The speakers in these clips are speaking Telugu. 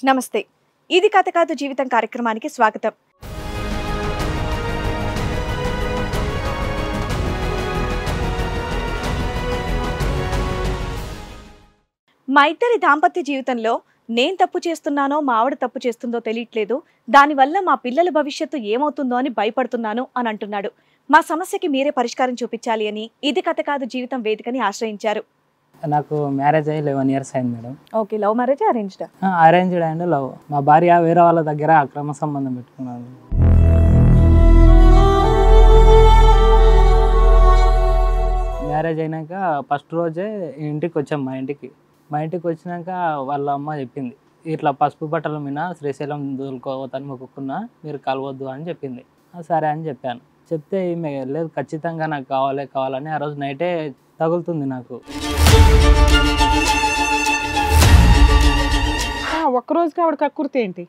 నమస్తే. ఇది కథ కాదు జీవితం కార్యక్రమానికి స్వాగతం. మా ఇద్దరి దాంపత్య జీవితంలో నేను తప్పు చేస్తున్నానో మా ఆవిడ తప్పు చేస్తుందో తెలియట్లేదు, దానివల్ల మా పిల్లల భవిష్యత్తు ఏమవుతుందో అని భయపడుతున్నాను అని అంటున్నాడు. మా సమస్యకి మీరే పరిష్కారం చూపించాలి అని ఇది కథ కాదు జీవితం వేదికని ఆశ్రయించారు. నాకు మ్యారేజ్ అయ్యి 11 years అయింది madam. Okay, love marriage arranged? Arranged and love. మా భార్య వేరే వాళ్ళ దగ్గర అక్రమ సంబంధం పెట్టుకున్నాను. మ్యారేజ్ అయినాక ఫస్ట్ రోజే ఇంటికి వచ్చాం. మా ఇంటికి వచ్చినాక వాళ్ళ అమ్మ చెప్పింది, ఇట్లా పసుపు బట్టల మీద శ్రీశైలం దూలుకోవద్దని మొక్కుకున్నా, మీరు కలవద్దు అని చెప్పింది. సరే అని చెప్పాను. చెప్తే ఈమె లేదు ఖచ్చితంగా నాకు కావాలని ఆ రోజు నైటే తగులుతుంది నాకు. ఒక్కరోజుకి ఆవిడ కక్కుర్తి ఏంటి?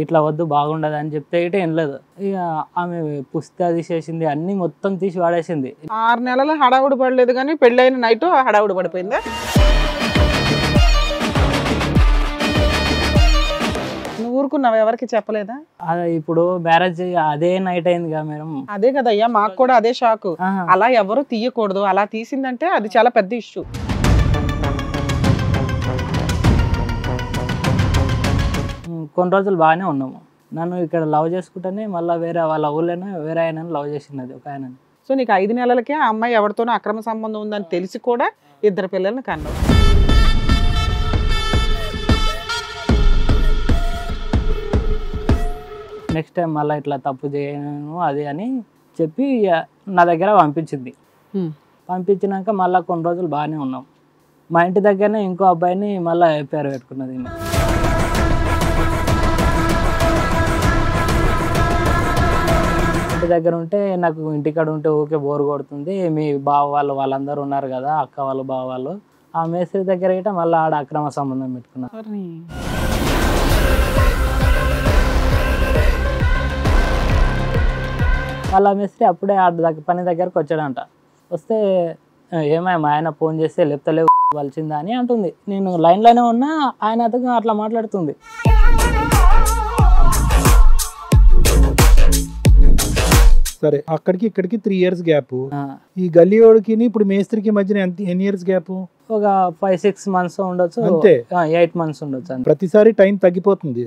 ఇట్లా వద్దు బాగుండదు అని చెప్తే ఇటే ఏం లేదు. ఇక ఆమె పుస్తకాలు తీసేసింది, అన్ని మొత్తం తీసి వాడేసింది. 6 నెలలు హడావుడి పడలేదు కానీ పెళ్ళైన నైట్ హడావుడి పడిపోయిందా? నువ్వు ఊరుకున్నావు, ఎవరికి చెప్పలేదా? అదే ఇప్పుడు మ్యారేజ్ అదే నైట్ అయింది కదా మేడం. అదే కదయ్యా, మాకు కూడా అదే షాకు. అలా ఎవరు తీయకూడదు, అలా తీసిందంటే అది చాలా పెద్ద ఇష్యూ. కొన్ని రోజులు బాగానే ఉన్నాము. నన్ను ఇక్కడ లవ్ చేసుకుంటేనే మళ్ళీ వేరే వాళ్ళ ఊళ్ళోనే వేరే ఆయన లవ్ చేసినది ఒక ఆయన. సో నీకు 5 నెలలకే ఆ అమ్మాయి ఎవరితోనో అక్రమ సంబంధం ఉందని తెలిసి కూడా 2 పిల్లల్ని కన్నావు. నెక్స్ట్ టైం మళ్ళీ ఇట్లా తప్పు చేయను అది అని చెప్పి నా దగ్గర పంపించింది. పంపించినాక మళ్ళీ కొన్ని రోజులు బాగానే ఉన్నాం. మా ఇంటి దగ్గరనే ఇంకో అబ్బాయిని మళ్ళీ పేరు పెట్టుకున్నది. ఇంటి దగ్గర ఉంటే నాకు ఇంటికాడ ఉంటే ఊకే బోర్ కొడుతుంది. మీ బావ వాళ్ళందరూ ఉన్నారు కదా, అక్క వాళ్ళు బావ వాళ్ళు, ఆ మేస్త్రి దగ్గర గిట్ట మళ్ళీ ఆడ అక్రమ సంబంధం పెట్టుకున్నారు. వాళ్ళ మేస్త్రి అప్పుడే పని దగ్గరకు వచ్చాడంట. వస్తే ఏమై మా ఆయన ఫోన్ చేస్తే లేపుతలేవు వలిచిందా అని అంటుంది. నేను లైన్లోనే ఉన్నా, ఆయన అట్లా మాట్లాడుతుంది. సరే, అక్కడికి ఇక్కడికి 3 years గ్యాప్. ఈ గల్లీవాడికి ఇప్పుడు మేస్త్రికి మధ్యన ఎన్ని ఇయర్స్ గ్యాప్? ఒక 5-6 months ఉండొచ్చు, అంతే. 8 months ఉండొచ్చు. ప్రతిసారి టైం తగ్గిపోతుంది.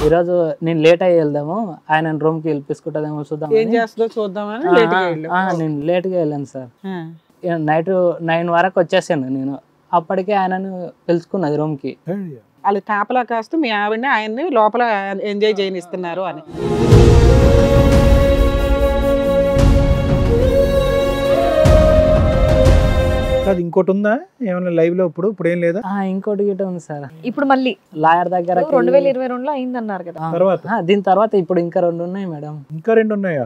ఈరోజు నేను లేట్ అయ్యి వెళ్దాము, ఆయన రూమ్కి వెళ్ళిపించుకుంటుందేమో చూద్దాం. ఏం చేస్తుందో చూద్దామని నేను లేట్గా వెళ్ళాను సార్. నైట్ 9 వరకు వచ్చేసాను నేను. అప్పటికే ఆయనను పిలుచుకున్నది రూమ్కి. వాళ్ళు కాపలా కాస్తూ మీ ఆవిడని ఆయన్ని లోపల ఎంజాయ్ చేయనిస్తున్నారు అని. అది ఇంకోటి ఉందా ఏమైనా లైవ్ లో? ఇప్పుడు ఏం లేదా? ఇంకోటి గిట్ట ఉంది సార్. ఇప్పుడు మళ్ళీ లాయర్ దగ్గర 2022లో అయిందన్నారు కదా. తర్వాత దీని తర్వాత ఇప్పుడు ఇంకా 2 ఉన్నాయి మేడం. ఇంకా 2 ఉన్నాయా?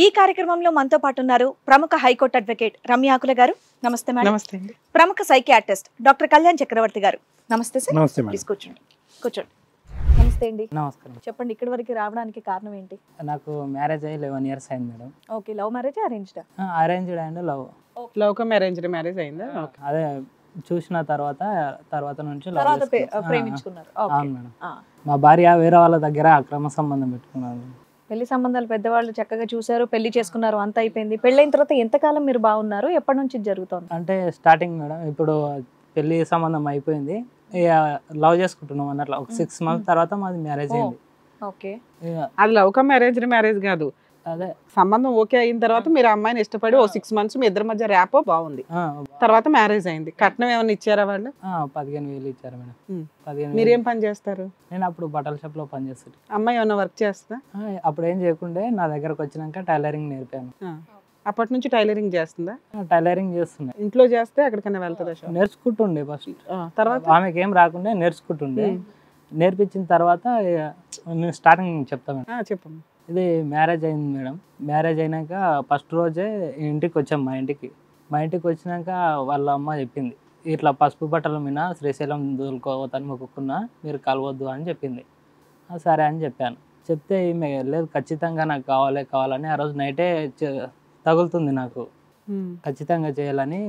ఈ కార్యక్రమంలో మనతో పాటు ఉన్నారు ప్రముఖ హైకోర్టు అడ్వకేట్ రమ్య ఆకుల గారు. నమస్తే మేడం. నమస్తే. ప్రముఖ సైకియాట్రిస్ట్ డాక్టర్ కళ్యాణ్ చక్రవర్తి గారు. నమస్తే సార్. నమస్తే మేడం. ప్లీజ్ కూర్చోండి. నమస్తే అండి. నమస్కారం. చెప్పండి, ఇక్కడి వరకు రావడానికి కారణం ఏంటి? నాకు మ్యారేజ్ అయ్యి 11 years అయింది madam. Okay, love marriage arranged? Arranged and love. Love come arranged marriage అయిందా? అదే చూసిన తర్వాత నుంచి ప్రేమించుకున్నారు. అవును మేడం. మా భార్య వేరే వాళ్ళ దగ్గర అక్రమ సంబంధం పెట్టుకున్నారు. పెళ్లి సంబంధాలు పెద్దవాళ్ళు చక్కగా చూసారు, పెళ్లి చేసుకున్నారు, అంత అయిపోయింది. పెళ్ళైన తర్వాత ఎంతకాలం మీరు బాగున్నారు? ఎప్పటి నుంచి జరుగుతుంది? అంటే స్టార్టింగ్ మేడం, ఇప్పుడు పెళ్లి సంబంధం అయిపోయింది, లవ్ చేసుకుంటున్నాం అన్నట్లు. ఒక 6 months తర్వాత మాది మ్యారేజ్ అయింది. ఓకే, అది లవ్ కమ్ అరేంజ్డ్ మ్యారేజ్ కాదు. అదే సంబంధం ఓకే అయిన తర్వాత మీరు అమ్మాయిని ఇష్టపడి 6 months మీ ఇద్దరి మధ్య ర్యాపో బాగుంది, తర్వాత మ్యారేజ్ అయింది. కట్నం ఏమైనా ఇచ్చారా వాళ్ళు? 15,000 ఇచ్చారు మేడం. 15,000. మీరేం పని చేస్తారు? నేను అప్పుడు బట్టల షాప్ లో పని చేస్తాను. అమ్మాయి ఏమైనా వర్క్ చేస్తా? అప్పుడు ఏం చేయకుండే నా దగ్గరకు వచ్చినాక టైలరింగ్ నేర్పాను. అప్పటి నుంచి టైలరింగ్ చేస్తుందా? టైలరింగ్ చేస్తున్నా. ఇంట్లో చేస్తే ఎక్కడికైనా వెళ్తుందా? నేర్చుకుంటుండే ఫస్ట్. తర్వాత ఆమెకి ఏం రాకుండే నేర్చుకుంటుండే. నేర్పించిన తర్వాత నేను స్టార్టింగ్ చెప్తా మేడం. చెప్పమ్మా. ఇది మ్యారేజ్ అయింది మేడం. మ్యారేజ్ అయినాక ఫస్ట్ రోజే ఇంటికి వచ్చాం. మా ఇంటికి వచ్చినాక వాళ్ళ అమ్మ చెప్పింది, ఇట్లా పసుపు బట్టల మీద శ్రీశైలం దూలుకోవద్దని మొక్కుకున్నా, మీరు కలవద్దు అని చెప్పింది. సరే అని చెప్పాను. చెప్తే ఈమె లేదు ఖచ్చితంగా నాకు కావాలని ఆ రోజు నైటే తగులుతుంది నాకు, ఖచ్చితంగా చేయాలని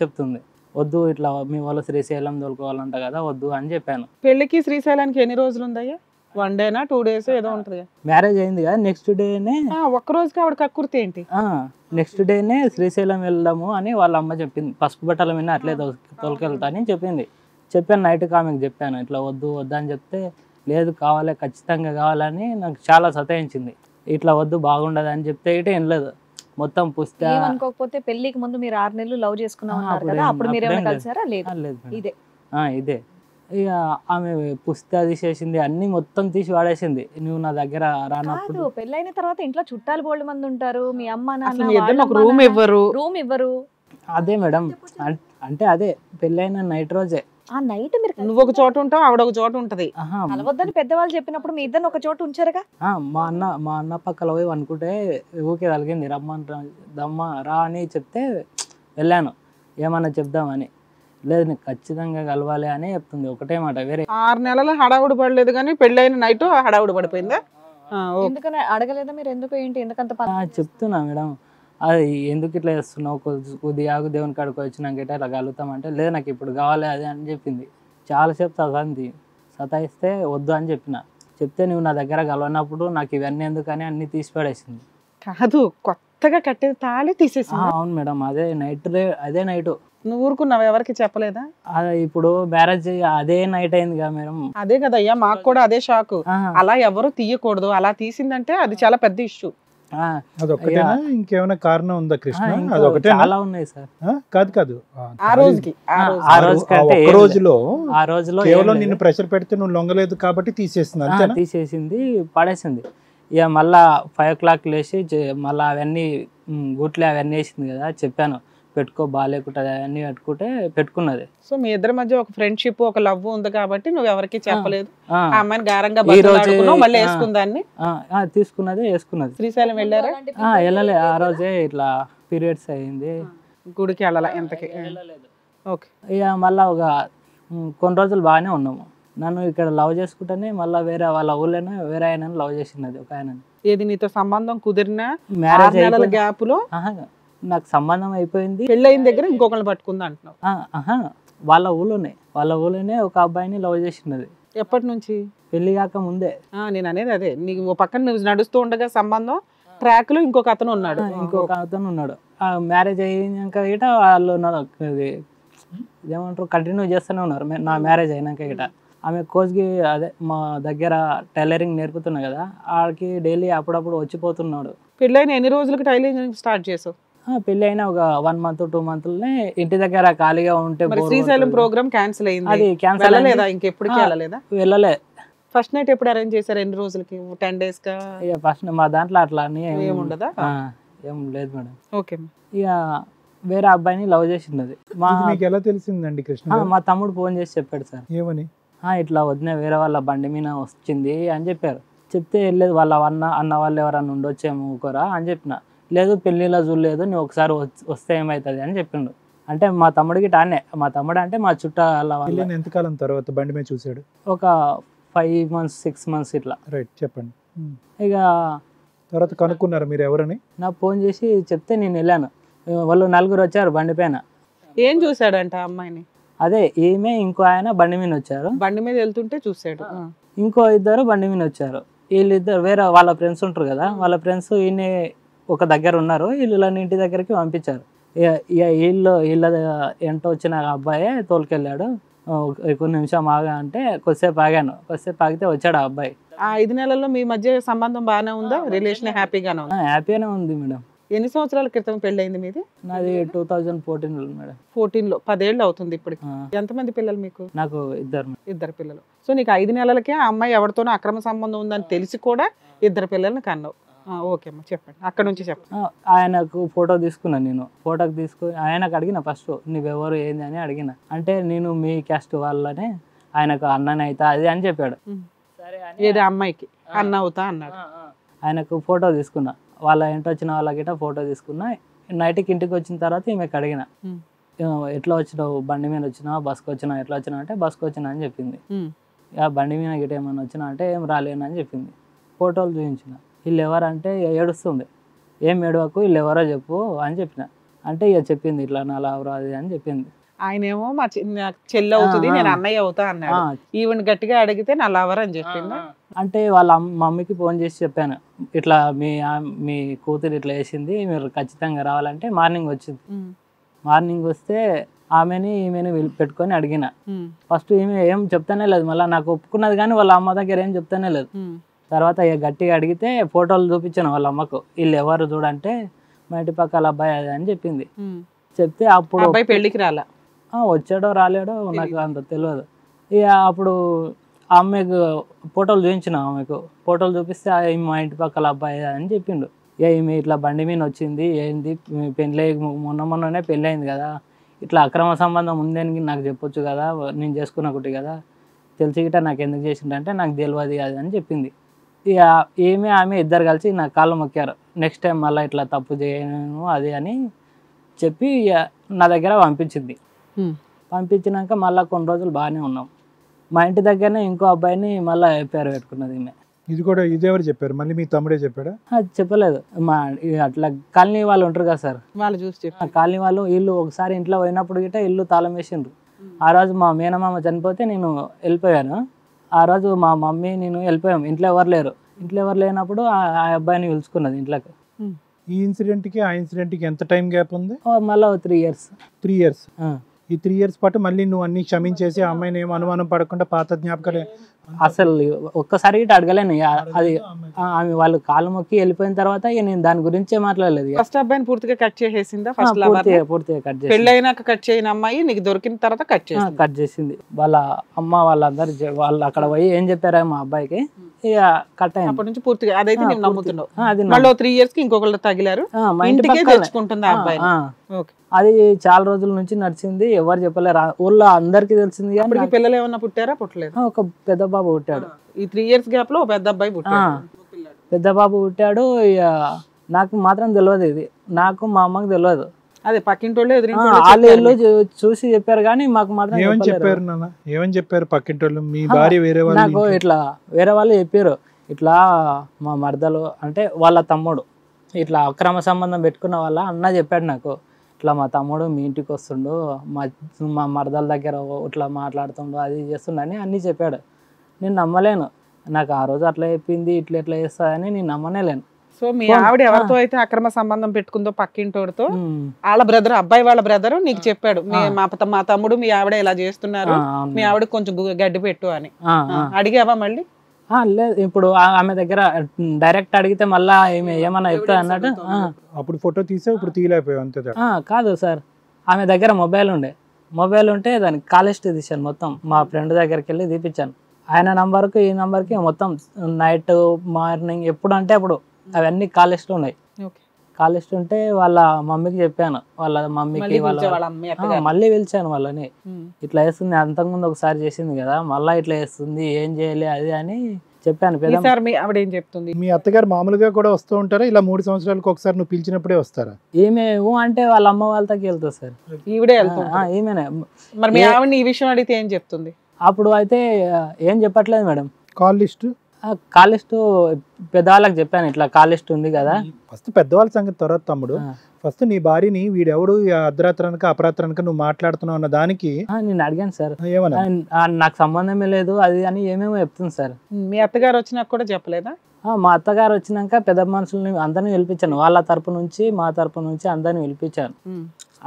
చెప్తుంది. వద్దు ఇట్లా మీ వాళ్ళు శ్రీశైలం తోలుకోవాలంట కదా వద్దు అని చెప్పాను. పెళ్లికి శ్రీశైలానికి ఎన్ని రోజులు ఉందయ్యా? 1 డేనా 2 డేస్ ఏదో ఉంటుంది. మ్యారేజ్ అయింది కదా నెక్స్ట్ డేనే. ఒక్క రోజుకి ఆవిడ కక్కుర్తి ఏంటి? నెక్స్ట్ డేనే శ్రీశైలం వెళ్దాము అని వాళ్ళ అమ్మ చెప్పింది. పసుపు బట్టల మీద అట్లే తోలుకెళ్తా అని చెప్పింది. చెప్పాను నైట్కి ఆమెకు చెప్పాను ఇట్లా వద్దు అని చెప్తే లేదు కావాలి ఖచ్చితంగా కావాలని నాకు చాలా సతాయించింది. ఇట్లా వద్దు బాగుండదు అని చెప్తే ఇటే ఏం లేదు మొత్తం పుస్తక. ఏమనుకోకపోతే పెళ్లికి ముందు మీరు 6 నెలలు లవ్ చేసుకున్నాం అన్నారు కదా, అప్పుడు మీరు ఏమైనా కలిసారా? లేదు ఇదే ఇదే. ఇక ఆమె పుస్తక తీసేసింది, అన్ని మొత్తం తీసి వాడేసింది. నువ్వు నా దగ్గర రానప్పుడు. పెళ్ళైన తర్వాత ఇంట్లో చుట్టాలు బోల్డ్ మంది ఉంటారు, మీ అమ్మ అసలు మీ ఇద్దరు ఒక రూమ్ ఇవ్వరు. అదే మేడం అంటే అదే పెళ్ళైన నైట్ రోజే. ఆ నైట్ మీరు నువ్వు ఒక చోట ఉంటావు, ఆవిడ ఒక చోట ఉంటది. కలవద్దని పెద్దవాళ్ళు చెప్పినప్పుడు మీ ఇద్దరు ఒక చోట ఉంచారుగా. మా అన్న పక్కల పోయి అనుకుంటే ఊకే కలిగింది దమ్మ రా అని చెప్తే వెళ్ళాను ఏమన్నా చెప్దామని. లేదు నీకు ఖచ్చితంగా కలవాలి అని చెప్తుంది ఒకటే మాట. వేరే 6 నెలలు హడావుడి పడలేదు కానీ పెళ్ళైన నైట్ హడావుడి పడిపోయిందా? ఎందుకని అడగలేదా మీరు? ఎందుకు ఏంటి ఎందుకంత చెప్తున్నా మేడం, అది ఎందుకు ఇట్లా చేస్తున్నావు, కొద్ది ఆగు దేవుని కాడికి వచ్చినాక ఇట్లా కలుగుతామంటే లేదు నాకు ఇప్పుడు కావాలి అది అని చెప్పింది. చాలాసేపు సతాయిస్తే వద్దు అని చెప్తే నువ్వు నా దగ్గర కలవనప్పుడు నాకు ఇవన్నీ ఎందుకని అన్ని తీసి పడేసింది. కాదు కొత్తగా కట్టేది తాళి తీసేసి. అవును మేడం అదే నైట్. నువ్వు ఊరుకున్నావు, ఎవరికి చెప్పలేదా? ఇప్పుడు మ్యారేజ్ అదే నైట్ అయింది కదా మేడం. అదే కదయ్యా మాకు కూడా అదే షాక్. అలా ఎవరు తీయకూడదు, అలా తీసిందంటే అది చాలా పెద్ద ఇష్యూ. అదొక్కటేనా ఇంకేమైనా కారణం ఉందా కృష్ణ? అదొకటే చాలా ఉన్నాయి సార్. కాదు ఆ రోజులో కేవలం నిన్ను ప్రెషర్ పెడితే నువ్వు లొంగలేదు కాబట్టి తీసేసింది పడేసింది. ఇక మళ్ళా 5 o'clock లేచి మళ్ళీ అవన్నీ గుట్లే అవన్నీ వేసింది కదా, చెప్పాను పెట్టుకో బాగాలేకుంటుంది అవన్నీ పెట్టుకున్నది. సో మీ ఇద్దరి మధ్య ఒక ఫ్రెండ్షిప్ ఒక లవ్ ఉంది కాబట్టి నువ్వు ఎవరికి చెప్పలేదు. ఆ అమ్మాయిని గారంగా మళ్ళీ వేసుకుందాన్ని తీసుకున్నది వేసుకున్నది. శ్రీశైలం వెళ్ళారా? వెళ్ళలే ఆ రోజే ఇట్లా పీరియడ్స్ అయింది, గుడికి వెళ్ళాలా ఎంతకి. ఓకే. ఇక మళ్ళీ ఒక కొన్ని రోజులు బాగానే ఉన్నాము. నన్ను ఇక్కడ లవ్ చేసుకుంటేనే మళ్ళీ వేరే వాళ్ళ ఊళ్ళోనే వేరే ఆయన లవ్ చేసినది ఒక ఆయన. ఏది నీతో సంబంధం కుదిరినా మ్యారేజ్ గ్యాప్ లో నాకు సంబంధం అయిపోయింది, పెళ్ళైన దగ్గర ఇంకొకరిని పట్టుకుందా అంటున్నావు? వాళ్ళ ఊళ్ళోనే ఒక అబ్బాయిని లవ్ చేసినది. ఎప్పటి నుంచి? పెళ్లి కాక ముందే. నేను అనేది అదే, నీకు పక్కన నువ్వు నడుస్తూ ఉండగా సంబంధం ట్రాక్ లో ఇంకొక అతను ఉన్నాడు. మ్యారేజ్ అయ్యాక గిట వాళ్ళు ఏమంటారు కంటిన్యూ చేస్తూనే ఉన్నారు. నా మ్యారేజ్ అయినాక గిట ఆమె కోచ్కి అదే మా దగ్గర టైలరింగ్ నేర్పుతున్నా కదా, ఆడికి డైలీ అప్పుడప్పుడు వచ్చిపోతున్నాడు. పెళ్ళైన ఎన్ని రోజులకి టైలరింగ్ స్టార్ట్ చేసావు? పెళ్లి అయినా ఒక 1 month 2 monthsలోనే ఇంటి దగ్గర ఖాళీగా ఉంటే. శ్రీశైలం ప్రోగ్రామ్ క్యాన్సిల్ అయింది. అది క్యాన్సిల్ లేదా? ఇంకెప్పటికీ వెళ్ళలే. ఫస్ట్ నైట్ ఎప్పుడు అరేంజ్ చేశారు? ఎన్ని రోజులకి? 10 days కా? ఫస్ట్ మా దాంట్లో అట్లా ఏముండదా? ఏం లేదు మేడం. ఓకే. ఇక వేరే అబ్బాయిని లవ్ చేసినది. మీకు ఎలా తెలిసిందండి కృష్ణ? మా తమ్ముడు ఫోన్ చేసి చెప్పాడు సార్. ఏమని? ఇట్లా వదిన వేరే వాళ్ళ బండి మీద వచ్చింది అని చెప్పారు. చెప్తే వెళ్ళలేదు, వాళ్ళ అన్న వాళ్ళు ఎవరన్నా ఉండొచ్చేమో ఊకోరా అని చెప్పిన. లేదు పెళ్ళిలో చూడలేదు, నువ్వు ఒకసారి వస్తే ఏమవుతుంది అని చెప్పిండు. అంటే మా తమ్ముడికి మా తమ్ముడు అంటే మా చుట్టాల వాళ్ళు. ఎంతకాలం తర్వాత బండి మీద చూసాడు? ఒక 5 months 6 months ఇట్లా. రైట్, చెప్పండి. ఇక తర్వాత కనుక్కున్నారు మీరు ఎవరని? నాకు ఫోన్ చేసి చెప్తే నేను వెళ్ళాను. వాళ్ళు 4 వచ్చారు బండి పైన. ఏం చూసాడంట అమ్మాయిని? అదే ఈమె ఇంకో ఆయన బండి మీద వచ్చారు. బండి మీద వెళ్తుంటే చూసాడు. ఇంకో 2 బండి మీద వచ్చారు. వీళ్ళిద్దరు వేరే వాళ్ళ ఫ్రెండ్స్ ఉంటారు కదా, వాళ్ళ ఫ్రెండ్స్ ఈయన ఒక దగ్గర ఉన్నారు. వీళ్ళని ఇంటి దగ్గరికి పంపించారు. వీళ్ళ ఎంట వచ్చిన అబ్బాయే తోలుకెళ్ళాడు. కొన్ని నిమిషం ఆగా అంటే కొద్దిసేపు ఆగాను. కొద్దిసేపు ఆగితే వచ్చాడు ఆ అబ్బాయి. ఆ 5 నెలల్లో మీ మధ్య సంబంధం బాగానే ఉందా? రిలేషన్ హ్యాపీగానే ఉందా? హ్యాపీగానే ఉంది మేడం. ఎన్ని సంవత్సరాల క్రితం పెళ్ళయింది మీది? నాది 2014 మేడం. 14లో 10 ఏళ్ళు అవుతుంది ఇప్పుడు. ఎంతమంది పిల్లలు మీకు? నాకు 2 పిల్లలు. సో నీకు 5 నెలలకే ఆ అమ్మాయి ఎవరితోనో అక్రమ సంబంధం ఉందని తెలిసి కూడా 2 పిల్లల్ని కన్నావు. ఓకే అమ్మా చెప్పండి, అక్కడ నుంచి చెప్పండి. ఆయనకు ఫోటో తీసుకున్నాను. నేను ఫోటోకి తీసుకుని ఆయనకు అడిగిన ఫస్ట్ నువ్వెవరు ఏంది అని అడిగిన. అంటే నేను మీ క్యాస్ట్ వాళ్ళనే ఆయనకు అన్నని అవుతా అది అని చెప్పాడు. ఏది అమ్మాయికి అన్న అవుతా అన్నాడు. ఆయనకు ఫోటో తీసుకున్నా, వాళ్ళ ఇంటి వచ్చిన వాళ్ళకి ఫోటో తీసుకున్నా. నైట్కి ఇంటికి వచ్చిన తర్వాత ఈమెకు అడిగిన ఎట్లా వచ్చినావు, బండి మీద వచ్చినావు బస్కి వచ్చినావు, ఎట్లా వచ్చినావు అంటే బస్కి వచ్చినా అని చెప్పింది. ఆ బండి మీద గిట్ట ఏమన్నా వచ్చినా అంటే ఏం రాలేనని చెప్పింది. ఫోటోలు చూపించిన, వీళ్ళు ఎవరంటే ఏడుస్తుంది, ఏం ఏడవకు వీళ్ళు ఎవరో చెప్పు అని చెప్పిన. అంటే ఇక చెప్పింది ఇట్లా నా లవర్ అది అని చెప్పింది. ఆయనేమో మా చెల్లి అవుతుంది, నేను అన్నయ్య అవుతా అన్నాడు. ఈవెన్ గట్టిగా అడిగితే నా లవర్ అని చెప్పిందా? అంటే వాళ్ళ మమ్మీకి ఫోన్ చేసి చెప్పాను, ఇట్లా మీ కూతురు ఇట్లా వేసింది, మీరు ఖచ్చితంగా రావాలంటే మార్నింగ్ వచ్చింది. మార్నింగ్ వస్తే ఈమెని పెట్టుకొని అడిగిన. ఫస్ట్ ఈమె ఏం చెప్తానే లేదు, మళ్ళీ నాకు ఒప్పుకున్నది కానీ వాళ్ళ అమ్మ దగ్గర ఏం చెప్తానే లేదు. తర్వాత ఇక గట్టిగా అడిగితే ఫోటోలు చూపించాను వాళ్ళ అమ్మకు, వీళ్ళు ఎవరు చూడంటే మా ఇంటి పక్కల అబ్బాయి అది అని చెప్పింది. చెప్తే అప్పుడు అబ్బాయి పెళ్లికి రాలా, వచ్చాడో రాలేడో నాకు అంత తెలియదు. ఇక అప్పుడు ఆమెకు ఫోటోలు చూపించిన, ఆమెకు ఫోటోలు చూపిస్తే మా ఇంటి పక్కల అబ్బాయి అని చెప్పిండు. ఇక ఈమె ఇట్లా బండి మీద వచ్చింది, ఏంది పెళ్ళి మొన్ననే పెళ్ళి అయింది కదా, ఇట్లా అక్రమ సంబంధం ఉందని నాకు చెప్పొచ్చు కదా, నేను చేసుకున్న ఒకటి కదా, తెలిసి గిట్ట నాకు ఎందుకు చేసిండంటే నాకు తెలియదు అది అని చెప్పింది. ఇక ఆమె ఇద్దరు కలిసి నాకు కాళ్ళు మొక్కారు, నెక్స్ట్ టైం మళ్ళీ ఇట్లా తప్పు చేయను అది అని చెప్పి నా దగ్గర పంపించింది. పంపించినాక మళ్ళీ కొన్ని రోజులు బాగానే ఉన్నాం. మా ఇంటి దగ్గరనే ఇంకో అబ్బాయిని మళ్ళీ పేరు పెట్టుకున్నది ఈమె. ఇది కూడా ఇదేవరు చెప్పారు? మళ్ళీ మీ తమ్ముడే చెప్పాడా? చెప్పలేదు. మా అట్లా కాలనీ వాళ్ళు ఉంటారు కదా సార్, వాళ్ళు చూసి చెప్పారు. కాలనీ వాళ్ళు వీళ్ళు ఒకసారి ఇంట్లో పోయినప్పుడు గిట్ట ఇల్లు తాళం వేసిండ్రు. ఆ రోజు మా మేనమామ చనిపోతే నేను వెళ్ళిపోయాను. ఆ రోజు మా మమ్మీ నేను వెళ్ళిపోయాం, ఇంట్లో ఎవరు లేరు. ఇంట్లో ఎవరు లేనప్పుడు ఆ అబ్బాయిని పిలుచుకున్నది ఇంట్లోకి. ఈ ఇన్సిడెంట్కి ఆ ఇన్సిడెంట్కి ఎంత టైం గ్యాప్ ఉంది? మళ్ళీ 3 years. 3 years. ఈ 3 years పాటు మళ్ళీ నువ్వు అన్ని క్షమించేసి ఆ అమ్మాయిని ఏం అనుమానం పడకుండా పాత జ్ఞాపకాలు అసలు ఒక్కసారి గిట్ట అడగలేను. అది ఆమె వాళ్ళు కాలు మొక్కి వెళ్ళిపోయిన తర్వాత ఇక నేను దాని గురించే మాట్లాడలేదు. ఫస్ట్ అబ్బాయిని పూర్తిగా కట్ చేసేసిందా? పూర్తిగా కట్ చేసి, పెళ్ళైనాక కట్ చేయని అమ్మాయి నీకు దొరికిన తర్వాత కట్ చేసింది. వాళ్ళ అమ్మ వాళ్ళందరూ వాళ్ళు అక్కడ పోయి ఏం చెప్పారా మా అబ్బాయికి, ఇక కట్ అయింది. అప్పటి నుంచి పూర్తిగా అదైతే నేను నమ్ముతున్నావు. మళ్ళీ 3 years కి ఇంకొకళ్ళు తగిలారు, ఇంటికే తెచ్చుకుంటుంది ఆ అబ్బాయి. అది చాలా రోజుల నుంచి నడిచింది, ఎవరు చెప్పలేరు, ఊళ్ళో అందరికి తెలిసింది. పిల్లలు ఏమన్నా పుట్టారా? పుట్టలేదు. ఒక పెద్ద బాబు పుట్టాడు. ఈ 3 years గ్యాప్ లో పెద్ద అబ్బాయి పుట్టాడు. పెద్ద బాబు పుట్టాడు. ఇక నాకు మాత్రం తెలియదు, ఇది నాకు మా అమ్మకి తెలియదు. అదే పక్కింటి వాళ్ళు చూసి చెప్పారు కానీ మాకు మాత్రం ఏమని చెప్పారు పక్కింటి వాళ్ళు? మీ భార్య వేరే వాళ్ళు నాకు ఇట్లా వేరే వాళ్ళు చెప్పారు, ఇట్లా మా మరదలు అంటే వాళ్ళ తమ్ముడు ఇట్లా అక్రమ సంబంధం పెట్టుకున్న వాళ్ళ అన్న చెప్పాడు నాకు, ఇట్లా మా తమ్ముడు మీ ఇంటికి వస్తుండు, మా మరదల దగ్గర ఇట్లా మాట్లాడుతుండు, అది చేస్తుండని అన్నీ చెప్పాడు. నేను నమ్మలేను, నాకు ఆ రోజు అట్లా చెప్పింది ఇట్లా చేస్తుందని నేను నమ్మనేలేను. సో మీ ఆవిడ ఎవరితో అయితే అక్రమ సంబంధం పెట్టుకుందో పక్కింటోడితో, వాళ్ళ బ్రదర్, అబ్బాయి వాళ్ళ బ్రదర్ నీకు చెప్పాడు, మా తమ్ముడు మీ ఆవిడ ఇలా చేస్తున్నారు, మీ ఆవిడ కొంచెం గడ్డి పెట్టు అని. అడిగావా మళ్ళీ? లేదు, ఇప్పుడు ఆమె దగ్గర డైరెక్ట్ అడిగితే మళ్ళా ఏమన్నా చెప్తా అన్నట్టు. అప్పుడు ఫోటో తీసా, ఇప్పుడు తీయలేకపోయావు అంతే? కాదు సార్, ఆమె దగ్గర మొబైల్ ఉంటే దానికి కాలేస్ట్ తీసాను మొత్తం. మా ఫ్రెండ్ దగ్గరికి వెళ్ళి తీపిచ్చాను. ఆయన నంబర్కి ఈ నంబర్కి మొత్తం నైట్ మార్నింగ్ ఎప్పుడు అంటే అప్పుడు అవన్నీ కాలేస్ట్ ఉన్నాయి. కాలేస్ట్ ఉంటే వాళ్ళ మమ్మీకి చెప్పాను, వాళ్ళ మమ్మీకి మళ్ళీ పిలిచాను వాళ్ళని, ఇట్లా వేస్తుంది, అంతకుముందు ఒకసారి చేసింది కదా, మళ్ళీ ఇట్లా వేస్తుంది, ఏం చేయాలి అది అని చెప్పాను. ఆవిడ ఏం చెప్తుంది? మీ అత్తగారు మామూలుగా కూడా వస్తూ ఉంటారా, ఇలా 3 సంవత్సరాలకు ఒకసారి నువ్వు పిలిచినప్పుడే వస్తారా? ఈమె అంటే వాళ్ళ అమ్మ వాళ్ళతో వెళ్తుంది సార్. ఈవిడే ఈమెనే. మరి మీ ఆవిడని ఈ విషయం అడిగితే ఏం చెప్తుంది? అప్పుడు అయితే ఏం చెప్పట్లేదు మేడం. కాల్ లిస్ట్ పెద్దవాళ్ళకి చెప్పాను, ఇట్లా కాల్ లిస్ట్ ఉంది కదా. ఫస్ట్ పెద్దవాళ్ళ సంగతి తర్వాత తమ్ముడు, ఫస్ట్ నీ భార్యని వీడెవడు అర్ధరాత్రనక అపరాత్రనక నువ్వు మాట్లాడుతున్నావు అన్న దానికి నేను అడిగాను సార్, ఏమన్నా నాకు సంబంధమే లేదు అది అని ఏమేమో చెప్తుంది సార్. మీ అత్తగారు వచ్చినాక కూడా చెప్పలేదా? మా అత్తగారు వచ్చినాక పెద్ద మనుషుల్ని అందరినీ పిలిపించాను, వాళ్ళ తరపు నుంచి మా తరపు నుంచి అందరిని పిలిపించాను.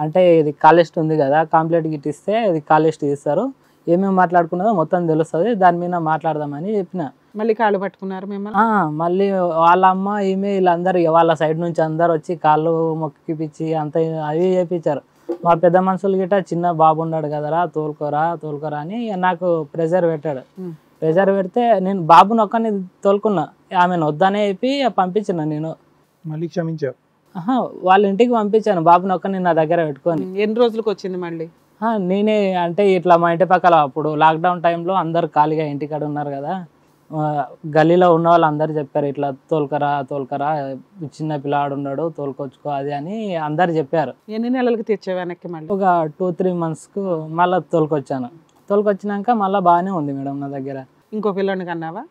అంటే ఇది కాల్ లిస్ట్ ఉంది కదా, కంప్లైంట్ గిట్టిస్తే ఇది కాల్ లిస్ట్ ఇస్తారు, ఏమేమి మాట్లాడుకున్నదో మొత్తం తెలుస్తుంది, దాని మీద మాట్లాడదామని చెప్పిన. మళ్ళీ కాళ్ళు పట్టుకున్నారు మిమ్మల్ని? మళ్ళీ వాళ్ళ అమ్మ ఈమె వీళ్ళందరూ వాళ్ళ సైడ్ నుంచి అందరు వచ్చి కాళ్ళు మొక్కిపిచ్చి అంత అవి చేయించారు. మా పెద్ద మనుషులు గిట్ట చిన్న బాబు ఉన్నాడు కదరా, తోలుకోరా అని నాకు ప్రెజర్ పెట్టాడు. ప్రెజర్ పెడితే నేను బాబుని ఒక్కని తోలుకున్నా, ఆమెను వద్దనే చెప్పి పంపించిన. నేను మళ్ళీ క్షమించావు? వాళ్ళ ఇంటికి పంపించాను బాబుని ఒక్కని నా దగ్గర పెట్టుకొని. ఎన్ని రోజులకు వచ్చింది మళ్ళీ? నేనే అంటే ఇట్లా మా ఇంటి పక్కల అప్పుడు లాక్డౌన్ టైంలో అందరు ఖాళీగా ఇంటికాడ ఉన్నారు కదా, గల్లీలో ఉన్న వాళ్ళు అందరు చెప్పారు, ఇట్లా తోలుకరా చిన్న పిల్లాడు ఉన్నాడు తోలుకొచ్చుకో అది అని అందరు చెప్పారు. ఎన్ని నెలలకు తెచ్చావు వెనక్కి? మళ్ళీ ఒక 2-3 monthsకు మళ్ళీ తోలుకొచ్చాను. తోలుకొచ్చినాక మళ్ళీ బాగానే ఉంది మేడం నా దగ్గర. ఇంకో పిల్లని కన్నావా?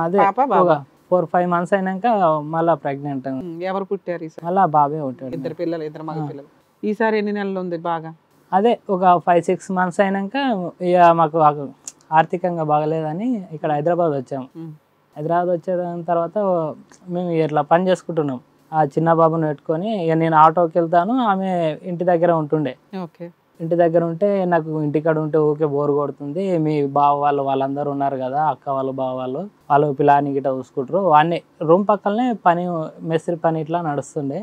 అదే పాప బాబా? 4-5 months అయినాక మళ్ళీ ప్రెగ్నెంట్. ఎవరు పుట్టారు ఈసారి? మళ్ళీ బాబే పుట్టాడు. 2 పిల్లలు, 2 మగ పిల్లలు. ఈసారి ఎన్ని నెలలు ఉంది బాగా? అదే ఒక 5-6 months అయినాక ఇక మాకు ఆర్థికంగా బాగలేదని ఇక్కడ హైదరాబాద్ వచ్చాము. హైదరాబాద్ వచ్చేదాని తర్వాత మేము ఇట్లా పని చేసుకుంటున్నాం. ఆ చిన్న బాబుని పెట్టుకొని ఇక నేను ఆటోకి వెళ్తాను, ఆమె ఇంటి దగ్గర ఉంటుండే. ఇంటి దగ్గర ఉంటే నాకు ఇంటికాడ ఉంటే ఊకే బోర్ కొడుతుంది, మీ బావ వాళ్ళందరూ ఉన్నారు కదా, అక్క వాళ్ళు బావ వాళ్ళు పిల్లాని గిట్ట చూసుకుంటారు. వాడిని రూమ్ పక్కనే పని మేస్త్రి పని ఇట్లా నడుస్తుండే.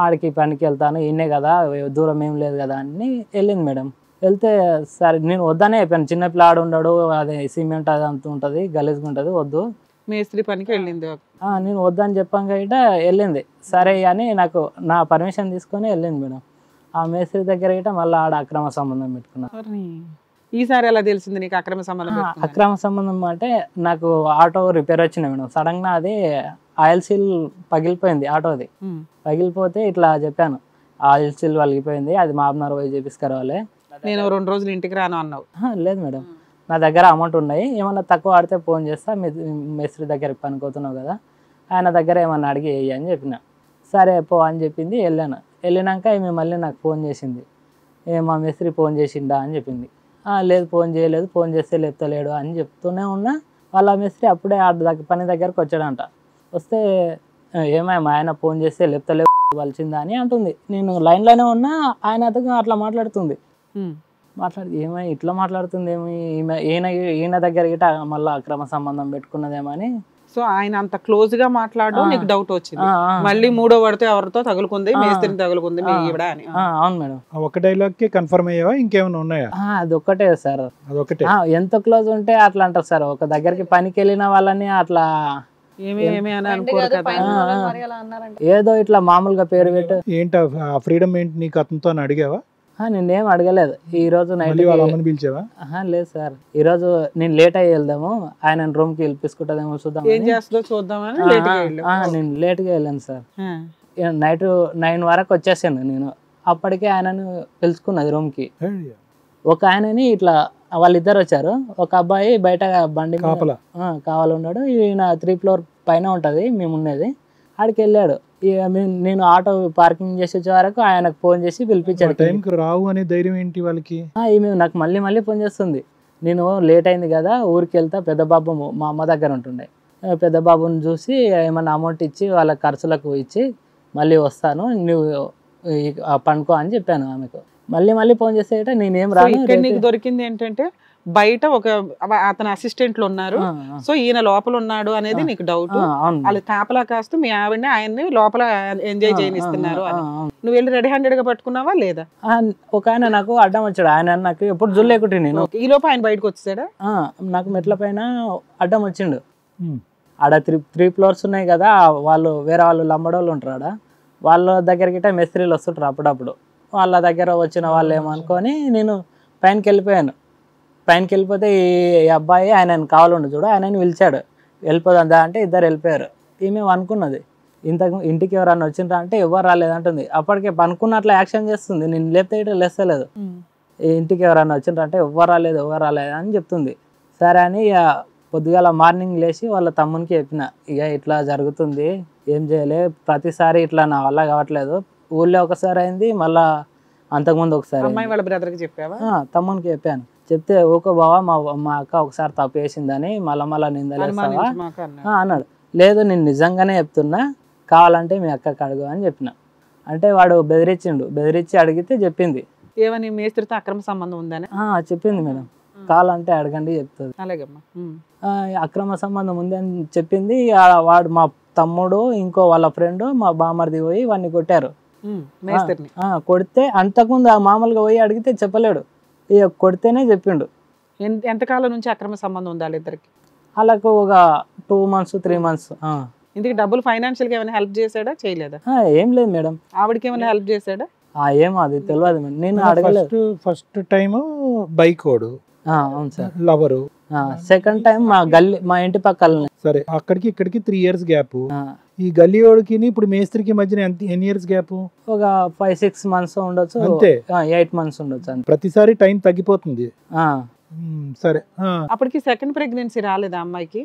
ఆడికి పనికి వెళ్తాను, ఇన్నే కదా దూరం ఏం లేదు కదా అని వెళ్ళింది మేడం. వెళ్తే సరే నేను వద్దనే చెప్పాను, చిన్న పిల్లాడు ఉండడు, అదే సిమెంట్ అది అంత ఉంటుంది, గలీజ్గా ఉంటుంది, వద్దు మేస్త్రి పనికి వెళ్ళింది. నేను వద్దని చెప్పాక గిట్ట వెళ్ళింది. సరే అని నాకు నా పర్మిషన్ తీసుకొని వెళ్ళింది మేడం. ఆ మేస్త్రి దగ్గర గిట్ట మళ్ళీ ఆడ అక్రమ సంబంధం పెట్టుకున్నాను. ఈసారి ఎలా తెలిసింది నీకు అక్రమ సంబంధం? అక్రమ సంబంధం అంటే నాకు ఆటో రిపేర్ వచ్చింది మేడం. సడన్ గా అది ఆయిల్ సీల్ పగిలిపోయింది, ఆటోది పగిలిపోతే ఇట్లా చెప్పాను, ఆయిల్ సీల్ పగిలిపోయింది, అది మామూలు పోయి చేపిస్తారావాలి, నేను 2 రోజులు ఇంటికి రాను అన్నావు. లేదు మేడం, నా దగ్గర అమౌంట్ ఉన్నాయి, ఏమన్నా తక్కువ ఆడితే ఫోన్ చేస్తా, మేస్త్రి దగ్గరికి పనిపోతున్నావు కదా, ఆయన దగ్గర ఏమన్నా అడిగి వేయి అని చెప్పిన. సరే పో అని చెప్పింది. వెళ్ళాను. వెళ్ళినాక ఈమె మళ్ళీ నాకు ఫోన్ చేసింది, మా మేస్త్రి ఫోన్ చేసిండా అని చెప్పింది. లేదు ఫోన్ చేయలేదు, ఫోన్ చేస్తే లేపుతలేడు అని చెప్తూనే ఉన్నా. వాళ్ళ మేస్త్రి అప్పుడే పని దగ్గరకు వచ్చాడంట. వస్తే ఏమో మా ఆయన ఫోన్ చేస్తే లేపుతలే వలిచిందా అని అంటుంది. నేను లైన్లోనే ఉన్నా, ఆయన అతను అట్లా మాట్లాడుతుంది. ఏమో ఇట్లా మాట్లాడుతుంది, ఏమి ఈయన దగ్గర గిట్ట మళ్ళీ అక్రమ సంబంధం పెట్టుకున్నదేమో అని. సో ఆయన అంత క్లోజ్ గా మాట్లాడడం నీకు డౌట్ వచ్చింది. మళ్ళీ మూడో వాడితో ఎవరితో తగులుకుంది, మేస్త్రిని తగులుకుంది మీ ఈవిడ అని. అవును మేడం. ఒక డైలాగ్ కి కన్ఫర్మ్ అయ్యావా, ఇంకేమైనా ఉన్నాయా? అది ఒక్కటే సార్, అదొకటే. ఎంత క్లోజ్ ఉంటే అట్లా అంటారు సార్. ఒక దగ్గరికి పనికి వెళ్ళిన వాళ్ళని అట్లా ఏమి అని అనుకోరు కదా, ఏదో ఇట్లా మామూలుగా పేరు పెట్టు. ఏంటి ఆ ఫ్రీడమ్ ఏంటి నీకు అతనితో అడిగావా? నేనేం అడగలేదు. ఈ రోజు నైట్ పిలిచావా? లేదు సార్, ఈ రోజు నేను లేట్ అయ్యి వెళ్దాము, ఆయన రూమ్ కి పిలుచుకుంటుందేమో చూద్దాం, ఏం చేస్తుందో చూద్దామని నేను లేట్ గా వెళ్ళాను సార్. నైట్ 9 వరకు వచ్చేసాను నేను. అప్పటికే ఆయనను పిలుచుకున్నది రూమ్ కి. ఒక ఆయనని ఇట్లా వాళ్ళిద్దరు వచ్చారు. ఒక అబ్బాయి బయట బండి కావాలి ఉన్నాడు, ఈయన 3 floor పైన ఉంటది మేము ఉన్నది. ఆడికి వెళ్ళాడు. నేను ఆటో పార్కింగ్ చేసి వచ్చే వరకు ఆయనకు ఫోన్ చేసి పిలిపించాడు. రావు అనే ధైర్యం ఏంటి వాళ్ళకి? ఈమె నాకు మళ్ళీ ఫోన్ చేస్తుంది. నేను లేట్ అయింది కదా, ఊరికి వెళ్తా, పెద్ద బాబు మా అమ్మ దగ్గర ఉంటుండే, పెద్ద బాబుని చూసి ఏమన్నా అమౌంట్ ఇచ్చి వాళ్ళ ఖర్చులకు ఇచ్చి మళ్ళీ వస్తాను, నువ్వు పండుకో అని చెప్పాను ఆమెకు. మళ్ళీ ఫోన్ చేస్తే నేనేం రాను. నీకు దొరికింది ఏంటంటే బయట ఒక అతని అసిస్టెంట్లు ఉన్నారు, సో ఈయన లోపల ఉన్నాడు అనేది నీకు డౌట్. వాళ్ళు కాపలా కాస్తూ మీ ఆవిడని ఆయన్ని లోపల ఎంజాయ్ చేయనిస్తున్నారు అని నువ్వు వెళ్ళి రెడీ హ్యాండెడ్ గా పట్టుకున్నావా లేదా? ఒక ఆయన నాకు అడ్డం వచ్చాడు. ఆయన నాకు ఎప్పుడు జుల్లేకుటి. నేను ఈ లోపు ఆయన బయటకు వచ్చాడా? నాకు మెట్ల పైన అడ్డం వచ్చిండు. ఆడ 3 floors ఉన్నాయి కదా, వాళ్ళు వేరే వాళ్ళు లంబడోళ్ళు ఉంటారు ఆడ, వాళ్ళ దగ్గరికి మేస్త్రీలు వస్తుంటారు అప్పుడప్పుడు. వాళ్ళ దగ్గర వచ్చిన వాళ్ళు ఏమనుకొని నేను పైనకి వెళ్ళిపోయాను. పైనకి వెళ్ళిపోతే ఈ అబ్బాయి ఆయనను కావాలండు చూడు, ఆయనని పిలిచాడు, వెళ్ళిపోదా అంటే ఇద్దరు వెళ్ళిపోయారు. ఈమె అనుకున్నది ఇంటికి ఎవరన్నా వచ్చిండ్రా అంటే ఎవరు రాలేదంటుంది. అప్పటికే పనుకున్నట్లు యాక్షన్ చేస్తుంది, నేను లేపితే లేస్తలేదు. ఇంటికి ఎవరన్నా వచ్చిండ్రా అంటే ఎవరు రాలేదు అని చెప్తుంది. సరే అని ఇక పొద్దుగాల మార్నింగ్ లేచి వాళ్ళ తమ్మునికి చెప్పిన, ఇక ఇట్లా జరుగుతుంది, ఏం చేయలే, ప్రతిసారి ఇట్లా నా వల్ల కావట్లేదు. ఊళ్ళో ఒకసారి అయింది, మళ్ళా అంతకుముందు ఒకసారి వాళ్ళ బ్రదర్కి చెప్పావా? తమ్మునికి చెప్పాను. చెప్తే ఓకే బావా, మా అక్క ఒకసారి తప్పు వేసిందని మళ్ళా నిందలేస్తావా అన్నాడు. లేదు నేను నిజంగానే చెప్తున్నా, కావాలంటే మీ అక్కకి అడుగు అని చెప్పిన. అంటే వాడు బెదిరించి అడిగితే చెప్పింది. ఏమని? మేస్త్రితో అక్రమ సంబంధం ఉందని చెప్పింది మేడం. కావాలంటే అడగండి చెప్తుంది. అలాగమ్మా. అక్రమ సంబంధం ఉంది అని చెప్పింది. వాడు మా తమ్ముడు ఇంకో వాళ్ళ ఫ్రెండ్ మా బామర్ది పోయి వాడిని కొట్టారు. కొడితే అంతకుముందు మామూలుగా పోయి అడిగితే చెప్పలేడు, ఇక కొడితేనే చెప్పిండు. ఎంతకాలం నుంచి అక్రమ సంబంధం ఉంది వాళ్ళిద్దరికి? వాళ్ళకు ఒక 2 months 3 months. ఇందుకు డబ్బులు ఫైనాన్షియల్ గా ఏమైనా హెల్ప్ చేశాడా చేయలేదా? ఏం లేదు మేడం. ఆవిడకి ఏమైనా హెల్ప్ చేశాడా? ఏమో అది తెలియదు మేడం, నేను అడగలేదు. ఫస్ట్ టైం బైక్ ఓడు, అవును సార్, లవరు. సెకండ్ టైం మా ఇంటి పక్కన. సరే, అక్కడికి ఇక్కడికి 3 years గ్యాప్. ఈ గల్లీవాడికి ఇప్పుడు మేస్త్రికి మధ్యన ఎన్ని years గ్యాప్? ఒక 5-6 months ఉండొచ్చు, అంతే. 8 months ఉండొచ్చు. ప్రతిసారి టైం తగ్గిపోతుంది. సరే అప్పటికి సెకండ్ ప్రెగ్నెన్సీ రాలేదా అమ్మాయికి?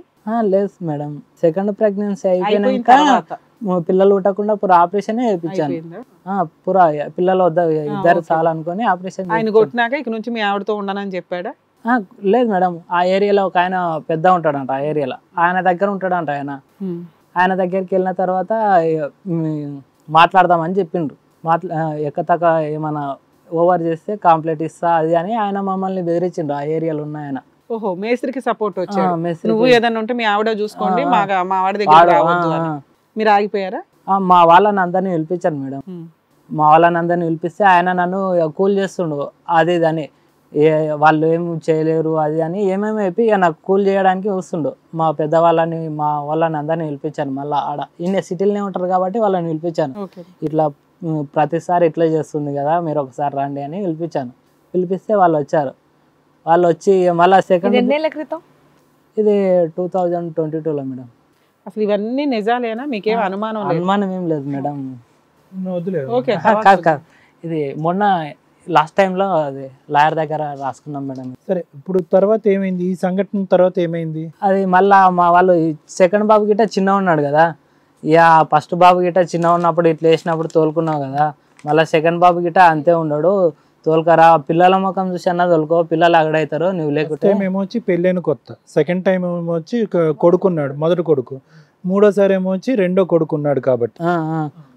లేదు మేడం, సెకండ్ ప్రెగ్నెన్సీ అయిపోయిన అయిపోయినాక తర్వాత పిల్లలు పుట్టకుండా పూర ఆపరేషన్ చేయించాను. అయిపోయిందా? పూర పిల్లలు వద్ద ఇద్దరు చాలా అనుకొని ఆపరేషన్ ఆయన కొట్టినాక ఇక నుంచి మీ ఆవిడతో ఉండనని చెప్పాడా? లేదు మేడం, ఆ ఏరియాలో ఒక ఆయన పెద్ద ఉంటాడంట, ఆ ఏరియాలో ఆయన దగ్గర ఉంటాడంట. ఆయన దగ్గరికి వెళ్ళిన తర్వాత మాట్లాడదామని చెప్పిండ్రు. ఎక్కతక్క ఏమన్నా ఓవర్ చేస్తే కంప్లైంట్ ఇస్తా అది అని ఆయన మమ్మల్ని బెదిరించిండ్రు ఆ ఏరియాలో ఉన్న ఆయన. ఓహో, మేస్త్రికి సపోర్ట్ వచ్చాడు. మేస్త్రికి. నువ్వు ఏదన్నా ఉంటే మీ ఆవిడ చూసుకోండి, మా ఆవిడ దగ్గర రావద్దు అని. మీరు ఆగిపోయారా? మా వాళ్ళని అందరినీ పిలిపించాను మేడం. మా వాళ్ళని అందరినీ పిలిపిస్తే ఆయన నన్ను కూల్ చేస్తుండు అది ఇది అని, వాళ్ళు ఏం చేయలేరు అది అని ఏమేమి చెప్పి ఇక నాకు కూల్ చేయడానికి వస్తుండు. మా పెద్దవాళ్ళని మా వాళ్ళని అందరినీ పిలిపించాను. మళ్ళీ ఆడ ఇన్ని సిటీలనే ఉంటారు కాబట్టి వాళ్ళని పిలిపించాను. ఇట్లా ప్రతిసారి ఇట్లా చేస్తుంది కదా, మీరు ఒకసారి రండి అని పిలిపించాను. పిలిపిస్తే వాళ్ళు వచ్చారు. వాళ్ళు వచ్చి మళ్ళీ సెకండ్ ఎన్నేళ్ల క్రితం? ఇది 2022లో మేడం. అసలు ఇవన్నీ నిజాలేనా? మీకేం అనుమానం లేదు? అనుమానం ఏం లేదు మేడం. ఓకే, కాదు కాదు, ఇది మొన్న లాస్ట్ టైంలో అది లాయర్ దగ్గర రాసుకున్నాం మేడం. సరే, ఇప్పుడు తర్వాత ఏమైంది? ఈ సంఘటన తర్వాత ఏమైంది? అది మళ్ళా మా వాళ్ళు సెకండ్ బాబు గిట్ట చిన్న ఉన్నాడు కదా, ఇక ఫస్ట్ బాబు గిట్ట చిన్న ఉన్నప్పుడు ఇట్లా వేసినప్పుడు తోలుకున్నావు కదా, మళ్ళీ సెకండ్ బాబు గిట్ట అంతే ఉండడు, తోలుకరా పిల్లల ముఖం చూసి అన్న తోలుకో, పిల్లలు అగడవుతారు నువ్వు లేకుంటే. ఏమో వచ్చి పెళ్ళైన కొత్త, సెకండ్ టైం ఏమో వచ్చి కొడుకున్నాడు, మొదటి కొడుకు, మూడోసారి ఏమో వచ్చి రెండో కొడుకున్నాడు కాబట్టి.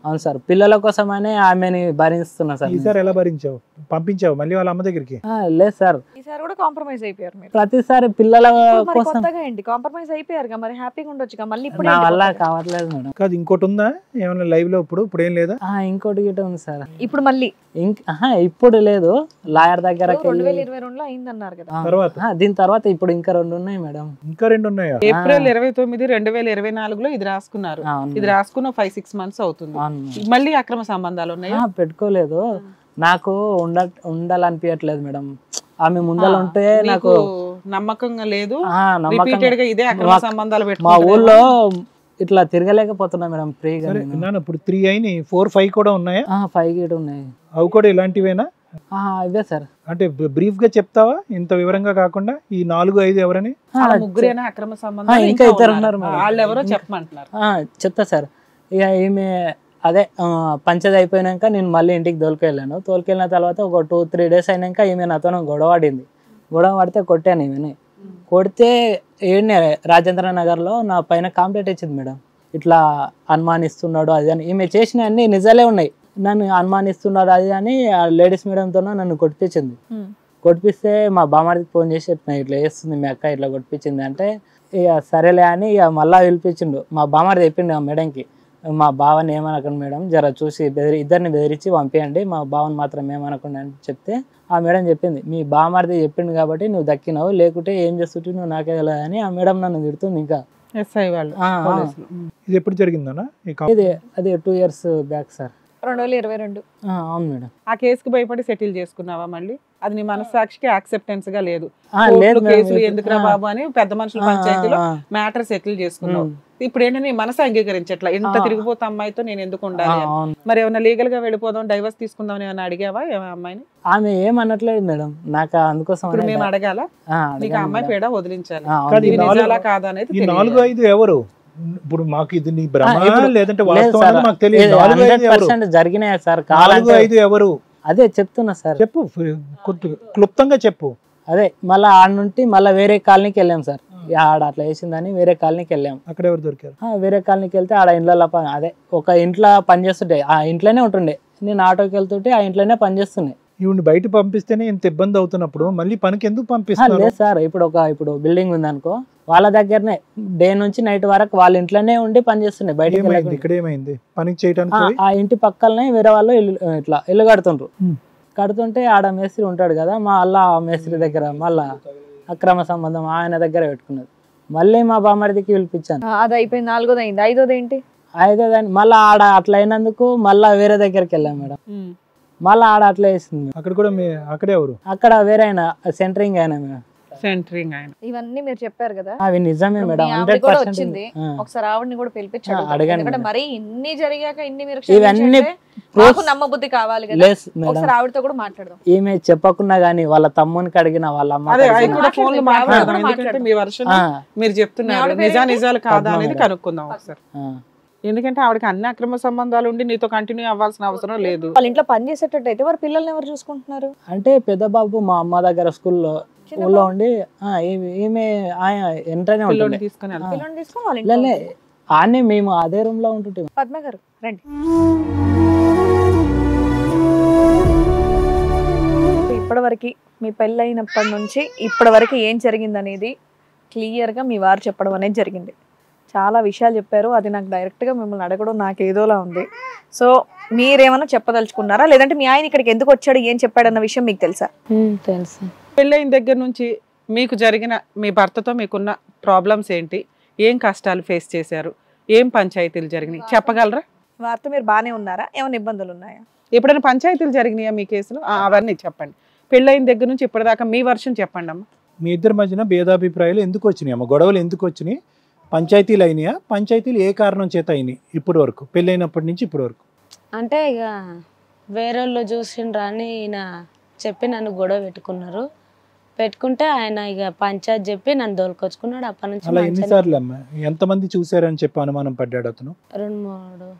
అవును సార్, పిల్లల కోసమనే ఆమెని భరిస్తున్నా సార్. ఈసారి ఎలా భరించావు? పంపించావు మళ్ళీ వాళ్ళ అమ్మ దగ్గరికి? లేదు సార్, ఈసారి కూడా కాంప్రమైజ్ అయిపోయారు మీరు. ప్రతిసారి పిల్లల కోసం కొత్తగా ఏంటి కాంప్రమైజ్ అయిపోయారు మరి, హ్యాపీగా ఉండొచ్చు మళ్ళీ. ఇప్పుడు నా వల్ల కావట్లేదు మేడం. కాదు, ఇంకోటి ఉందా ఏమైనా లైవ్ లో? ఇప్పుడు ఏం లేదా? ఇంకోటి గిట్ట ఉంది సార్. ఇప్పుడు మళ్ళీ ఇప్పుడు లేదు, లాయర్ దగ్గర 2022లో అయిందన్నారు కదా. తర్వాత దీని తర్వాత ఇప్పుడు ఇంకా 2 ఉన్నాయి మేడం. ఇంకా 2 ఉన్నాయా? ఏప్రిల్ 29, 2024లో ఇది రాసుకున్నారు. ఇది రాసుకున్న 5-6 months అవుతుంది. మళ్ళీ అక్రమ సంబంధాలు ఉన్నాయా? పెట్టుకోలేదు, నాకు ఉండాలనిపించట్లేదు మేడం. ఆమె ముందర ఉంటే నాకు నమ్మకంగా లేదు. నమ్మకం. రిపీటెడ్ గా ఇదే అక్రమ సంబంధాలు మా పెట్టుకుంటున్నారు. ఊళ్ళో ఇట్లా తిరగలేకపోతున్నా మేడం ఫ్రీగా. ఇప్పుడు 3 అయినాయి, 4-5 కూడా ఉన్నాయా? 5 గేట్ ఉన్నాయి. అవి కూడా ఇలాంటివేనా? ఇవే సార్. అంటే బ్రీఫ్ గా చెప్తావా, ఇంత వివరంగా కాకుండా? ఈ 4-5 ఎవరని? ముగ్గురేనా అక్రమ సంబంధాలు? ఇంకా ఇద్దరు ఉన్నారు. వాళ్ళు ఎవరో చెప్పమంటున్నారు. చెప్తా సార్. ఇక ఈమె అదే పంచది అయిపోయినాక నేను మళ్ళీ ఇంటికి తోలుకెళ్ళాను. తోలుకెళ్ళిన తర్వాత ఒక 2-3 days అయినాక ఈమె నాతో గొడవ పడింది. గొడవ పడితే కొట్టాను ఈమెని. కొడితే ఏడ్నే రాజేంద్ర నగర్లో నా పైన కంప్లైంట్ ఇచ్చింది మేడం. ఇట్లా అనుమానిస్తున్నాడు అది అని. ఈమె చేసిన అన్ని నిజాలే ఉన్నాయి. నన్ను అనుమానిస్తున్నాడు అది అని ఆ లేడీస్ మేడంతో నన్ను కొట్టించింది. కొట్టిస్తే మా బామ్మడికి ఫోన్ చేసి ఇట్లా చేస్తుంది మీ అక్క, ఇట్లా కొట్టించింది అంటే ఇక సరేలే అని ఇక మళ్ళీ పిలిపించిండు. మా బామ్మడి చెప్పిండు ఆ మేడంకి, మా బావని ఏమనకండి మేడం, జర చూసి ఇద్దరిని బెదిరించి పంపించండి, మా బావని మాత్రం ఏమనకండి అని చెప్తే ఆ మేడం చెప్పింది, మీ బామ్మడిది చెప్పిండు కాబట్టి నువ్వు దక్కినావు, లేకుంటే ఏం చేస్తుంటే నువ్వు నాకే తెలియదు అని ఆ మేడం నన్ను తిడుతుంది. ఇంకా ఇది ఎప్పుడు జరిగిందన్నా? ఇది అది 2 years బ్యాక్ సార్. 2022. అవును మేడం. ఆ కేసుకు భయపడి సెటిల్ చేసుకున్నావా మళ్ళీ? అది నీ మనస్సాక్షికి యాక్సెప్టెన్స్ గా లేదు. లేదు కేసులు ఎందుకురా బాబు అని పెద్ద మనుషుల పంచాయతీలో మ్యాటర్ సెటిల్ చేసుకున్నావు. ఇప్పుడు ఏంటంటే నీ మనసు అంగీకరించట్లా, ఇంత తిరిగిపోతే అమ్మాయితో నేను ఎందుకు ఉండాలి? మరి ఏమైనా లీగల్ గా వెళ్ళిపోదాం, డైవర్స్ తీసుకుందాం ఏమైనా అడిగావా అమ్మాయిని? ఆమె ఏమనట్లేదు మేడం, నాకు అందుకోసం ఇప్పుడు మేము అడగాల, నీకు అమ్మాయి పేడ వదిలించాలి కాదా అనేది. ఈ 4-5 ఎవరు? ఇప్పుడు మాకు ఇది నీ భ్రమ లేదంటే వాస్తవం మాకు తెలియదు. 100% జరిగినాయి సార్. 4-5 ఎవరు? అదే చెప్తున్నా సార్. చెప్పు, క్లుప్తంగా చెప్పు. అదే మళ్ళీ ఆడ నుండి మళ్ళీ వేరే కాలనీకి వెళ్ళాం సార్. ఆడ అట్లా వేసిందని వేరే కాలనీకి వెళ్ళాం. అక్కడ ఎవరు దొరికారు? వేరే కాలనీకి వెళ్తే ఆడ ఇంట్లో అదే ఒక ఇంట్లో పని చేస్తుంటే ఆ ఇంట్లోనే ఉంటుండే. నేను ఆటోకి వెళ్తుంటే ఆ ఇంట్లోనే పని చేస్తుండే. ఇవి బయట పంపిస్తేనే ఇంత ఇబ్బంది అవుతున్నప్పుడు మళ్ళీ పనికి ఎందుకు పంపిస్తారు? లేదు సార్, ఇప్పుడు బిల్డింగ్ ఉంది అనుకో, వాళ్ళ దగ్గరనే డే నుంచి నైట్ వరకు వాళ్ళ ఇంట్లోనే ఉండి పని చేస్తుండే. బయటకి ఇక్కడ ఏమైంది పని చేయడానికి? ఆ ఇంటి పక్కనే వేరే వాళ్ళు ఇట్లా ఇల్లు కడుతుండ్రు. కడుతుంటే ఆడ మేస్త్రి ఉంటాడు కదా, మళ్ళా ఆ మేస్త్రి దగ్గర మళ్ళా అక్రమ సంబంధం ఆయన దగ్గర పెట్టుకున్నది. మళ్ళీ మా బామ్మడికి పిలిపించాను. అది అయిపోయింది. 4th అయింది. 5th ఏంటి? 5th మళ్ళీ ఆడ అట్లా అయినందుకు మళ్ళా వేరే దగ్గరికి వెళ్ళాం మేడం. మళ్ళీ ఆడ అట్లా వేసింది. అక్కడ కూడా అక్కడే ఎవరు? అక్కడ వేరే ఆయన సెంటరింగ్ అయినా మేడం. సెంటరింగ్ ఆయన. ఇవన్నీ మీరు చెప్పారు కదా, అవి నిజమే ఇప్పుడు మేడం, మీ ఆవిడ కూడా 100%. వచ్చింది. ఒకసారి ఆవిడని కూడా పిలిపించాడు, అడగండి ఎందుకంటే మేడం. మరి ఇన్ని జరిగాక ఇన్ని మీరు ఇవన్నీ క్షమించంటే మాకు నమ్మబుద్ధి కావాలి కదా. లెస్ మేడం, ఒకసారి ఆవిడతో కూడా మాట్లాడదాం. ఈమె చెప్పకున్నా గానీ వాళ్ళ తమ్మునికి అడిగిన వాళ్ళ అమ్మ అదే అడిగిన. అవి కూడా ఫోన్ లో మాట్లాడదాం, మాట్లాడదాం. ఎందుకంటే మీ వర్షన్ ఆ, మీరు చెప్తున్నారు ఆవిడ పేరు ఏంటి? నిజాలు కాదా పద్మ అనేది మేడం. కనుక్కుందాం ఒకసారి. ఆ. ఎందుకంటే ఆవిడకి అన్ని అక్రమ సంబంధాలు ఉండి నీతో కంటిన్యూ అవ్వాల్సిన అవసరం లేదు. వాళ్ళ ఇంట్లో పని చేసేటట్టయితే వారి పిల్లల్ని ఎవరు చూసుకుంటున్నారు? అంటే పెద్ద బాబు మా అమ్మ దగ్గర స్కూల్లో ఊళ్ళో ఉండి ఈమె ఎంటనే పిల్లోని ఉంటుంది. తీసుకుని వెళ్తాం. పిల్లల్ని తీసుకొని వాళ్ళ ఇంట్లో ఇలానే ఆనే మేము అదే రూమ్ లో ఉంటుంటే. పద్మ గారు రండి. ఇప్పటివరకు మీ పెళ్ళైనప్పటి నుంచి ఇప్పటి వరకు ఏం జరిగిందనేది క్లియర్గా మీ వారు చెప్పడం అనేది జరిగింది. చాలా విషయాలు చెప్పారు. అది నాకు డైరెక్ట్గా మిమ్మల్ని అడగడం నాకు ఏదోలా ఉంది. సో మీరేమైనా చెప్పదలుచుకున్నారా, లేదంటే మీ ఆయన ఇక్కడికి ఎందుకు వచ్చాడు, ఏం చెప్పాడన్న విషయం మీకు తెలుసా? తెలుసు. పెళ్ళైన దగ్గర నుంచి మీకు జరిగిన మీ భర్తతో మీకున్న ప్రాబ్లమ్స్ ఏంటి, ఏం కష్టాలు ఫేస్ చేశారు, ఏం పంచాయతీలు జరిగినాయి చెప్పగలరా? వారితో మీరు బాగానే ఉన్నారా, ఏమైనా ఇబ్బందులు ఉన్నాయా? ఎప్పుడైనా పంచాయతీలు జరిగినాయా మీ కేసులో? అవన్నీ చెప్పండి. పెళ్ళైన దగ్గర నుంచి ఇప్పటిదాకా మీ వర్షం చెప్పండి అమ్మా. మీ ఇద్దరి మధ్యన భేదాభిప్రాయాలు ఎందుకు వచ్చినాయి అమ్మ? గొడవలు ఎందుకు వచ్చినాయి? పంచాయతీలు అయినాయా? పంచాయతీలు ఏ కారణం చేత అయినాయి ఇప్పటి వరకు, పెళ్ళైనప్పటి నుంచి ఇప్పటి వరకు? అంటే ఇక వేరే వాళ్ళు చూసిండ్రా అని ఈయన చెప్పి నన్ను గొడవ పెట్టుకున్నారు. పెట్టుకుంటే ఆయన ఇక పంచాయతీ చెప్పి నన్ను దోలుకొచ్చుకున్నాడు. అప్పటి నుంచి అలా ఎన్నిసార్లు అమ్మ, ఎంతమంది చూసారని చెప్పి అనుమానం పడ్డాడు అతను?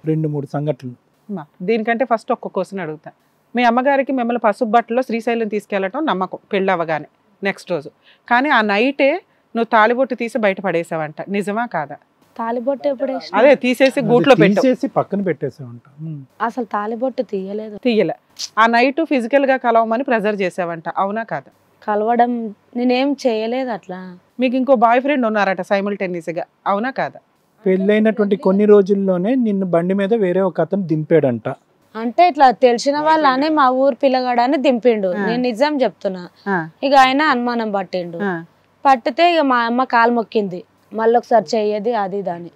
2-3 సంఘటనలు. అమ్మా, దీనికంటే ఫస్ట్ ఒక్క క్వశ్చన్ అడుగుతా. మీ అమ్మగారికి మిమ్మల్ని పసుపు బట్టలో శ్రీశైలం తీసుకెళ్లటం నమ్మకం పెళ్ళి అవ్వగానే నెక్స్ట్ రోజు, కానీ ఆ నైటే నువ్వు తాళిబొట్టు తీసి బయట పడేసావంట, నిజమా కాదా? తాలిబొట్టు ఎప్పుడు వేసిన? అదే తీసేసి గూట్లో పెట్టు. తీసేసి పక్కన పెట్టేసావంట. అసలు తాలిబొట్టు తీయలేదు. తీయలే. ఆ నైట్ ఫిజికల్ గా కలవమని ప్రెజర్ చేసావంట, అవునా కాదా? కలవడం నేనేం చేయలేదు అట్లా. మీకు ఇంకో బాయ్ ఫ్రెండ్ ఉన్నారట సైమల్టేనియస్ గా, అవునా కాదా? పెళ్ళైనటువంటి కొన్ని రోజుల్లోనే నిన్ను బండి మీద వేరే ఒక అతను దింపాడంట. అంటే ఇట్లా తెలిసిన వాళ్ళని మా ఊరు పిల్లగాడని దింపిండు. నేను నిజం చెప్తున్నా. ఇక ఆయన అనుమానం పట్టిండు. పట్టితే ఇక మా అమ్మ కాలు మొక్కింది, మళ్ళీ ఒకసారి చెయ్యది అది దాని.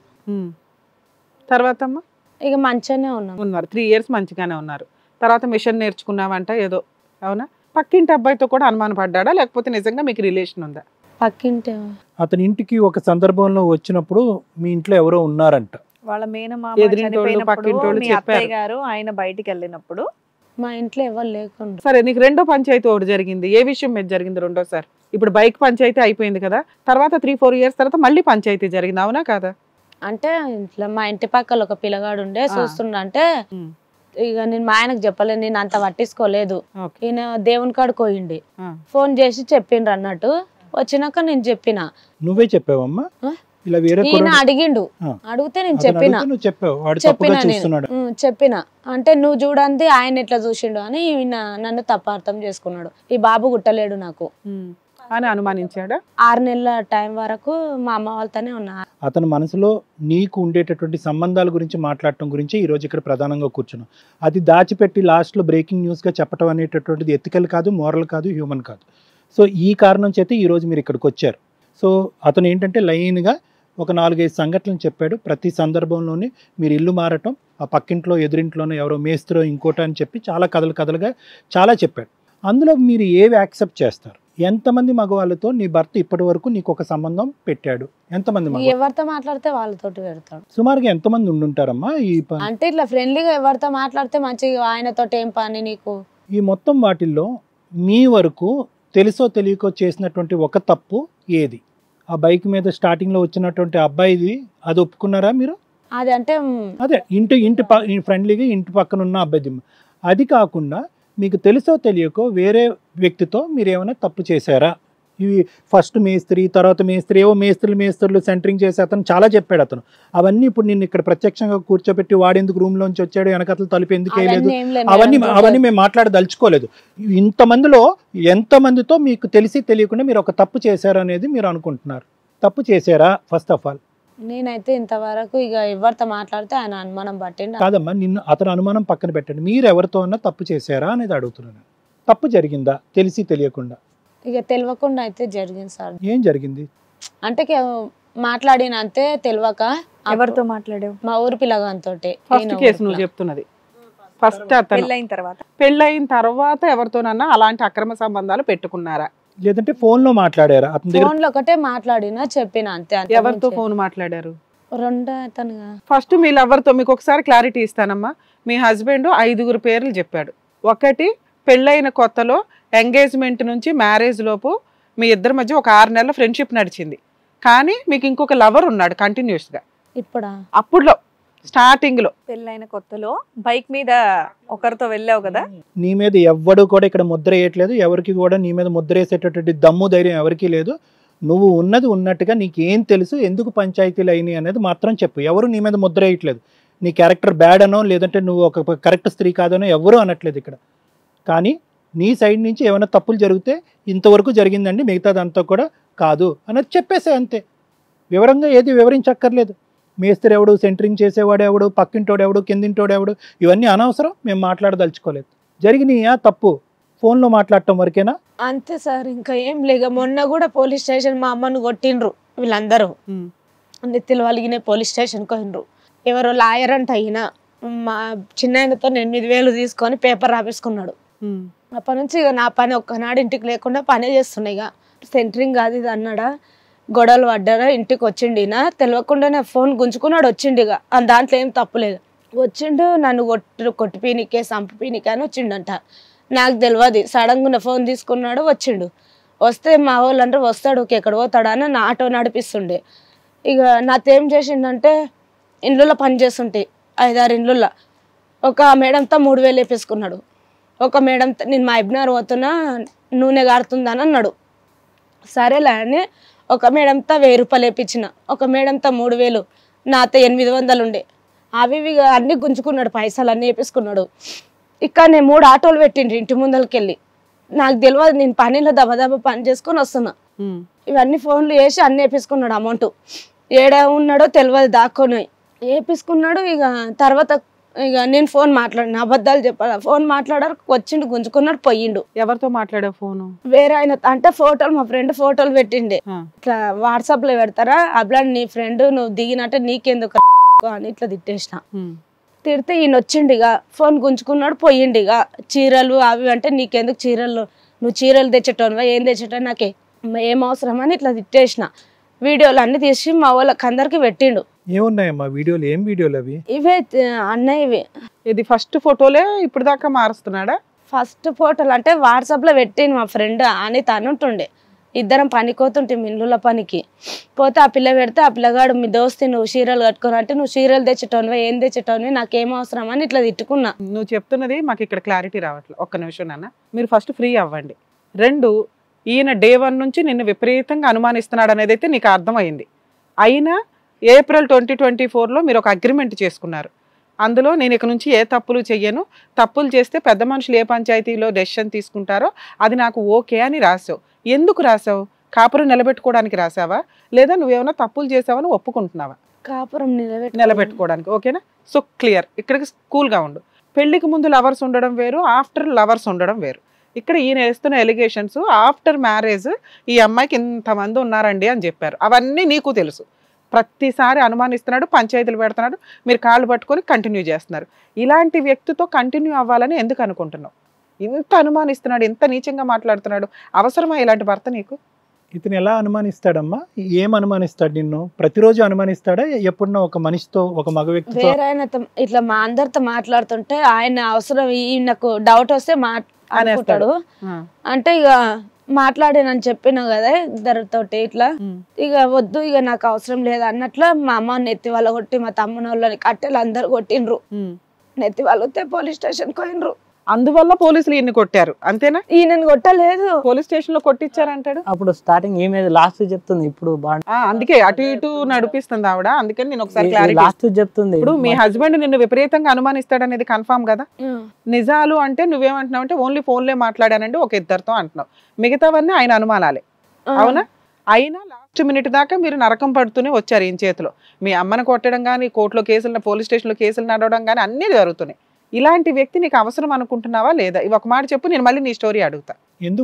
తర్వాత అమ్మ ఇక మంచిగానే ఉన్నాం. ఉన్నారు 3 years మంచిగానే ఉన్నారు. తర్వాత మిషన్ నేర్చుకున్నావంట ఏదో, అవునా? పక్కింటి అబ్బాయితో కూడా అనుమానం పడ్డాడా, లేకపోతే నిజంగా మీకు రిలేషన్ ఉందా? పక్కింటి అతని ఇంటికి ఒక సందర్భంలో వచ్చినప్పుడు మీ ఇంట్లో ఎవరో ఉన్నారంట. వాళ్ళ మేనమామ ఎదిరింటోళ్ళు, చనిపోయినప్పుడు పక్కింటోళ్ళు మీ చెప్పారు. అత్తయ్య గారు ఆయన బయటికి వెళ్ళినప్పుడు మా ఇంట్లో ఎవరు లేకుండా. సరే, నీకు రెండో పంచాయతీ ఒకటి జరిగింది. ఏ విషయం మీద జరిగింది రెండోసారి? ఇప్పుడు బైక్ పంచాయతీ అయిపోయింది కదా, తర్వాత 3-4 years తర్వాత మళ్ళీ పంచాయతీ జరిగింది, అవునా కాదా? అంటే ఇట్లా మా ఇంటి పక్కల ఒక పిల్లగాడు ఉండే చూస్తుండ. అంటే ఇక నేను మా ఆయనకు చెప్పలేదు, నేను అంత పట్టించుకోలేదు. ఈయన దేవుని కాడికి పోయిండి, ఫోన్ చేసి చెప్పిండ్రు అన్నట్టు. వచ్చినాక నేను చెప్పిన. నువ్వే చెప్పావమ్మా? ఇలా వేరే ఈయన అడిగిండు, అడిగితే నేను చెప్పిన చెప్పిన అంటే నువ్వు చూడండి ఆయన ఎట్లా చూసిండు అని ఈయన నన్ను తప్ప అర్థం చేసుకున్నాడు. ఈ బాబు గుట్టలేడు నాకు అని అనుమానించాడా? 6 నెలల టైం వరకు మా అమ్మ వాళ్ళతోనే ఉన్నా. అతని మనసులో నీకు ఉండేటటువంటి సంబంధాల గురించి మాట్లాడటం గురించి ఈ రోజు ఇక్కడ ప్రధానంగా కూర్చున్నాం. అది దాచిపెట్టి లాస్ట్ లో బ్రేకింగ్ న్యూస్ గా చెప్పడం అనేటటువంటిది ఎథికల్ కాదు, మోరల్ కాదు, హ్యూమన్ కాదు. సో ఈ కారణం చేత ఈ రోజు మీరు ఇక్కడికి వచ్చారు. సో అతను ఏంటంటే లైన్గా ఒక 4-5 సంఘటనలు చెప్పాడు. ప్రతి సందర్భంలోనే మీరు ఇల్లు మారటం, ఆ పక్కింట్లో ఎదురింట్లోనే ఎవరో మేస్త్రో ఇంకోట అని చెప్పి చాలా కథలుగా చాలా చెప్పాడు. అందులో మీరు ఏవి యాక్సెప్ట్ చేస్తారు? ఎంతమంది మగవాళ్ళతో నీ భర్త ఇప్పటి వరకు నీకు ఒక సంబంధం పెట్టాడు? ఎంతమంది మగవాళ్ళు? ఎవరితో మాట్లాడితే వాళ్ళతోటి పెడతాడు. సుమారుగా ఎంతమంది ఉండుంటారమ్మా? అంటే ఇట్లా ఫ్రెండ్లీగా ఎవరితో మాట్లాడితే మంచిగా, ఆయనతో ఏం పని నీకు? ఈ మొత్తం వాటిల్లో మీ వరకు తెలుసో తెలియకో చేసినటువంటి ఒక తప్పు ఏది? ఆ బైక్ మీద స్టార్టింగ్ లో వచ్చినటువంటి అబ్బాయిది, అది ఒప్పుకున్నారా మీరు? అది అంటే అదే ఇంటి ఫ్రెండ్లీగా ఇంటి పక్కన ఉన్న అబ్బాయిది. అది కాకుండా మీకు తెలుసో తెలియకో వేరే వ్యక్తితో మీరు ఏమైనా తప్పు చేశారా? ఇవి ఫస్ట్ మేస్త్రి, తర్వాత మేస్త్రి, ఏవో మేస్త్రులు సెంటరింగ్ చేసి అతను చాలా చెప్పాడు అతను. అవన్నీ ఇప్పుడు నిన్ను ఇక్కడ ప్రత్యక్షంగా కూర్చోబెట్టి వాడెందుకు రూమ్ లోంచి వచ్చాడు, వెనకతలు తలుపు ఎందుకు వేయలేదు, అవన్నీ మేము మాట్లాడదలుచుకోలేదు. ఇంతమందిలో ఎంతమందితో మీకు తెలిసి తెలియకుండా మీరు ఒక తప్పు చేశారు అనేది మీరు అనుకుంటున్నారు? తప్పు చేశారా? ఫస్ట్ ఆఫ్ ఆల్ నేనైతే ఇంతవరకు ఇక ఎవరితో మాట్లాడితే ఆయన అనుమానం పట్టిండు. కాదమ్మా, నిన్ను అతను అనుమానం పక్కన పెట్టండి, మీరు ఎవరితో అన్నా తప్పు చేశారా అనేది అడుగుతున్నాను. తప్పు జరిగిందా తెలిసి తెలియకుండా? ఇక తెలియకుండా అయితే జరిగింది సార్. ఏం జరిగింది అంటే మాట్లాడిన అంతే తెలియక. ఎవరితో మాట్లాడావు? మా ఊరు పిల్లగాంతో. ఫస్ట్ కేసు నువ్వు చెప్తున్నది. ఫస్ట్ అతను పెళ్ళైన తర్వాత పెళ్ళైన తర్వాత ఎవరితోనన్నా అలాంటి అక్రమ సంబంధాలు పెట్టుకున్నారా? లేదంటే ఫోన్ లో మాట్లాడారా అతని దగ్గర? ఫోన్ లో ఒకటే మాట్లాడినా చెప్పిన అంతే. ఎవరితో ఫోన్ మాట్లాడారు? రెండో అతనుగా. ఫస్ట్ మీ లవర్తో మీకు ఒకసారి క్లారిటీ ఇస్తానమ్మా. మీ హస్బెండ్ 5 పేర్లు చెప్పాడు. ఒకటి, పెళ్ళైన కొత్తలో ఎంగేజ్మెంట్ నుంచి మ్యారేజ్ లోపు మీ ఇద్దరి మధ్య ఒక 6 నెలల ఫ్రెండ్షిప్ నడిచింది. కానీ మీకు ఇంకొక లవర్ ఉన్నాడు కంటిన్యూస్ గా. ఇప్పుడా? అప్పుడులో స్టార్టింగ్ లో పెళ్ళైన కొత్తలో బైక్ మీద ఒకరితో వెళ్ళావు కదా. నీ మీద ఎవ్వడు కూడా ఇక్కడ ముద్ర వేయట్లేదు, ఎవరికి కూడా నీ మీద ముద్ర వేసేటటువంటి దమ్ము ధైర్యం ఎవరికీ లేదు. నువ్వు ఉన్నది ఉన్నట్టుగా నీకేం తెలుసు, ఎందుకు పంచాయతీలు అయినాయి అనేది మాత్రం చెప్పు. ఎవరు నీ మీద ముద్ర వేయట్లేదు. నీ క్యారెక్టర్ బ్యాడ్ అనో లేదంటే నువ్వు ఒక కరెక్ట్ స్త్రీ కాదనో ఎవరూ అనట్లేదు ఇక్కడ. కానీ నీ సైడ్ నుంచి ఏమైనా తప్పులు జరిగితే ఇంతవరకు జరిగిందండి, మిగతాదంతా కూడా కాదు అన్నది చెప్పేసే అంతే. వివరంగా ఏది వివరించక్కర్లేదు. మేస్త్రి ఎవడు, సెంటరింగ్ చేసేవాడు ఎవడు, పక్కింటోడు ఎవడు, కిందింటోడు ఎవడు, ఇవన్నీ అనవసరం. మేము మాట్లాడదలుచుకోలేదు. జరిగినాయా తప్పు ఫోన్లో మాట్లాడటం వరకేనా? అంతే సార్, ఇంకా ఏం లేక. మొన్న కూడా పోలీస్ స్టేషన్ మా అమ్మను కొట్టిండ్రు వీళ్ళందరూ. నెత్తిలు వలిగిన పోలీస్ స్టేషన్కి పోయినరు. ఎవరో లాయర్ అంట అయిన మా చిన్నాయనతో 8,000 తీసుకొని పేపర్ రాపేసుకున్నాడు. అప్పటి నుంచి ఇక నా పని ఒక్కనాడు ఇంటికి లేకుండా పనే చేస్తున్నాయి. ఇక సెంటరింగ్ కాదు ఇది అన్నాడా, గొడవలు పడ్డారా, ఇంటికి వచ్చిండినా తెలియకుండానే ఫోన్ గుంజుకున్నాడు. వచ్చిండు ఇక దాంట్లో ఏం తప్పులేదు. వచ్చిండు నన్ను కొట్టిపీనికే సంపపీనికే అని వచ్చిండంట. నాకు తెలియదు. సడన్గా ఫోన్ తీసుకున్నాడు, వచ్చిండు. వస్తే మా వాళ్ళు అంటే వస్తాడు, ఎక్కడ పోతాడా అని నా ఆటో నడిపిస్తుండే. ఇక నాతో ఏం చేసిండంటే ఇండ్లలో పని చేస్తుంటే 5-6 ఇండ్లలో ఒక మేడంతో 3,000 వేపేసుకున్నాడు. ఒక మేడంతో నేను మా ఇబ్నార్ పోతున్నా నూనె గారుతుందని అన్నాడు. సరేలే అని ఒక మేడంతో 1,000 రూపాయలు వేపించిన. ఒక మేడంతో 3,000, నాతో 800 ఉండే. అవి అన్నీ గుంజుకున్నాడు, పైసలు అన్నీ వేపించుకున్నాడు. ఇక్కడ నేను 3 ఆటోలు పెట్టిండ్రు ఇంటి ముందరికి వెళ్ళి. నాకు తెలియదు, నేను పనిలో దబదబ పని చేసుకొని వస్తున్నా. ఇవన్నీ ఫోన్లు వేసి అన్నీ వేపించుకున్నాడు. అమౌంట్ ఏడా ఉన్నాడో తెలియదు, దాక్కొని వేపించుకున్నాడు. ఇక తర్వాత ఇక నేను ఫోన్ మాట్లాడిన, అబద్ధాలు చెప్పాలి. ఫోన్ మాట్లాడారు, వచ్చిండు, గుంజుకున్నాడు, పోయిండు. ఎవరితో మాట్లాడే ఫోను? వేరే ఆయన అంటే ఫోటోలు, మా ఫ్రెండ్ ఫోటోలు పెట్టిండే. ఇట్లా వాట్సాప్ లో పెడతారా, అబ్లా నీ ఫ్రెండ్ నువ్వు దిగినట్టే నీకెందుకు అని ఇట్లా తిట్టేసిన. తిడితే ఈయన వచ్చిండిగా, ఫోన్ గుంజుకున్నాడు, పోయిండిగా. చీరలు అవి అంటే నీకెందుకు చీరలు, నువ్వు చీరలు తెచ్చేటోనువా, ఏం తెచ్చేటో నాకే ఏం అవసరం అని ఇట్లా తిట్టేసిన. వీడియోలు అన్ని తీసి మా వాళ్ళకి అందరికి పెట్టిండు. ఏమున్నాయమ్మా వీడియోలు? ఏం వీడియోలు అవి? ఇవే అన్నయ్య ఇవి. ఇది ఫస్ట్ ఫోటోలే ఇప్పుడు దాకా మారుస్తున్నాడా? ఫస్ట్ ఫోటోలు అంటే వాట్సాప్ లో పెట్టిండు మా ఫ్రెండ్ అని తనుంటుండే. ఇద్దరం పనికోతుంటే మిల్లుల పనికి పోతే ఆ పిల్ల పెడితే ఆ పిల్లగాడు మీ దోస్తి నువ్వు చీరలు కట్టుకుని అంటే నువ్వు చీరలు తెచ్చేటోనివా, ఏం తెచ్చేటోనివి, నాకేం అవసరం అని ఇట్లా తిట్టుకున్నా. నువ్వు చెప్తున్నది మాకు ఇక్కడ క్లారిటీ రావట్లేదు. ఒక్క నిమిషం నాన్న, మీరు ఫస్ట్ ఫ్రీ అవ్వండి. 2, ఈయన డే 1 నుంచి నిన్ను విపరీతంగా అనుమానిస్తున్నాడు అనేది అయితే నీకు అర్థమైంది. అయినా ఏప్రిల్ 2024లో మీరు ఒక అగ్రిమెంట్ చేసుకున్నారు. అందులో నేను ఇక నుంచి ఏ తప్పులు చెయ్యను, తప్పులు చేస్తే పెద్ద మనుషులు ఏ పంచాయతీలో డెసిషన్ తీసుకుంటారో అది నాకు ఓకే అని రాసావు. ఎందుకు రాసావు? కాపురం నిలబెట్టుకోవడానికి రాసావా, లేదా నువ్వేమైనా తప్పులు చేసావని ఒప్పుకుంటున్నావా? కాపురం నిలబెట్టుకోవడానికి. ఓకేనా? So clear. ఇక్కడికి కూల్గా ఉండు. పెళ్లికి ముందు లవర్స్ ఉండడం వేరు, ఆఫ్టర్ లవర్స్ ఉండడం వేరు. ఇక్కడ ఈయన వేస్తున్న ఎలిగేషన్స్ ఆఫ్టర్ మ్యారేజ్ ఈ అమ్మాయికి ఇంతమంది ఉన్నారండి అని చెప్పారు. అవన్నీ నీకు తెలుసు. ప్రతిసారి అనుమానిస్తున్నాడు, పంచాయతీలు పెడుతున్నాడు, మీరు కాళ్ళు పట్టుకొని కంటిన్యూ చేస్తున్నారు. ఇలాంటి వ్యక్తితో కంటిన్యూ అవ్వాలని ఎందుకు అనుకుంటున్నావు? ఇంత అనుమానిస్తున్నాడు, ఇంత నీచంగా మాట్లాడుతున్నాడు, అవసరమా ఇలాంటి భర్త నీకు? ఇతను ఎలా అనుమానిస్తాడమ్మా? ఏం అనుమానిస్తాడు నిన్ను? ప్రతిరోజు అనుమానిస్తాడా? ఎప్పుడన్నా ఒక మనిషితో, ఒక మగ వ్యక్తితో? వేరే ఆయనతో ఇట్లా మా అందరితో మాట్లాడుతుంటే ఆయన అవసరం ఈయనకు డౌట్ వస్తే అనుకుంటాడు. అంటే ఇక మాట్లాడానని చెప్పినా కదా ఇద్దరితోటి ఇట్లా, ఇక వద్దు ఇక నాకు అవసరం లేదు అన్నట్లు మా అమ్మ నెత్తి వాళ్ళ కొట్టి మా తమ్ముని వాళ్ళని కట్టెలు అందరు కొట్టిండ్రు. నెత్తి వాళ్ళు వస్తే పోలీస్ స్టేషన్ పోయినరు. అందువల్ల పోలీసులు ఈయన్ని కొట్టారు అంతేనా? ఈయనని కొట్టలేదు, పోలీస్ స్టేషన్ లో కొట్టించారంటాడు. అప్పుడు స్టార్టింగ్ ఏమే లాస్ట్ చెప్తుంది, ఇప్పుడు అందుకే అటు ఇటు నడిపిస్తుంది ఆవిడ. అందుకని నేను ఒకసారి క్లారిటీ లాస్ట్ చెప్తుంది. ఇప్పుడు మీ హస్బెండ్ నిన్ను విపరీతంగా అనుమానిస్తాడు అనేది కన్ఫామ్ కదా? నిజాలు అంటే నువ్వేమంటున్నావు అంటే ఓన్లీ ఫోన్లే మాట్లాడానండి ఒక ఇద్దరితో అంటున్నావు, మిగతావన్నీ ఆయన అనుమానాలే. అవునా? అయినా లాస్ట్ మినిట్ దాకా మీరు నరకం పడుతూనే వచ్చారు ఈయన చేతిలో. మీ అమ్మను కొట్టడం కానీ, కోర్టులో కేసులు, పోలీస్ స్టేషన్లో కేసులు నడవడం కానీ అన్నీ జరుగుతున్నాయి. ఇలాంటి వ్యక్తి నీకు అవసరం అనుకుంటున్నావా లేదా? ఇవి ఒక మాట చెప్పు, నేను మళ్ళీ నీ స్టోరీ అడుగుతా. ఎందుకు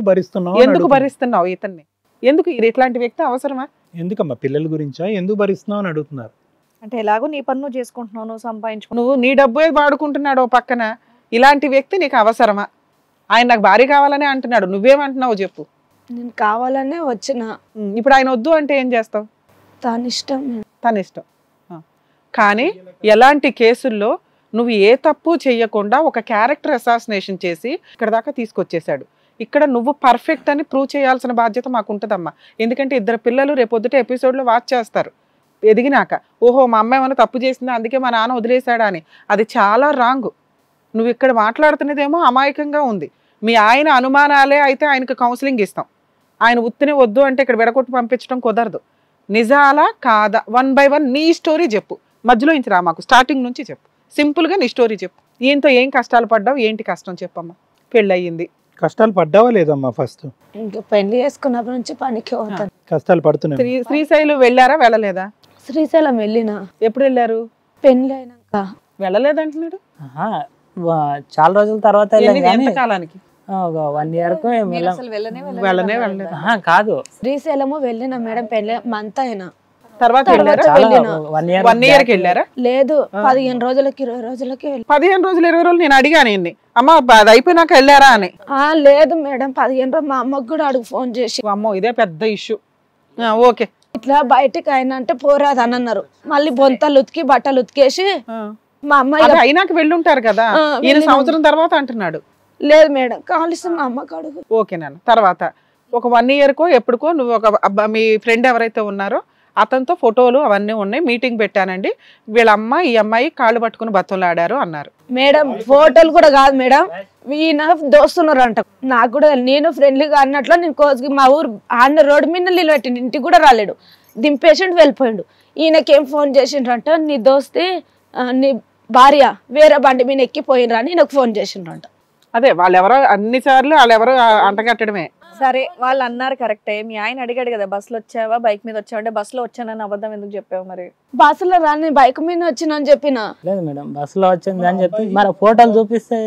భరిస్తున్నావు? ఇతన్ని ఎందుకు? ఇట్లాంటి వ్యక్తి అవసరమా? ఎందుకమ్మా? పిల్లల గురించా? ఎందుకు భరిస్తున్నావు అని అడుగుతున్నారు. అంటే ఎలాగో నీ పన్ను చేసుకుంటున్నావు, నువ్వు సంపాదించుకో, నువ్వు నీ డబ్బే వాడుకుంటున్నాడు పక్కన. ఇలాంటి వ్యక్తి నీకు అవసరమా? ఆయన నాకు భార్య కావాలనే అంటున్నాడు, నువ్వేమంటున్నావు చెప్పు. నేను కావాలనే వచ్చిన. ఇప్పుడు ఆయన వద్దు అంటే ఏం చేస్తావు? తన ఇష్టం మేడం. తన ఇష్టం. కానీ ఎలాంటి కేసుల్లో నువ్వు ఏ తప్పు చెయ్యకుండా ఒక క్యారెక్టర్ అసాసినేషన్ చేసి ఇక్కడ దాకా తీసుకొచ్చేసాడు. ఇక్కడ నువ్వు పర్ఫెక్ట్ అని ప్రూవ్ చేయాల్సిన బాధ్యత మాకు ఉంటుందమ్మా. ఎందుకంటే ఇద్దరు పిల్లలు రేపొద్దుట ఎపిసోడ్లో వాచ్ చేస్తారు ఎదిగినాక. ఓహో మా అమ్మాయి ఏమైనా తప్పు చేసిందా అందుకే మా నాన్న వదిలేశాడా అని. అది చాలా రాంగ్. నువ్వు ఇక్కడ మాట్లాడుతున్నదేమో అమాయకంగా ఉంది. మీ ఆయన అనుమానాలే అయితే ఆయనకు కౌన్సిలింగ్ ఇస్తాం. ఆయన ఉత్తిని వద్దు అంటే ఇక్కడ విడగొట్టి పంపించడం కుదరదు. నిజాలా కాదా 1 by 1 నీ స్టోరీ చెప్పు. మధ్యలో ఇంచి రా, మాకు స్టార్టింగ్ నుంచి చెప్పు. సింపుల్గా నీ స్టోరీ చెప్పు. ఈయనతో ఏం కష్టాలు పడ్డావు, ఏంటి కష్టం చెప్పమ్మా. పెళ్ళి అయ్యింది, కష్టాలు పడ్డావా లేదమ్మా? ఫస్ట్ ఇంకా పెళ్లి చేసుకున్నప్పటి నుంచి పనికి పోతాను. కష్టాలు పడుతున్నాయి. శ్రీశైలం వెళ్ళారా వెళ్ళలేదా? శ్రీశైలం వెళ్ళిన. ఎప్పుడు వెళ్ళారు? పెళ్లి అయినాక. వెళ్ళలేదంటున్నాడు. చాలా రోజుల తర్వాత వెళ్ళాం కానీ ఎంత కాలానికి? ఒక 1 year కు ఏం వెళ్ళాం. వెళ్ళనే వెళ్ళలేదు. కాదు, శ్రీశైలము వెళ్ళిన మేడం, పెళ్లి మంత్ అయినా తర్వాత వెళ్ళారా? చాలా వెళ్ళిన. 1 year 1 year కి వెళ్ళారా? లేదు, 15 రోజులకి 20 రోజులకి 15 రోజులు 20 రోజులు నేను అడిగాను ఈయన్ని, అమ్మ అది అయిపోయినాక వెళ్ళారా అని. లేదు మేడం, 15 రోజులు. మా అమ్మకు కూడా అడుగు ఫోన్ చేసి, అమ్మో ఇదే పెద్ద ఇష్యూ. ఓకే, ఇట్లా బయటికి అయినా అంటే పోరాదు అని అన్నారు. మళ్ళీ బొంతలు ఉతికి బట్టలు ఉతికేసి మా అమ్మాయి అది అయినాక వెళ్ళుంటారు కదా. ఈయన సంవత్సరం తర్వాత అంటున్నాడు. లేదు మేడం, కావాల్సి మా అమ్మకు అడుగు. ఓకే నాన్న. తర్వాత ఒక 1 year కో ఎప్పుడుకో నువ్వు ఒక మీ ఫ్రెండ్ ఎవరైతే ఉన్నారో అతనితో ఫోటోలు అవన్నీ ఉన్నాయి, మీటింగ్ పెట్టానండి, వీళ్ళ అమ్మ ఈ అమ్మాయి కాళ్ళు పట్టుకుని బతులాడారు అన్నారు. మేడం ఫోటోలు కూడా కాదు మేడం, ఈయన దోస్తున్నారు అంట. నాకు కూడా నేను ఫ్రెండ్లీగా అన్నట్లు నేను కోసుకి మా ఊరు ఆన్న రోడ్డు మీద నిలబెట్టిండు, ఇంటికి కూడా రాలేడు, దింపేసిండు వెళ్ళిపోయిండు. ఈయనకేం ఫోన్ చేసిండ్రంట, నీ దోస్తి నీ భార్య వేరే బండి మీద ఎక్కిపోయినరా అని నాకు ఫోన్ చేసిండ్రంట. అదే వాళ్ళెవరో అన్నిసార్లు వాళ్ళెవరో అంటగట్టడమే. సరే వాళ్ళు అన్నారు కరెక్టే. మీ ఆయన అడిగాడు కదా బస్సులో వచ్చావా బైక్ మీద వచ్చావా అంటే బస్సులో వచ్చానని అబద్ధం ఎందుకు చెప్పావు? మరి బస్సులో రాని బైక్ మీద వచ్చిన అని చెప్పిన. లేదు మేడం, బస్సులో వచ్చింది అని చెప్పి మరి ఫోటోలు చూపిస్తే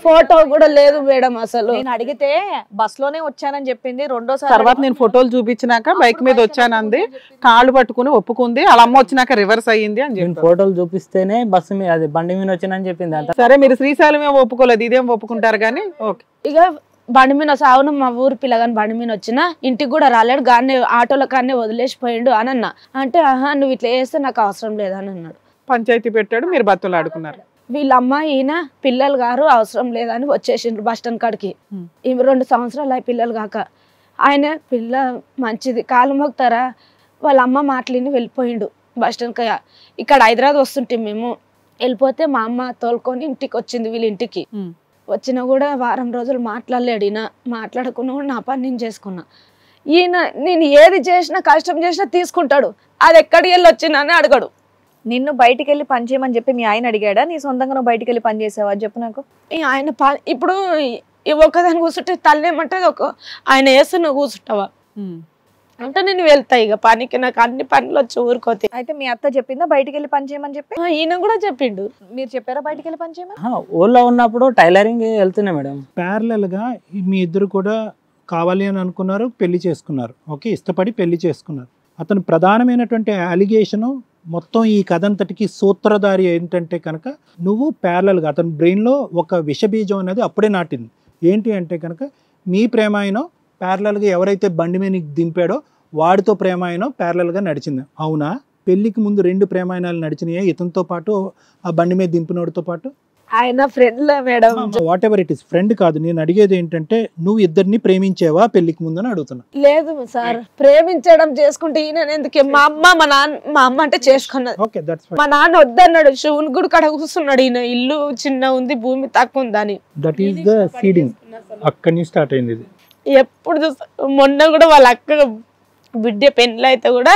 ఫోటో కూడా లేదు మేడం. అసలు నేను అడిగితే బస్సులోనే వచ్చానని చెప్పింది. రెండోసారి తర్వాత నేను ఫోటోలు చూపించినాక బైక్ మీద వచ్చానంది, కాళ్ళు పట్టుకుని ఒప్పుకుంది, వాళ్ళ అమ్మ వచ్చినాక రివర్స్ అయ్యింది అని చెప్పి ఫోటోలు చూపిస్తేనే బస్సు మీద అది బండి మీద వచ్చిందని చెప్పింది అంట. సరే మీరు శ్రీశైలం ఏమో ఒప్పుకోలేదు, ఇదేం ఒప్పుకుంటారు కానీ ఓకే. ఇక బండి మీద సావును మా ఊరు పిల్లగాని బండి మీద వచ్చిన, ఇంటికి కూడా రాలేడు, గానే ఆటోల కానే వదిలేసిపోయిండు అని అన్నా. అంటే ఆహా నువ్వు ఇట్లా చేస్తే నాకు అవసరం లేదని అన్నాడు. పంచాయతీ పెట్టాడు, మీరు బతులు ఆడుకున్నారు. వీళ్ళ అమ్మ ఈయన పిల్లలు గారు అవసరం లేదని వచ్చేసిండ్రు బస్ స్టాండ్ కాడికి. 2 సంవత్సరాలు అయి పిల్లలు కాక. ఆయన పిల్ల మంచిది కాలు మోగుతారా వాళ్ళ అమ్మ మాటలిని వెళ్ళిపోయిండు బస్ స్టాండ్. ఇక్కడ హైదరాబాద్ వస్తుంటే మేము వెళ్ళిపోతే మా అమ్మ తోలుకొని ఇంటికి వచ్చింది వీళ్ళ ఇంటికి. వచ్చినా కూడా వారం రోజులు మాట్లాడలేడు ఈయన. మాట్లాడకుండా కూడా నా పని నేను చేసుకున్నా. ఈయన నేను ఏది చేసినా కష్టం చేసినా తీసుకుంటాడు, అది ఎక్కడికి వెళ్ళి వచ్చినా అని అడగడు. నిన్ను బయటికి వెళ్ళి పని చేయమని చెప్పి మీ ఆయన అడిగాడా? నీ సొంతంగా నువ్వు బయటికి వెళ్ళి పని చేసావా చెప్పు నాకు. ఆయన ఇప్పుడు ఒక్కదాన్ని కూర్చుంటే తల్లేమంటే ఆయన వేస్తే నువ్వు కూర్చుంటావా అంటే నేను వెళ్తా ఇక పనికి, నాకు అన్ని పనులు వచ్చి ఊరుకోతే. అయితే మీ అత్త చెప్పిందా బయటికి వెళ్ళి పని చేయమని చెప్పి? ఈయన కూడా చెప్పిండు. మీరు చెప్పారా బయటికి వెళ్ళి పని చేయమని? ఊళ్ళో ఉన్నప్పుడు టైలరింగ్ వెళ్తున్నా మేడం. ప్యారలల్ గా మీ ఇద్దరు కూడా కావాలి అని అనుకున్నారు, పెళ్లి చేసుకున్నారు. ఓకే, ఇష్టపడి పెళ్లి చేసుకున్నారు. అతను ప్రధానమైనటువంటి అలిగేషను మొత్తం ఈ కథ అంతటికి సూత్రధారి ఏంటంటే కనుక నువ్వు ప్యారలల్గా అతని బ్రెయిన్లో ఒక విషబీజం అనేది అప్పుడే నాటింది. ఏంటి అంటే కనుక మీ ప్రేమాయణం ప్యారలల్గా ఎవరైతే బండి మీద దింపాడో వాడితో ప్రేమాయణం ప్యారలల్గా నడిచింది. అవునా? పెళ్లికి ముందు 2 ప్రేమాయణాలు నడిచినాయా ఇతనితో పాటు ఆ బండి మీద దింపినోడితో పాటు? ఆయన friend madam. What ever it is, friend కాదు. నేను అడిగేది ఏంటంటే నువ్వు ఇద్దరిని ప్రేమించేవా పెళ్లికి ముందని అడుగుతున్నా. లేదు సార్, ప్రేమించడం చేసుకుంటే ఈయన ఎందుకే? మా అమ్మ అంటే చేసుకున్నది. Okay, that's fine. మా నాన్న వద్దన్నాడు, శివుని గుడి కాడ కూర్చున్నాడు. ఈయన ఇల్లు చిన్న ఉంది, భూమి తక్కువ ఉందని. That is the seeding. అక్కడి నుంచి స్టార్ట్ అయింది ఇది. ఎప్పుడు మొన్న కూడా వాళ్ళ అక్క బిడ్డ పెళ్ళి అయితే కూడా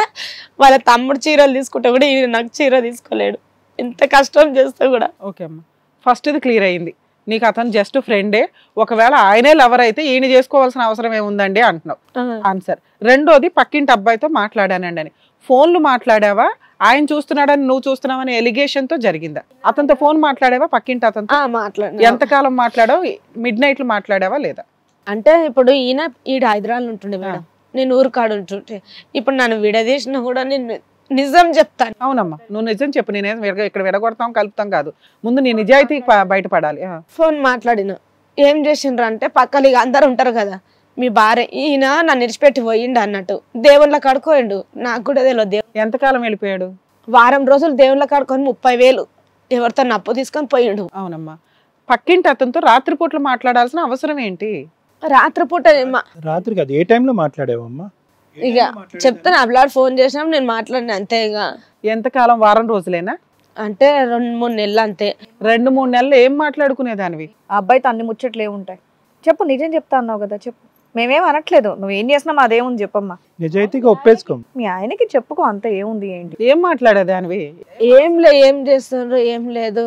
వాళ్ళ తమ్ముడు చీరలు తీసుకుంటే కూడా ఈయన నాకు చీర తీసుకోలేడు, ఎంత కష్టం చేస్తే కూడా. ఓకే అమ్మా, ఫస్ట్ ఇది క్లియర్ అయింది. నీకు అతను జస్ట్ ఫ్రెండే, ఒకవేళ ఆయనే లవర్ అయితే ఈయన చేసుకోవాల్సిన అవసరం ఏముందండి అంటున్నావు ఆన్సర్. రెండోది పక్కింటి అబ్బాయితో మాట్లాడానండి అని. ఫోన్లు మాట్లాడావా? ఆయన చూస్తున్నాడని నువ్వు చూస్తున్నావని ఎలిగేషన్ తో జరిగిందా? అతనితో ఫోన్ మాట్లాడావా? పక్కింటి అతనితో మాట్లాడు. ఎంతకాలం మాట్లాడావు? మిడ్ నైట్లు మాట్లాడావా లేదా? అంటే ఇప్పుడు ఈడ హైదరాబాద్ ఉంటుండే మేడం, నేను ఊరు కాడు ఉంటుంటే. ఇప్పుడు నన్ను విడదీసినా కూడా నేను నిజం చెప్తాను. అవునమ్మా, నువ్వు నిజం చెప్పు. నేనేం ఇక్కడ విడగొడతాం కలుపుతాం కాదు, ముందు నీ నిజాయితీ బయటపడాలి. ఫోన్ మాట్లాడిన ఏం చేసిండ్రు అంటే పక్కలు ఇక అందరు ఉంటారు కదా, మీ భార్య ఈయన నన్ను విడిచిపెట్టి పోయిండు అన్నట్టు దేవుళ్ళ కడుకోయిండు. నాకు కూడా తెలియదు. ఎంతకాలం వెళ్ళిపోయాడు? వారం రోజులు దేవుళ్ళ కడుకొని 30,000 ఎవరితో అప్పు తీసుకొని పోయిండు. అవునమ్మా. పక్కింటి అతనితో రాత్రిపూట్లు మాట్లాడాల్సిన అవసరం ఏంటి? రాత్రిపూట రాత్రి కాదు, ఏ టైంలో మాట్లాడేవమ్మా? ఇక చెప్తాను, అబ్లాడ్ ఫోన్ చేసినాం, నేను మాట్లాడిన అంతే. ఇక ఎంతకాలం? వారం రోజులేనా? అంటే 2-3 నెలలు అంతే. 2-3 నెలలు ఏం మాట్లాడుకునేదానివి? ఆ అబ్బాయితో అన్ని ముచ్చట్లే ఉంటాయి. చెప్పు, నిజం చెప్తా అన్నావు కదా, చెప్పు. మేమేం అనట్లేదు, నువ్వేం చేసినా అదేముంది చెప్పమ్మా. నిజాయితీగా ఒప్పేసుకో. మీ ఆయనకి చెప్పుకో, అంత ఏముంది ఏంటి. ఏం మాట్లాడేదానివి? ఏం చేస్తున్నారు? ఏం లేదు.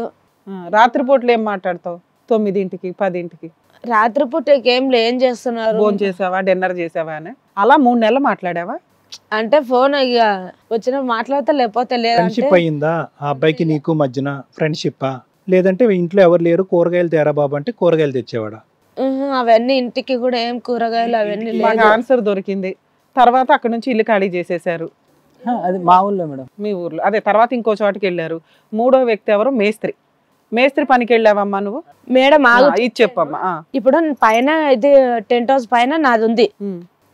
రాత్రిపూట్లు ఏం మాట్లాడతావు? 9ంటికి 10ంటికి రాత్రిపూట ఏం చేస్తున్నారు? ఫోన్ చేసావా, డిన్నర్ చేసావా అని అలా 3 నెలలు మాట్లాడావా? అంటే ఫోన్ ఇక వచ్చిన మాట్లాడితే లేకపోతే లేదంటే. ఫ్రెండ్షిప్ అయ్యిందా ఆ అబ్బాయికి నీకు మధ్యన? ఫ్రెండ్షిప్పా? లేదంటే ఇంట్లో ఎవరు లేరు, కూరగాయలు తేరా బాబు అంటే కూరగాయలు తెచ్చేవాడా? అవన్నీ ఇంటికి కూడా ఏం కూరగాయలు అవన్నీ మాకు ఆన్సర్ దొరికింది. తర్వాత అక్కడ నుంచి ఇల్లు ఖాళీ చేసేసారు. అది మా ఊళ్ళో మేడం. మీ ఊర్లో? అదే, తర్వాత ఇంకో చోటుకి వెళ్ళారు. 3వ వ్యక్తి ఎవరు? మేస్త్రి పనికి వెళ్ళావమ్మా నువ్వు? మేడం ఇది చెప్పమ్మా. ఇప్పుడు పైన ఇది టెంట్ హౌస్ పైన నాది ఉంది.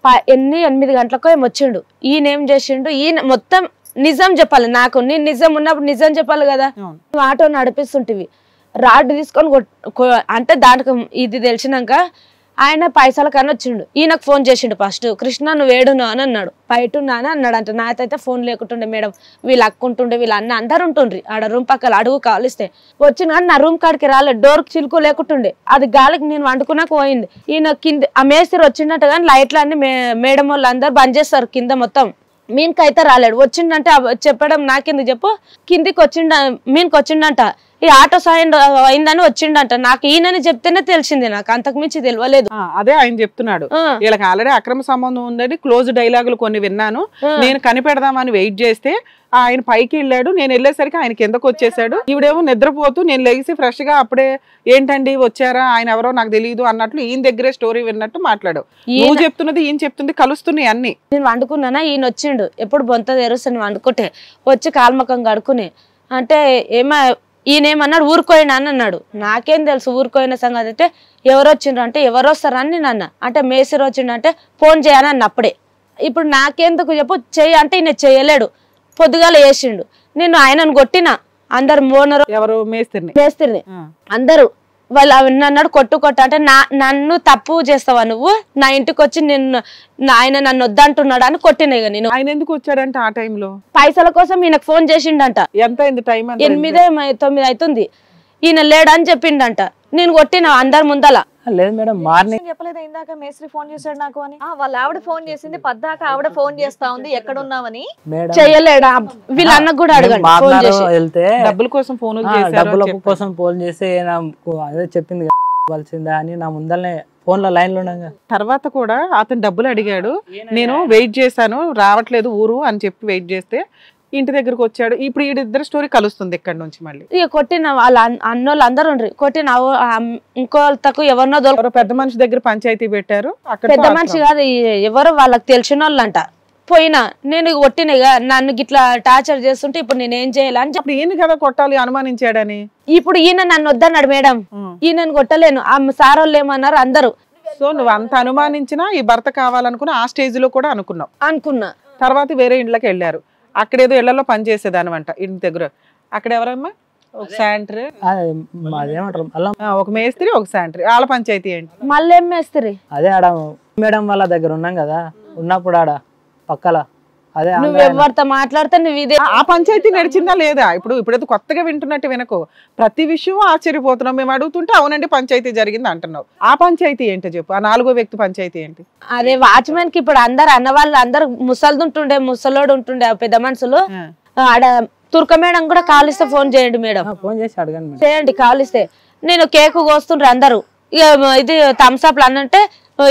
8 గంటలకు ఏం వచ్చిండు. ఈయన ఏం చేసిండు? ఈయన మొత్తం నిజం చెప్పాలి నాకు. నేను నిజం ఉన్నప్పుడు నిజం చెప్పాలి కదా. నువ్వు ఆటో నడిపిస్తుంటివి, రాడ్ తీసుకొని అంటే దానికి ఇది తెలిసినాక ఆయన పైసల కన్నా వచ్చిండు. ఈయనకు ఫోన్ చేసిండు ఫస్ట్. కృష్ణ నువ్వు ఏడును అని అన్నాడు. బయటున్నా అని అన్నాడు. అంటే నాకైతే ఫోన్ లేకుంటుండే మేడం. వీళ్ళు అక్కుంటుండే, వీళ్ళు అన్న అందరు ఉంటుండ్రి ఆడ రూమ్ పక్కల. అడుగు కాలిస్తే వచ్చిన కానీ నా రూమ్ కాడికి రాలేదు. డోర్ చిలుకు లేకుంటుండే, అది గాలికి నేను వండుకున్నాక పోయింది. ఈయన కింద ఆ మేస్త్రి వచ్చిండట కానీ లైట్లు అన్ని మేడం వాళ్ళు అందరు బంద్ చేస్తారు కింద మొత్తం. మీన్కైతే రాలేడు. వచ్చిండంటే చెప్పడం నాకెందుకు చెప్పు. కిందికి మీన్కి వచ్చిండంట. ఈ ఆటో సాయం అయిందని వచ్చిండంట. నాకు ఈయనని చెప్తేనే తెలిసింది, నాకు అంతకు మించి తెలియలేదు. అదే ఆయన చెప్తున్నాడు. వీళ్ళకి ఆల్రెడీ అక్రమ సంబంధం ఉందని క్లోజ్ డైలాగులు కొన్ని విన్నాను. నేను కనిపెడదామని వెయిట్ చేస్తే ఆయన పైకి వెళ్ళాడు. నేను వెళ్ళేసరికి ఆయన కిందకు వచ్చేసాడు. ఈవిడేమో నిద్రపోతూ నేను లేచి ఫ్రెష్ గా అప్పుడే ఏంటండి వచ్చారా, ఆయన ఎవరో నాకు తెలియదు అన్నట్లు ఈయన దగ్గరే స్టోరీ విన్నట్టు మాట్లాడు. నువ్వు చెప్తున్నది ఈయన చెప్తుంది కలుస్తున్నాయి అన్ని. నేను వండుకున్నానా, ఈయన వచ్చిండు. ఎప్పుడు బొంత తెరుస్తాను వండుకుంటే వచ్చి కాల్మకం కడుకుని అంటే ఈయనేమన్నాడు ఊరుకోయినా అని అన్నాడు. నాకేం తెలుసు ఊరుకోయిన సంగతి. అయితే ఎవరు వచ్చిండ్రు అంటే ఎవరు వస్తారని నేను అన్నా. అంటే మేస్త్రి వచ్చిండంటే ఫోన్ చేయని అన్న. అప్పుడే ఇప్పుడు నాకెందుకు చెప్పు చెయ్యి అంటే ఈయన చెయ్యలేడు. పొద్దుగాల వేసిండు. నేను ఆయనను కొట్టిన. అందరు మోనరు ఎవరు? మేస్త్రిని అందరూ వాళ్ళు అన్నాడు కొట్టు అంటే నన్ను తప్పు చేస్తావా నువ్వు, నా ఇంటికి వచ్చి ఆయన నన్ను వద్దంటున్నాడు అని కొట్టిన. ఇక నేను ఆయన ఎందుకు వచ్చాడంట ఆ టైంలో? పైసల కోసం ఈయనకు ఫోన్ చేసిండంట. ఎంత అయింది టైం? 8-9 అవుతుంది. ఈయన లేడని చెప్పిండంట. నేను కొట్టిన అందరి ముందల. లేదు మేడం, మార్నింగ్ చెప్పలేదు ఇందాక మేస్త్రి ఫోన్ చేశాడు నాకు అని. వాళ్ళ ఆవిడ ఫోన్ చేసింది, పద్దాక ఆవిడ ఫోన్ చేస్తా ఉంది ఎక్కడున్నావని. చెయ్యలేడా? వీళ్ళ అన్నకు కూడా అడగండి. వెళ్తే డబ్బుల కోసం ఫోన్ చేసి అదే చెప్పింది వలసిందా అని నా ముందరనే ఫోన్ లో లైన్ లో ఉండగా. తర్వాత కూడా అతను డబ్బులు అడిగాడు. నేను వెయిట్ చేశాను, రావట్లేదు ఊరు అని చెప్పి వెయిట్ చేస్తే ఇంటి దగ్గరకు వచ్చాడు. ఇప్పుడు వీడిద్దరు స్టోరీ కలుస్తుంది ఇక్కడ నుంచి మళ్ళీ. ఇక కొట్టిన వాళ్ళ అన్నోళ్ళు అందరు ఉండ్రి. కొట్టిన ఇంకోళ్ళకు ఎవరినో పెద్ద మనిషి దగ్గర పంచాయతీ పెట్టారు. పెద్ద మనిషి కాదు, ఎవరో వాళ్ళకి తెలిసిన వాళ్ళంట. పోయినా నేను కొట్టినగా నన్ను గిట్లా టార్చర్ చేస్తుంటే ఇప్పుడు నేనేం చేయాలని చెప్పి. ఈయన కదా కొట్టాలి అనుమానించాడని. ఇప్పుడు ఈయన నన్ను వద్దన్నాడు మేడం. ఈయనను కొట్టలేను. ఆ సార్ వాళ్ళు ఏమన్నారు అందరూ. సో నువ్వు అంత అనుమానించినా ఈ భర్త కావాలనుకున్నా ఆ స్టేజ్ లో కూడా అనుకున్నా. తర్వాత వేరే ఇంట్లోకి వెళ్ళారు. అక్కడేదో ఇళ్లలో పని చేసేదానమాట ఇంటి దగ్గర. అక్కడ ఎవరమ్మా? ఒక శాంట్రీ, ఒక మేస్త్రి, ఒక శాంట్రీ. వాళ్ళ పంచాయతీ ఏంటి? మళ్ళీ ఏం మేస్త్రి? అదే ఆడ మేడం వాళ్ళ దగ్గర ఉన్నాం కదా, ఉన్నప్పుడు ఆడ పక్కల అదే నువ్వు ఎవరితో మాట్లాడితే నువ్వు ఇదే. ఆ పంచాయతీ నడిచిందా లేదా? ఇప్పుడైతే కొత్తగా వింటున్నట్టు వినకు. ప్రతి విషయం ఆశ్చర్యపోతున్నాం. మేము అడుగుతుంటే అవునండి పంచాయతీ జరిగింది అంటున్నావు. ఆ పంచాయతీ ఏంటో చెప్పు. ఆ 4వ వ్యక్తి పంచాయతీ ఏంటి? అదే వాచ్మెన్ కి ఇప్పుడు అందరు అన్న వాళ్ళు అందరు ముసలిదుంటుండే, ముసలోడు ఉంటుండే పెద్ద మనుషులు. ఆడ తుర్క మేడం కూడా కాలిస్తే ఫోన్ చేయండి మేడం, ఫోన్ చేసి అడగండి చేయండి. కాలిస్తే నేను కేకు కోస్తుండ్రు అందరు. ఇక ఇది థమ్స్అప్లు అన్నంటే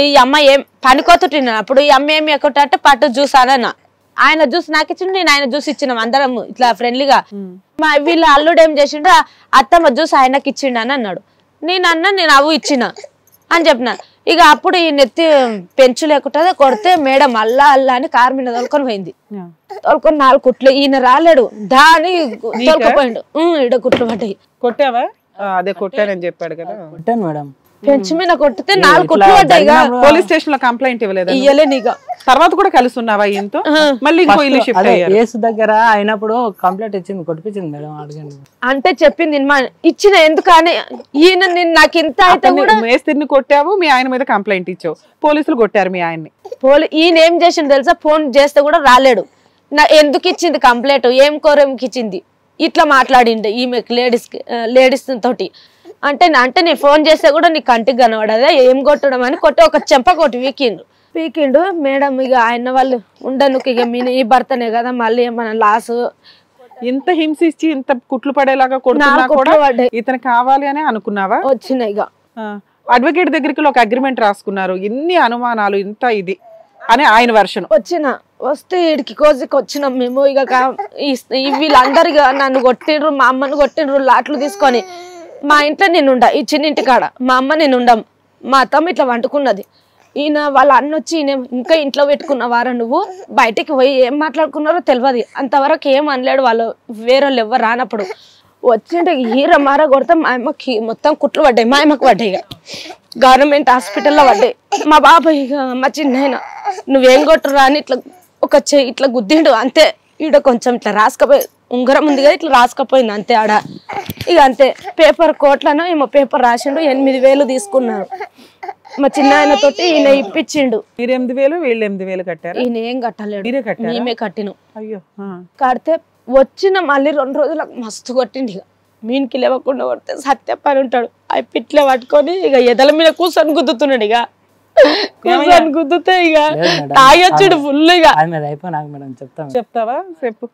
ఈ అమ్మ ఏం పనికొత్తున్నా. అప్పుడు ఈ అమ్మ ఏమి ఎక్కుంటే పట్టు జ్యూస్ అనన్నా. ఆయన జ్యూస్ నాకు ఇచ్చిండు, నేను ఆయన జ్యూస్ ఇచ్చినాం అందరం ఇట్లా ఫ్రెండ్లీగా. వీళ్ళ అల్లుడు ఏం చేసిండు, అత్తమ్మ జ్యూస్ ఆయనకి ఇచ్చిండు అని అన్నాడు. నేను అవు ఇచ్చిన అని చెప్పిన. ఇక అప్పుడు ఈ నెత్తి పెంచు లేకుండా కొడితే మేడం అల్లా అని కారు మీద తోలుకొని పోయింది. తోలుకొని 4 కుట్లు. ఈయన రాలేడు, దాని తోలుకుపోయిండు. ఇడ కుట్లు పడ్డాయి. కొట్టావా? అదే కొట్టానని చెప్పాడు కదా. కొట్టాను మేడం. పెంచి మీద కొట్టితే 4 కుట్లు పడ్డాయి. పోలీస్ స్టేషన్ లో కంప్లైంట్ ఇవ్వలేదు? ఇయ్యలే నీగా. తర్వాత కూడా కలిసి ఉన్నావా ఈయనతో? మళ్ళీ ఇంకో ఇల్లు షిఫ్ట్ అయ్యారు. కేసు దగ్గర అయినప్పుడు కంప్లైంట్ ఇచ్చింది, కొట్టించింది మేడం. అడగండి అంటే చెప్పింది ఇచ్చిన ఎందుకని ఈయన నాకు ఇంత అయితే కూడా మేస్త్రిని కొట్టావు, మీ ఆయన మీద కంప్లైంట్ ఇచ్చావు, పోలీసులు కొట్టారు మీ ఆయన్ని. ఈయన ఏం చేసిండు తెలుసా, ఫోన్ చేస్తే కూడా రాలేడు. ఎందుకు ఇచ్చింది కంప్లైంట్, ఏం కోరేంకి ఇచ్చింది, ఇట్లా మాట్లాడిండు ఈమెకి లేడీస్ తోటి. అంటే నేను ఫోన్ చేస్తే కూడా నీకు కంటికి కనబడదా, ఏం కొట్టడం అని కొట్టి ఒక చెంప కొట్టి పీకిండు. మేడం ఇక ఆయన వాళ్ళు ఉండను, ఇక ఈ భర్తనే కదా మళ్ళీ ఏమన్నా లాస్. ఇంత హింసించి ఇంత కుట్లు పడేలాగా కొడుతున్నా కూడా ఇతను కావాలి అని అనుకున్నావా? వచ్చినాయి. ఇక అడ్వకేట్ దగ్గరికి ఒక అగ్రిమెంట్ రాసుకున్నారు, ఇన్ని అనుమానాలు ఇంత ఇది అని ఆయన వర్షన్. వస్తే ఇడికి కోజికి వచ్చినాం మేము. ఇక వీళ్ళందరు నన్ను కొట్టిండ్రు, మా అమ్మను కొట్టిండ్రు లాట్లు తీసుకొని. మా ఇంట్లో నేనుండా, ఈ చిన్నింటి కాడ మా అమ్మ నేనుండం, మా అత్తమ్మ ఇట్లా వండుకున్నది. ఈయన వాళ్ళ అన్న వచ్చి ఈయన ఇంకా ఇంట్లో పెట్టుకున్నవారా నువ్వు, బయటికి పోయి ఏం మాట్లాడుకున్నారో తెలియదు. అంతవరకు ఏం అనలేడు వాళ్ళు, వేరే వాళ్ళు ఎవరు రానప్పుడు. వచ్చింటే హీర మార కొడితే మా అమ్మకి మొత్తం కుట్లు పడ్డాయి, మా అమ్మకి పడ్డాయి. గవర్నమెంట్ హాస్పిటల్లో పడ్డాయి. మా బాబాయ్ మా చిన్న నువ్వేం కొట్టురా అని ఇట్లా ఒక చెయ్యి ఇట్లా గుద్దిండు అంతే. ఈడ కొంచెం ఇట్లా రాసుకపోయి ఉంగరం ఉంది కదా, ఇట్లా రాసుకపోయింది అంతే ఆడ. ఇక అంతే. పేపర్ కోట్లను ఏమో పేపర్ రాసిండు, 8,000 తీసుకున్నారు. మా చిన్న ఆయన తోటి ఈయన ఇప్పించిండు. మీరు 8,000, వీళ్ళు 8,000 కట్టారు. ఈయన ఏం కట్టలేడు, మేమే కట్టినాం. అయ్యో. కడితే వచ్చిన మళ్ళీ 2 రోజులకు మస్తు కొట్టిండు. ఇక మీనికి లేవకుండా కొడితే సత్య పని ఉంటాడు, అవి పిట్లే పట్టుకొని ఇక ఎదల మీద కూర్చొని గుద్దుతున్నాడు. ఇక కూర్చొని గుద్దుతే ఇక తాగొచ్చుడు ఫుల్. ఇక చెప్తావా? చెప్పు.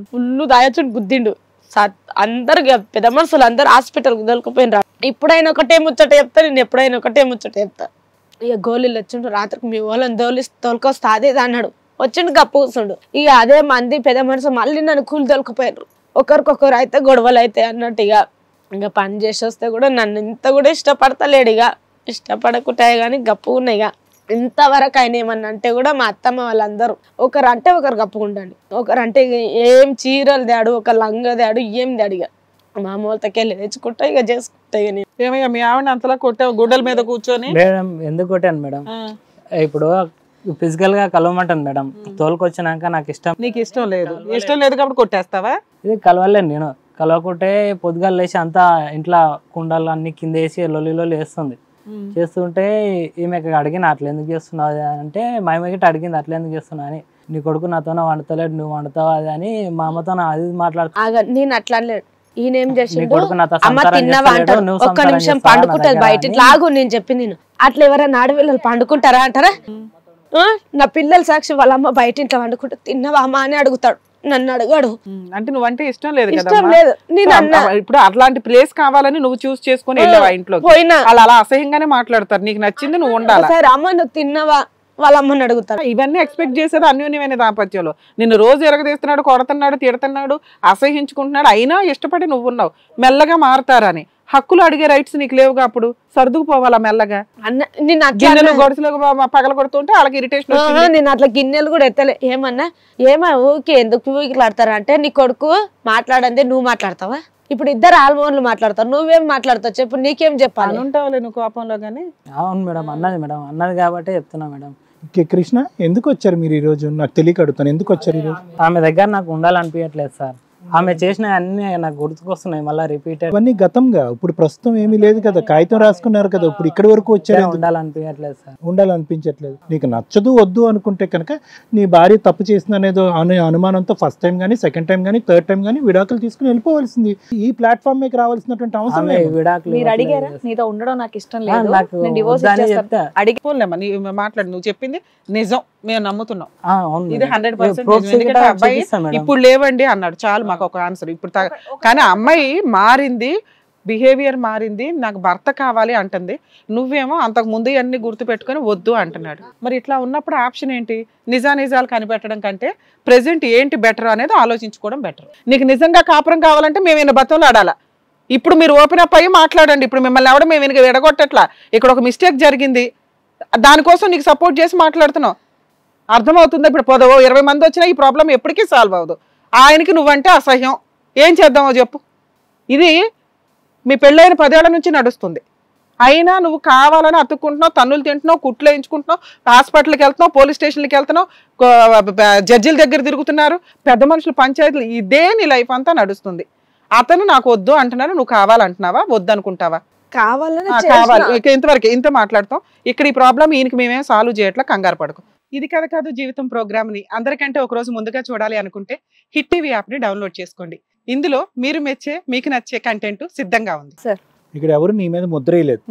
ఫుల్ తాగొచ్చుడు, గుద్దిండు. అందరు పెద్ద మనుషులు అందరు హాస్పిటల్ దొరికిపోయినరా. ఇప్పుడైనా ఒకటే ముచ్చట చెప్తా, నేను ఎప్పుడైనా ఒకటే ముచ్చట చెప్తా. ఇక గోళీలు వచ్చిండు, రాత్రికి మీ వాళ్ళని తోలుకొస్తా అదే అన్నాడు. వచ్చిండు గప్పు కూర్చుండు. ఇక అదే మంది పెద్ద మనుషులు మళ్ళీ నన్ను కూలి తొలకపోయినారు. ఒకరికొకరు అయితే గొడవలు అయితే అన్నట్టు. ఇక పని చేసి వస్తే కూడా నన్ను ఇంత కూడా ఇష్టపడతలేడు. ఇక ఇష్టపడకుంటాయి కానీ గప్పు ఉన్నాయి. ఇక ఇంతవరకు ఆయన ఏమన్నా అంటే కూడా మా అత్తమ్మ వాళ్ళందరూ ఒకరు అంటే ఒకరు గప్పుకుంటాండి, ఒకరంటే ఏం చీరలు దాడు, ఒక లంగ దాడు, ఏం దాడు. ఇక మామూలుతకెళ్ళి తెచ్చుకుంటా ఇక చేసుకుంటా. ఏమయ్యా మీ ఆవిడ అంతలా కొట్టావు గుడ్డల మీద కూర్చొని? మేడం ఎందుకు కొట్టాను మేడం, ఇప్పుడు ఫిజికల్ గా కలవమంటాను మేడం. తోలుకొచ్చినాక నాకు ఇష్టం, నీకు ఇష్టం లేదు, ఇష్టం లేదు కాబట్టి కొట్టేస్తావా? ఇది కలవలేను నేను. కలవకుంటే పొద్దుగాలు లేచి అంతా ఇంట్లో కుండలు అన్ని కింద వేసి లొల్లి వేస్తుంది. చేస్తుంటే ఈమెకి అడిగిన అట్లా ఎందుకు చేస్తున్నావు అంటే, మా అమ్మకి అడిగింది అట్లా ఎందుకు చేస్తున్నావు అని. నీ కొడుకు నాతో వండుతలేడు, నువ్వు వండుతావు అది అని మా అమ్మతో అది మాట్లాడుతా. నేను అట్లా అనలేడు. ఈయన ఏం చేసిండు, అమ్మ తిన్నావా అంటాడు, ఒక్క నిమిషం పండుకుంటది బయట లాగు. నేను చెప్పి నేను అట్లా ఎవరైనా ఆడపిల్లలు పండుకుంటారా అంటారా? నా పిల్లల సాక్షి వాళ్ళ అమ్మ బయట ఇంట్లో వండుకుంటే తిన్నావా అమ్మ అని అడుగుతాడు, నన్ను అడగాడు. అంటే నువ్వంటే ఇష్టం లేదు కదా? ఇష్టం లేదు. ఇప్పుడు అట్లాంటి ప్లేస్ కావాలని నువ్వు చూస్ చేసుకుని వెళ్ళావా ఇంట్లో? పోయినా అలా అసహ్యంగానే మాట్లాడతారు. నీకు నచ్చింది నువ్వు ఉండాలి. సరే అమ్మ నువ్వు తిన్నావా వాళ్ళ అమ్మని అడుగుతారు. ఇవన్నీ ఎక్స్పెక్ట్ చేసేది అన్యోన్యమైన దాంపత్యంలో. నిన్ను రోజు ఎరగదీస్తున్నాడు, కొడుతున్నాడు, తిడుతున్నాడు, అసహించుకుంటున్నాడు, అయినా ఇష్టపడి నువ్వు ఉన్నావు. మెల్లగా మారుతారని హక్కులు అడిగే రైట్స్ నీకు లేవుగా, అప్పుడు సర్దుకుపోవాలా మెల్లగా. గిన్నెలు గొడుసులు పగల కొడుతుంటే వాళ్ళకి ఇరిటేషన్. నేను అట్లా గిన్నెలు కూడా ఎత్తలే. ఏమా ఊకే ఎందుకు ఊకిలాడతారా అంటే, నీ కొడుకు మాట్లాడందే నువ్వు మాట్లాడతావా? ఇప్పుడు ఇద్దరు ఆల్మోన్లు మాట్లాడతారు, నువ్వేం మాట్లాడతావు చెప్పు, నీకేం చెప్పాలి? ఉంటావులే నువ్వు కోపంలో. కానీ అవును మేడం, అన్నది కాబట్టి చెప్తున్నా మేడం. కృష్ణ ఎందుకు వచ్చారు మీరు ఈ రోజు? నాకు తెలియక అడుగుతాను, ఎందుకు వచ్చారు ఈ రోజు? ఆమె దగ్గర నాకు ఉండాలనిపించట్లేదు సార్. ఆమె చేసిన అన్ని నాకు గుర్తుకొస్తున్నాయి మళ్ళీ రిపీటెడ్. అవన్నీ గతంగా, ఇప్పుడు ప్రస్తుతం ఏమీ లేదు కదా, కాగితం రాసుకున్నారు కదా, ఇప్పుడు ఇక్కడి వరకు వచ్చారు. ఉండాలనిపించట్లేదు సార్, ఉండాలనిపించట్లేదు. నీకు నచ్చదు వద్దు అనుకుంటే కనుక నీ భార్య తప్పు చేసిన అనేదో అనుమానంతో ఫస్ట్ టైం కానీ, సెకండ్ టైం కానీ, థర్డ్ టైం కానీ విడాకులు తీసుకుని వెళ్ళిపోవాల్సింది. ఈ ప్లాట్ఫామ్ మీకు రావాల్సినటువంటి అవసరం విడాకులు. మీరు అడిగారా నీతో ఉండడం నాకు ఇష్టం లేదు, అడిగిపోలేమా? మాట్లాడు, నువ్వు చెప్పింది నిజం, మేము నమ్ముతున్నాం, ఇది 100%. ఎందుకంటే అబ్బాయి ఇప్పుడు లేవండి అన్నాడు, చాలు మాకు ఒక ఆన్సర్. ఇప్పుడు కానీ అమ్మాయి మారింది, బిహేవియర్ మారింది, నాకు భర్త కావాలి అంటుంది. నువ్వేమో అంతకు ముందు అన్ని గుర్తు పెట్టుకొని వద్దు అంటున్నాడు. మరి ఇట్లా ఉన్నప్పుడు ఆప్షన్ ఏంటి? నిజాలు కనిపెట్టడం కంటే ప్రెసెంట్ ఏంటి బెటర్ అనేది ఆలోచించుకోవడం బెటర్. నీకు నిజంగా కాపురం కావాలంటే మేము ఈయన బతంలో ఆడాలా. ఇప్పుడు మీరు ఓపెన్ అప్ అయ్యి మాట్లాడండి. ఇప్పుడు మిమ్మల్ని ఎవడ మేము ఈయనకి విడగొట్టట్లా, ఇక్కడ ఒక మిస్టేక్ జరిగింది, దానికోసం నీకు సపోర్ట్ చేసి మాట్లాడుతున్నావు. అర్థమవుతుందా? ఇప్పుడు 10-20 మంది వచ్చినా ఈ ప్రాబ్లం ఎప్పటికీ సాల్వ్ అవ్వదు. ఆయనకి నువ్వంటే అసహ్యం, ఏం చేద్దామో చెప్పు. ఇది మీ పెళ్ళైన 10 ఏళ్ల నుంచి నడుస్తుంది. అయినా నువ్వు కావాలని అతుక్కుంటున్నావు, తన్నులు తింటున్నావు, కుట్లు వేయించుకుంటున్నావు, హాస్పిటల్కి వెళ్తున్నావు, పోలీస్ స్టేషన్కి వెళ్తున్నావు, జడ్జిల దగ్గర తిరుగుతున్నారు, పెద్ద మనుషులు, పంచాయతీలు, ఇదే నీ లైఫ్ అంతా నడుస్తుంది. అతను నాకు వద్దు అంటున్నాడు, నువ్వు కావాలంటున్నావా, వద్దు అనుకుంటావా? కావాలి. ఇంతవరకు ఇంత మాట్లాడతాం. ఇక్కడ ఈ ప్రాబ్లం ఈయనకి మేమేం సాల్వ్ చేయట్లా, కంగారు పడుకో. ఇది కథ కాదు జీవితం ప్రోగ్రామ్ ని అందరికంటే ఒక రోజు ముందుగా చూడాలి అనుకుంటే హిట్ టీవీ యాప్ ని డౌన్లోడ్ చేసుకోండి. ఇందులో మీరు మెచ్చే, మీకు నచ్చే కంటెంట్ సిద్ధంగా ఉంది. ఇక్కడ ఎవరు నీ మీద ముద్ర వేయలేదు.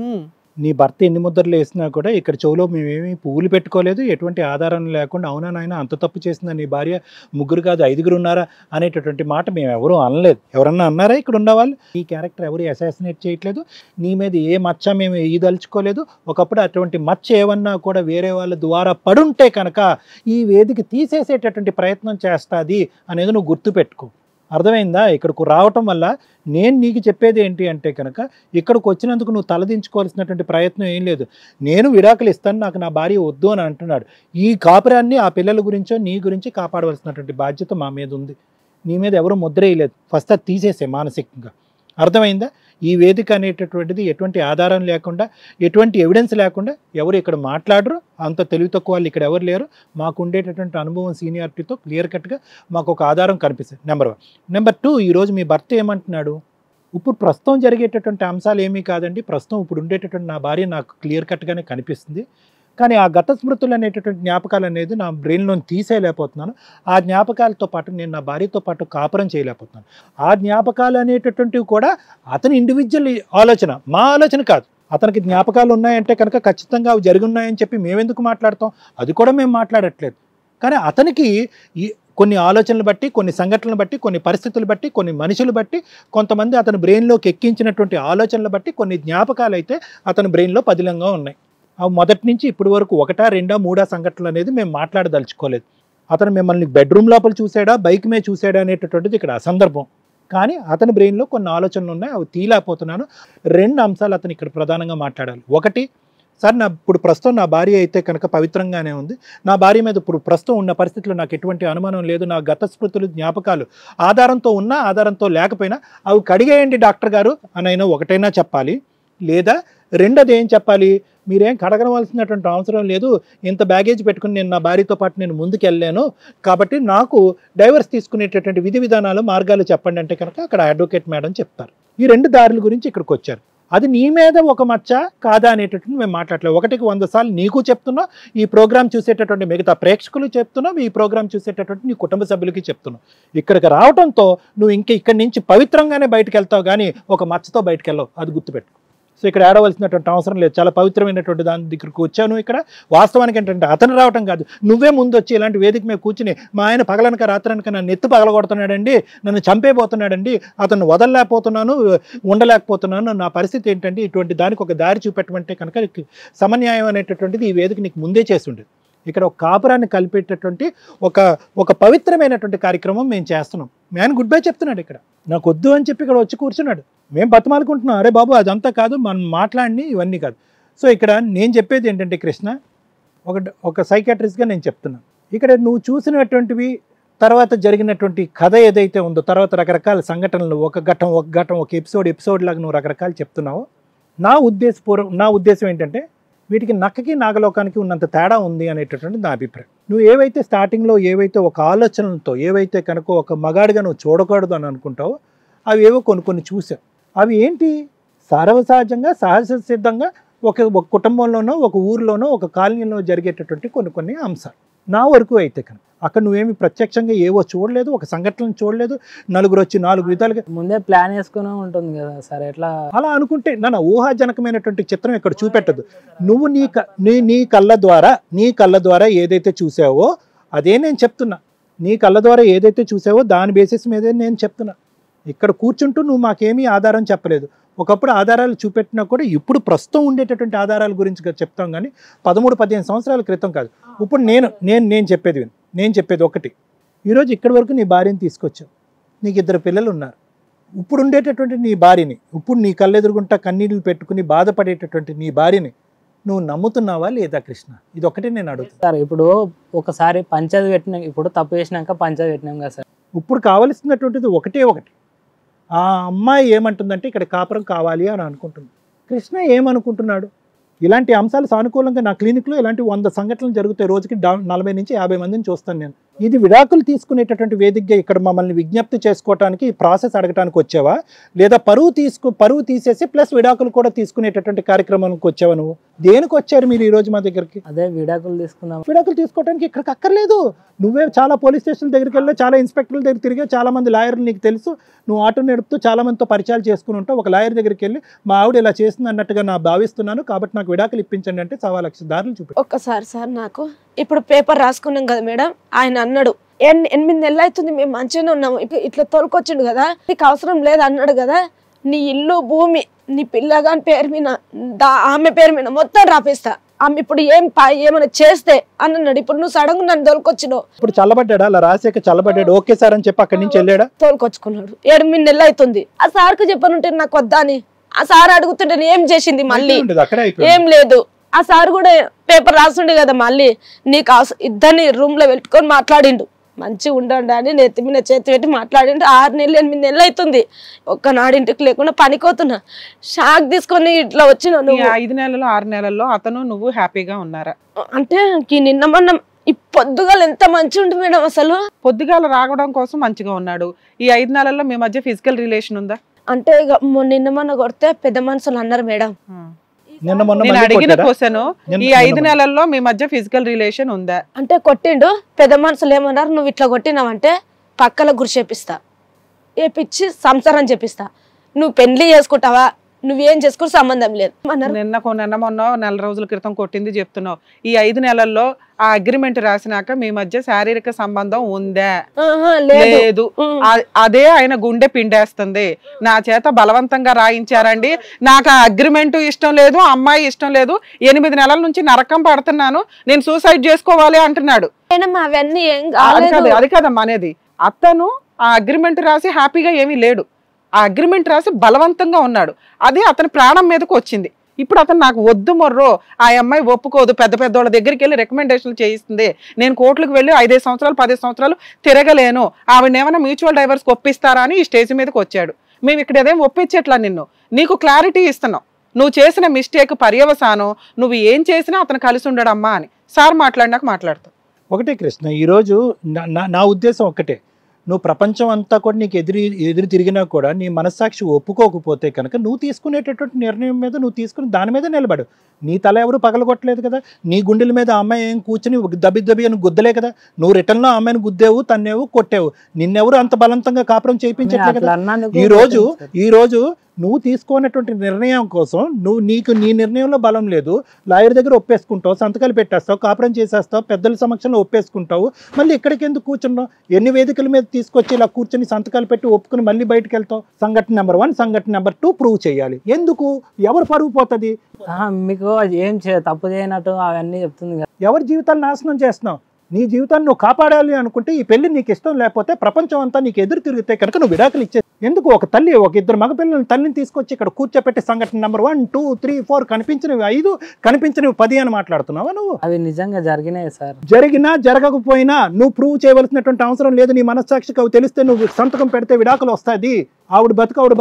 నీ భర్త ఎన్ని ముద్రలు వేసినా కూడా ఇక్కడ చెవులో మేమేమి పువ్వులు పెట్టుకోలేదు, ఎటువంటి ఆధారం లేకుండా అవునా నాయన అంత తప్పు చేసిందా నీ భార్య, 3 కాదు 5 ఉన్నారా అనేటటువంటి మాట మేము ఎవరూ అనలేదు. ఎవరన్నా అన్నారా ఇక్కడ ఉన్నవాళ్ళు? ఈ క్యారెక్టర్ ఎవరు అసాసినేట్ చేయట్లేదు, నీ మీద ఏ మచ్చ మేము దలుచుకోలేదు. ఒకప్పుడు అటువంటి మచ్చ ఏమన్నా కూడా వేరే వాళ్ళ ద్వారా పడుంటే కనుక ఈ వేదిక తీసేసేటటువంటి ప్రయత్నం చేస్తుంది అనేది నువ్వు గుర్తుపెట్టుకో. అర్థమైందా? ఇక్కడికి రావటం వల్ల నేను నీకు చెప్పేది ఏంటి అంటే కనుక ఇక్కడికి వచ్చినందుకు నువ్వు తలదించుకోవాల్సినటువంటి ప్రయత్నం ఏం లేదు. నేను విడాకులు ఇస్తాను, నాకు నా భార్య వద్దు అని అంటున్నాడు. ఈ కాపురాన్ని ఆ పిల్లల గురించో నీ గురించి కాపాడవలసినటువంటి బాధ్యత మా మీద ఉంది. నీ మీద ఎవరు ముద్ర వేయలేదు. ఫస్ట్ అది తీసేసే మానసికంగా. అర్థమైందా? ఈ వేదిక అనేటటువంటిది ఎటువంటి ఆధారం లేకుండా, ఎటువంటి ఎవిడెన్స్ లేకుండా ఎవరు ఇక్కడ మాట్లాడరు. అంత తెలివి తక్కువ వాళ్ళు ఇక్కడ ఎవరు లేరు. మాకు ఉండేటటువంటి అనుభవం, సీనియారిటీతో క్లియర్ కట్గా మాకు ఒక ఆధారం కనిపిస్తుంది. నెంబర్ 1. నెంబర్ 2, ఈరోజు మీ భర్త ఏమంటున్నాడు? ఇప్పుడు ప్రస్తుతం జరిగేటటువంటి అంశాలు ఏమీ కాదండి, ప్రస్తుతం ఇప్పుడు ఉండేటటువంటి నా భార్య నాకు క్లియర్ కట్గానే కనిపిస్తుంది, కానీ ఆ గత స్మృతులు అనేటటువంటి జ్ఞాపకాలు అనేది నా బ్రెయిన్లో తీసేయలేకపోతున్నాను. ఆ జ్ఞాపకాలతో పాటు నేను నా భార్యతో పాటు కాపురం చేయలేకపోతున్నాను. ఆ జ్ఞాపకాలు అనేటటువంటివి కూడా అతని ఇండివిజువల్ ఆలోచన, మా ఆలోచన కాదు. అతనికి జ్ఞాపకాలు ఉన్నాయంటే కనుక ఖచ్చితంగా అవి జరిగి ఉన్నాయని చెప్పి మేమెందుకు మాట్లాడతాం? అది కూడా మేము మాట్లాడట్లేదు. కానీ అతనికి ఈ కొన్ని ఆలోచనలు బట్టి, కొన్ని సంఘటనలు బట్టి, కొన్ని పరిస్థితులు బట్టి, కొన్ని మనుషులు బట్టి, కొంతమంది అతని బ్రెయిన్లోకి ఎక్కించినటువంటి ఆలోచనలు బట్టి కొన్ని జ్ఞాపకాలు అయితే అతని బ్రెయిన్లో పదిలంగా ఉన్నాయి. అవి మొదటి నుంచి ఇప్పటి వరకు 1, 2, 3 సంఘటనలు అనేది మేము మాట్లాడదలుచుకోలేదు. అతను మిమ్మల్ని బెడ్రూమ్ లోపల చూసాడా, బైక్ మీద చూసాడా అనేటటువంటిది ఇక్కడ అసందర్భం. కానీ అతని బ్రెయిన్లో కొన్ని ఆలోచనలు ఉన్నాయి, అవి తీయలేకపోతున్నాను. 2 అంశాలు అతను ఇక్కడ ప్రధానంగా మాట్లాడాలి. 1, సార్ ఇప్పుడు ప్రస్తుతం నా భార్య అయితే కనుక పవిత్రంగానే ఉంది, నా భార్య మీద ఇప్పుడు ప్రస్తుతం ఉన్న పరిస్థితుల్లో నాకు ఎటువంటి అనుమానం లేదు, నా గత స్మృతులు, జ్ఞాపకాలు ఆధారంతో ఉన్నా ఆధారంతో లేకపోయినా అవి కడిగేయండి డాక్టర్ గారు అని ఒకటైనా చెప్పాలి. లేదా 2ది ఏం చెప్పాలి? మీరేం కడగవలసినటువంటి అవసరం లేదు, ఇంత బ్యాగేజ్ పెట్టుకుని నేను నా భార్యతో పాటు నేను ముందుకు వెళ్ళాను, కాబట్టి నాకు డైవర్స్ తీసుకునేటటువంటి విధి విధానాలు, మార్గాలు చెప్పండి అంటే కనుక అక్కడ అడ్వకేట్ మేడం చెప్తారు. ఈ 2 దారుల గురించి ఇక్కడికి వచ్చారు. అది నీ మీద ఒక మచ్చ కాదా అనేటటువంటి మేము మాట్లాడలేదు. 1కి 100 సార్లు నీకు చెప్తున్నా, ఈ ప్రోగ్రామ్ చూసేటటువంటి మిగతా ప్రేక్షకులు చెప్తున్నాం, ఈ ప్రోగ్రామ్ చూసేటటువంటి నీ కుటుంబ సభ్యులకి చెప్తున్నావు. ఇక్కడికి రావడంతో నువ్వు ఇక్కడి నుంచి పవిత్రంగానే బయటకు వెళ్తావు, కానీ ఒక మచ్చతో బయటకు వెళ్ళవు. అది గుర్తుపెట్టు. సో ఇక్కడ ఆడవలసినటువంటి అవసరం లేదు. చాలా పవిత్రమైనటువంటి దాని దగ్గరికి వచ్చాను. ఇక్కడ వాస్తవానికి ఏంటంటే అతను రావటం కాదు, నువ్వే ముందు వచ్చి ఇలాంటి వేదిక మీద కూర్చుని మా ఆయన పగలనక రాత్రనక నన్ను ఎత్తు పగలగొడుతున్నాడండి, నన్ను చంపేపోతున్నాడండి, అతను వదలలేకపోతున్నాను, ఉండలేకపోతున్నాను, నా పరిస్థితి ఏంటంటే ఇటువంటి దానికి ఒక దారి చూపెట్టమంటే కనుక సమన్యాయం అనేటటువంటిది ఈ వేదిక నీకు ముందే చేస్తుండేది. ఇక్కడ ఒక కాపురాన్ని కలిపేటటువంటి ఒక పవిత్రమైనటువంటి కార్యక్రమం మేము చేస్తున్నాం. నేను గుడ్ బై చెప్తున్నాడు. ఇక్కడ నాకు వద్దు అని చెప్పి ఇక్కడ వచ్చి కూర్చున్నాడు. మేము బతిమాలుకుంటున్నాం, అరే బాబు అదంతా కాదు, మనం మాట్లాడిని ఇవన్నీ కాదు. సో ఇక్కడ నేను చెప్పేది ఏంటంటే కృష్ణ, ఒక సైకాట్రిస్ట్గా నేను చెప్తున్నాను, ఇక్కడ నువ్వు చూసినటువంటివి, తర్వాత జరిగినటువంటి కథ ఏదైతే ఉందో, తర్వాత రకరకాల సంఘటనలు, ఒక ఘటం ఒక ఎపిసోడ్ లాగా నువ్వు రకరకాలు చెప్తున్నావు. నా ఉద్దేశం ఏంటంటే వీటికి నక్కకి నాగలోకానికి ఉన్నంత తేడా ఉంది అనేటటువంటి నా అభిప్రాయం. నువ్వు ఏవైతే స్టార్టింగ్లో ఏవైతే ఒక ఆలోచనలతో ఏవైతే కనుక ఒక మగాడిగా నువ్వు చూడకూడదు అని అనుకుంటావో అవి ఏవో కొన్ని చూసావు. అవి ఏంటి? సర్వసహజంగా సహజ సిద్ధంగా ఒక కుటుంబంలోనో, ఒక ఊరిలోనో, ఒక కాలనీలో జరిగేటటువంటి కొన్ని అంశాలు. నా వరకు అయితే కనుక అక్కడ నువ్వేమి ప్రత్యక్షంగా ఏవో చూడలేదు, ఒక సంఘటనను చూడలేదు, నలుగురు వచ్చి 4 విధాలుగా ముందే ప్లాన్ చేసుకునే ఉంటుంది కదా సార్. ఎట్లా అలా అనుకుంటే నా ఊహాజనకమైనటువంటి చిత్రం ఇక్కడ చూపెట్టదు. నువ్వు నీ కళ్ళ ద్వారా ఏదైతే చూసావో అదే నేను చెప్తున్నా. నీ కళ్ళ ద్వారా ఏదైతే చూసావో దాని బేసిస్ మీదే నేను చెప్తున్నా. ఇక్కడ కూర్చుంటూ నువ్వు మాకేమీ ఆధారం చెప్పలేదు. ఒకప్పుడు ఆధారాలు చూపెట్టినా కూడా ఇప్పుడు ప్రస్తుతం ఉండేటటువంటి ఆధారాల గురించి చెప్తాం, కానీ 13-15 సంవత్సరాల క్రితం కాదు. ఇప్పుడు నేను చెప్పేది ఒకటి, ఈరోజు ఇక్కడి వరకు నీ భార్యని తీసుకొచ్చావు, నీకు 2 పిల్లలు ఉన్నారు. ఇప్పుడు ఉండేటటువంటి నీ భార్యని, ఇప్పుడు నీ కళ్ళెదురుగుంటా కన్నీళ్ళు పెట్టుకుని బాధపడేటటువంటి నీ భార్యని నువ్వు నమ్ముతున్నావా లేదా కృష్ణ? ఇది ఒకటే నేను అడుగుతాను సార్. ఇప్పుడు ఒకసారి పంచాయతీ పెట్టినాం, ఇప్పుడు తప్పు చేసినాక పంచాయతీ పెట్టినాం కదా సార్. ఇప్పుడు కావలసినటువంటిది ఒకటి, ఆ అమ్మాయి ఏమంటుందంటే ఇక్కడ కాపురం కావాలి అని అనుకుంటుంది. కృష్ణ ఏమనుకుంటున్నాడు? ఇలాంటి అంశాలు సానుకూలంగా నా క్లినిక్లో ఇలాంటి 100 సంఘటనలు జరుగుతాయి, రోజుకి 40 నుంచి 50 మందిని చూస్తాను నేను. ఇది విడాకులు తీసుకునేటటువంటి వేదికగా ఇక్కడ మమ్మల్ని విజ్ఞప్తి చేసుకోవడానికి, ఈ ప్రాసెస్ అడగడానికి వచ్చావా, లేదా పరువు తీసేసి ప్లస్ విడాకులు కూడా తీసుకునేటటువంటి కార్యక్రమానికి వచ్చావా? నువ్వు దేనికి వచ్చారు మీరు ఈ రోజు మా దగ్గరికి? అదే విడాకులు తీసుకున్నాం. విడాకులు తీసుకోవడానికి ఇక్కడికి అక్కర్లేదు. నువ్వే చాలా పోలీస్ స్టేషన్ దగ్గరికి వెళ్ళి, చాలా ఇన్స్పెక్టర్ల దగ్గర తిరిగా, చాలా మంది లాయర్లు నీకు తెలుసు, నువ్వు ఆటో నడుపుతూ చాలా మందితో పరిచయాలు చేసుకుని ఉంటావు. ఒక లాయర్ దగ్గరికి వెళ్ళి మా ఆవిడ ఇలా చేస్తుంది అన్నట్టుగా నా భావిస్తున్నాను కాబట్టి నాకు విడాకులు ఇప్పించండి అంటే 1,00,000 దారులు చూపి. ఒక్కసారి సార్, నాకు ఇప్పుడు పేపర్ రాసుకున్నాం కదా మేడం, ఆయన అన్నాడు 8 నెలలు అవుతుంది మేము మంచిగానే ఉన్నాము, ఇట్లా తోలుకొచ్చిండు కదా, నీకు అవసరం లేదు అన్నాడు కదా, నీ ఇల్లు భూమి నీ పిల్లగాని పేరు మీద ఆమె పేరు మీద మొత్తం రాపిస్తా, ఆమె ఇప్పుడు ఏమైనా చేస్తే అని అన్నాడు. ఇప్పుడు నువ్వు సడన్ నన్ను తోలుకొచ్చినావు. ఇప్పుడు చల్లబడ్డాడా? అలా రాసాక చల్లబడ్డాడు, ఓకే సార్ అని చెప్పి అక్కడి నుంచి వెళ్ళాడా? తోలుకొచ్చుకున్నాడు. 8 నెలలు అవుతుంది. ఆ సార్కి చెప్పనుంటే నాకు వద్దా అని, ఆ సార్ అడుగుతుంటే ఏం చేసింది మళ్ళీ ఏం లేదు. ఆ సార్ కూడా పేపర్ రాస్తుండే కదా, మళ్ళీ నీకు ఇద్దరిని రూమ్ లో పెట్టుకొని మాట్లాడిండు, మంచిగా ఉండండి అని నెత్తి మీద చేతి పెట్టి మాట్లాడిండు. 6 నెలలు 8 నెలలు అవుతుంది, ఒక్కనాడింటికి లేకుండా పనికోతున్నా. షాక్ తీసుకొని ఇట్లా వచ్చిన 5 నెలలు 6 నెలల్లో అతను నువ్వు హ్యాపీగా ఉన్నారా? అంటే నిన్న మొన్న ఈ పొద్దుగాల ఎంత మంచిగా ఉంటుంది మేడం, అసలు పొద్దుగాల రావడం కోసం మంచిగా ఉన్నాడు. ఈ 5 నెలల్లో మీ మధ్య ఫిజికల్ రిలేషన్ ఉందా? అంటే నిన్న మొన్న కొడితే పెద్ద మనుషులు అన్నారు మేడం. నేను అడిగిన క్వశ్చన్, ఈ 5 నెలల్లో మీ మధ్య ఫిజికల్ రిలేషన్ ఉందా అంటే కొట్టిండు. పెద్ద మనుషులు ఏమన్నారు, నువ్వు ఇట్లా కొట్టినావంటే పక్కల గురి చేపిస్తా, ఏపిచ్చి సంసారం చేపిస్తా, నువ్వు పెళ్లి చేసుకుంటావా, నువ్వేం చేసుకుని సంబంధం లేదు. నిన్న మొన్న 4 రోజుల క్రితం కొట్టింది చెప్తున్నావు. ఈ 5 నెలల్లో ఆ అగ్రిమెంట్ రాసినాక మీ మధ్య శారీరక సంబంధం ఉందా? లేదు. అదే ఆయన గుండె పిండేస్తుంది, నా చేత బలవంతంగా రాయించారండి, నాకు ఆ అగ్రిమెంట్ ఇష్టం లేదు, అమ్మాయి ఇష్టం లేదు, 8 నెలల నుంచి నరకం పడుతున్నాను, నేను సూసైడ్ చేసుకోవాలి అంటున్నాడు. అవన్నీ అది కదమ్మా అనేది. అతను ఆ అగ్రిమెంట్ రాసి హ్యాపీగా ఏమీ లేడు, ఆ అగ్రిమెంట్ రాసి బలవంతంగా ఉన్నాడు, అది అతని ప్రాణం మీదకు వచ్చింది. ఇప్పుడు అతను నాకు వద్దు మొర్రో, ఆ అమ్మాయి ఒప్పుకోదు, పెద్ద పెద్దోళ్ళ దగ్గరికి వెళ్ళి రికమెండేషన్లు చేయిస్తుంది, నేను కోర్టులకు వెళ్ళి 5 సంవత్సరాలు 10 సంవత్సరాలు తిరగలేను, ఆవిడ ఏమైనా మ్యూచువల్ డైవర్స్కి ఒప్పిస్తారా అని ఈ స్టేజ్ మీదకి వచ్చాడు. మేము ఇక్కడ ఏదేం ఒప్పించట్లా, నీకు క్లారిటీ ఇస్తున్నాం, నువ్వు చేసిన మిస్టేక్ పర్యవసానం, నువ్వు ఏం చేసినా అతను కలిసి ఉండడమ్మా అని సార్ మాట్లాడినాక మాట్లాడతావు. ఒకటే కృష్ణ, ఈరోజు నా ఉద్దేశం ఒక్కటే, నువ్వు ప్రపంచం అంతా కూడా నీకు ఎదురు తిరిగినా కూడా నీ మనస్సాక్షి ఒప్పుకోకపోతే కనుక నువ్వు తీసుకునేటటువంటి నిర్ణయం మీద నువ్వు తీసుకుని దాని మీద నిలబడు. నీ తల ఎవరు పగలగొట్టలేదు కదా, నీ గుండెల మీద అమ్మాయి ఏం కూర్చుని దబ్బి అని గుద్దలే కదా, నువ్వు రిటర్న్లో అమ్మాయిని గుద్దేవు, తన్నేవు, కొట్టేవు, నిన్నెవరు అంత బలవంతంగా కాపురం చేయించట్లే కదా. ఈ రోజు నువ్వు తీసుకున్నటువంటి నిర్ణయం కోసం నీకు నీ నిర్ణయంలో బలం లేదు, లాయర్ దగ్గర ఒప్పేసుకుంటావు, సంతకాలు పెట్టేస్తావు, కాపురం చేసేస్తావు, పెద్దల సమక్షంలో ఒప్పేసుకుంటావు, మళ్ళీ ఇక్కడికి ఎందుకు కూర్చున్నావు? ఎన్ని వేదికల మీద తీసుకొచ్చి ఇలా కూర్చొని సంతకాలు పెట్టి ఒప్పుకుని మళ్ళీ బయటకు వెళ్తావు? సంఘటన నెంబర్ 1, సంఘటన నెంబర్ 2 ప్రూవ్ చేయాలి. ఎందుకు? ఎవరు పరుగు పోతుంది? మీకు ఏం తప్పు చేయనట్టు అవన్నీ చెప్తుంది కదా. ఎవరి జీవితాలు నాశనం చేస్తున్నావు? నీ జీవితాన్ని నువ్వు కాపాడాలి అనుకుంటే, ఈ పెళ్లి నీకు ఇష్టం లేకపోతే, ప్రపంచం అంతా నీకు ఎదురు తిరిగితే కనుక నువ్వు విడాకులు ఇచ్చే ఎందుకు? ఒక తల్లి, ఒక 2 మగపిల్లల తల్లిని తీసుకొచ్చి ఇక్కడ కూర్చోపెట్టి సంఘటన నెంబర్ 1, 2, 3, 4 కనిపించినవి 5, కనిపించినవి 10 అని మాట్లాడుతున్నావా నువ్వు? అవి నిజంగా జరిగినాయి సార్. జరిగినా జరగకపోయినా నువ్వు ప్రూవ్ చేయవలసినటువంటి అవసరం లేదు. నీ మనస్సాక్షికి అవి తెలిస్తే నువ్వు సంతకం పెడితే విడాకులు వస్తుంది. ఆవిడ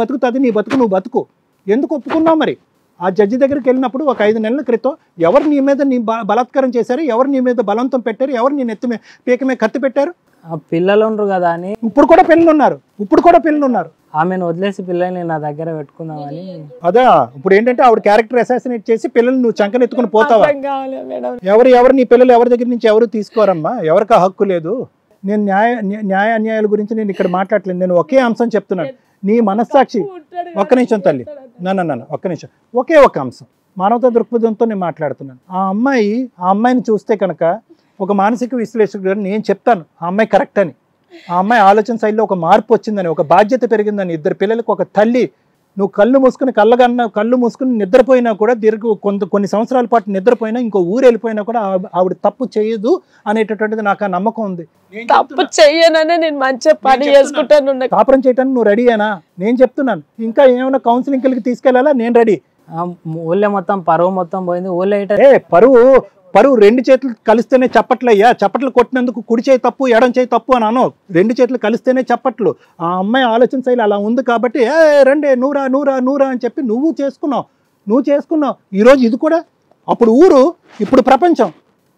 బతుకుతుంది, నీ బతుకు నువ్వు బతుకు. ఎందుకు ఒప్పుకున్నావు మరి? ఆ జడ్జి దగ్గరికి వెళ్ళినప్పుడు ఒక 5 నెలల క్రితం ఎవరు నీ మీద బలాత్కారం చేశారు, ఎవరు నీ మీద బలవంతం పెట్టారు, ఎవరు నీ నెత్తి పీక మీద కత్తి పెట్టారు? పిల్లలు ఉండరు కదా అని. ఇప్పుడు కూడా పిల్లలు ఉన్నారు. ఆమెను వదిలేసి పిల్లల్ని నా దగ్గర పెట్టుకుందామని. అదా ఇప్పుడు ఏంటంటే ఆవిడ క్యారెక్టర్ అసాసినేట్ చేసి పిల్లల్ని నువ్వు చంకన ఎత్తుకుని పోతావా? ఎవరు నీ పిల్లలు ఎవరి దగ్గర నుంచి ఎవరు తీసుకోరమ్మా, ఎవరికి హక్కు లేదు. నేను న్యాయ అన్యాయాల గురించి నేను ఇక్కడ మాట్లాడలేదు, నేను ఒకే అంశం చెప్తున్నాను. నీ మనస్సాక్షి, ఒక్క నిమిషం తల్లి, ఒక్క నిమిషం, ఒకే ఒక అంశం, మానవతా దృక్పథంతో నేను మాట్లాడుతున్నాను. ఆ అమ్మాయిని చూస్తే కనుక ఒక మానసిక విశ్లేషకుడు నేను చెప్తాను ఆ అమ్మాయి కరెక్ట్ అని. ఆ అమ్మాయి ఆలోచన శైలిలో ఒక మార్పు వచ్చిందని, ఒక బాధ్యత పెరిగిందని, 2 పిల్లలకు ఒక తల్లి. నువ్వు కళ్ళు మూసుకుని నిద్రపోయినా కూడా కొన్ని సంవత్సరాల పాటు నిద్రపోయినా, ఇంకో ఊరు వెళ్ళిపోయినా కూడా ఆవిడ తప్పు చేయదు అనేటటువంటిది నాకు ఆ నమ్మకం ఉంది. తప్పు చెయ్యననే నేను మంచిగా పని చేసుకుంటాను. కాపురం చేయడానికి నువ్వు రెడీయేనా? నేను చెప్తున్నాను. ఇంకా ఏమైనా కౌన్సిలింగ్కి తీసుకెళ్లాలా? నేను రెడీ. ఊళ్ళో మొత్తం పరువు మొత్తం పోయింది. ఊళ్ళో పరువు 2 చేతులు కలిస్తేనే చప్పట్లయ్యా. చప్పట్లు కొట్టినందుకు కుడి చేయి తప్పు, ఎడం చేయి తప్పు అని అనో. 2 చేతులు కలిస్తేనే చప్పట్లు. ఆ అమ్మాయి ఆలోచన శైలి అలా ఉంది కాబట్టి రండే నూరా అని చెప్పి నువ్వు చేసుకున్నావు. నువ్వు చేసుకున్నావు, ఈరోజు ఇది కూడా. అప్పుడు ఊరు, ఇప్పుడు ప్రపంచం.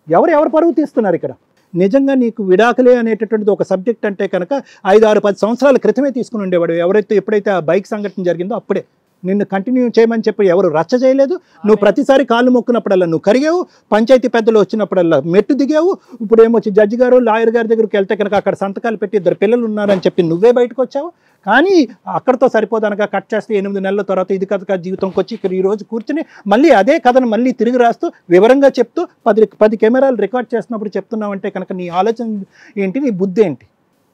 ఎవరు పరువు తీస్తున్నారు ఇక్కడ? నిజంగా నీకు విడాకులే అనేటటువంటిది ఒక సబ్జెక్ట్ అంటే కనుక 5-6-10 సంవత్సరాల క్రితమే తీసుకుని ఉండేవాడు. ఎప్పుడైతే ఆ బైక్ సంఘటన జరిగిందో అప్పుడే నిన్ను కంటిన్యూ చేయమని చెప్పి ఎవరు రచ్చ చేయలేదు. నువ్వు ప్రతిసారి కాళ్ళు మొక్కినప్పుడల్లా నువ్వు కరిగావు, పంచాయతీ పెద్దలు వచ్చినప్పుడల్లా మెట్టు దిగావు. ఇప్పుడు ఏమొచ్చి జడ్జి గారు లాయర్ గారి దగ్గరికి వెళ్తే కనుక అక్కడ సంతకాలు పెట్టి 2 పిల్లలు ఉన్నారని చెప్పి నువ్వే బయటకు వచ్చావు. కానీ అక్కడితో సరిపోదనగా కట్ చేస్తే 8 నెలల తర్వాత ఇది కథ జీవితంకి వచ్చి ఇక్కడ ఈరోజు కూర్చుని మళ్ళీ అదే కథను మళ్ళీ తిరిగి రాస్తూ వివరంగా చెప్తూ 10 కెమెరాలు రికార్డ్ చేస్తున్నప్పుడు చెప్తున్నావు అంటే కనుక నీ ఆలోచన ఏంటి, నీ బుద్ధి ఏంటి?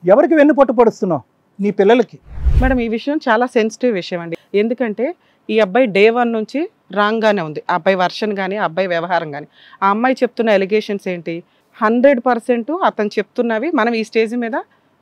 ఎవరికి వెన్నుపోటు పడుస్తున్నావు? నీ పిల్లలకి. మేడం ఈ విషయం చాలా సెన్సిటివ్ విషయం అండి. ఎందుకంటే ఈ అబ్బాయి డే 1 నుంచి రాంగ్గానే ఉంది. ఆ అబ్బాయి వర్షన్ కానీ ఆ అబ్బాయి వ్యవహారం కానీ. ఆ అమ్మాయి చెప్తున్న ఎలిగేషన్స్ ఏంటి? 100% అతను చెప్తున్నవి మనం ఈ స్టేజ్ మీద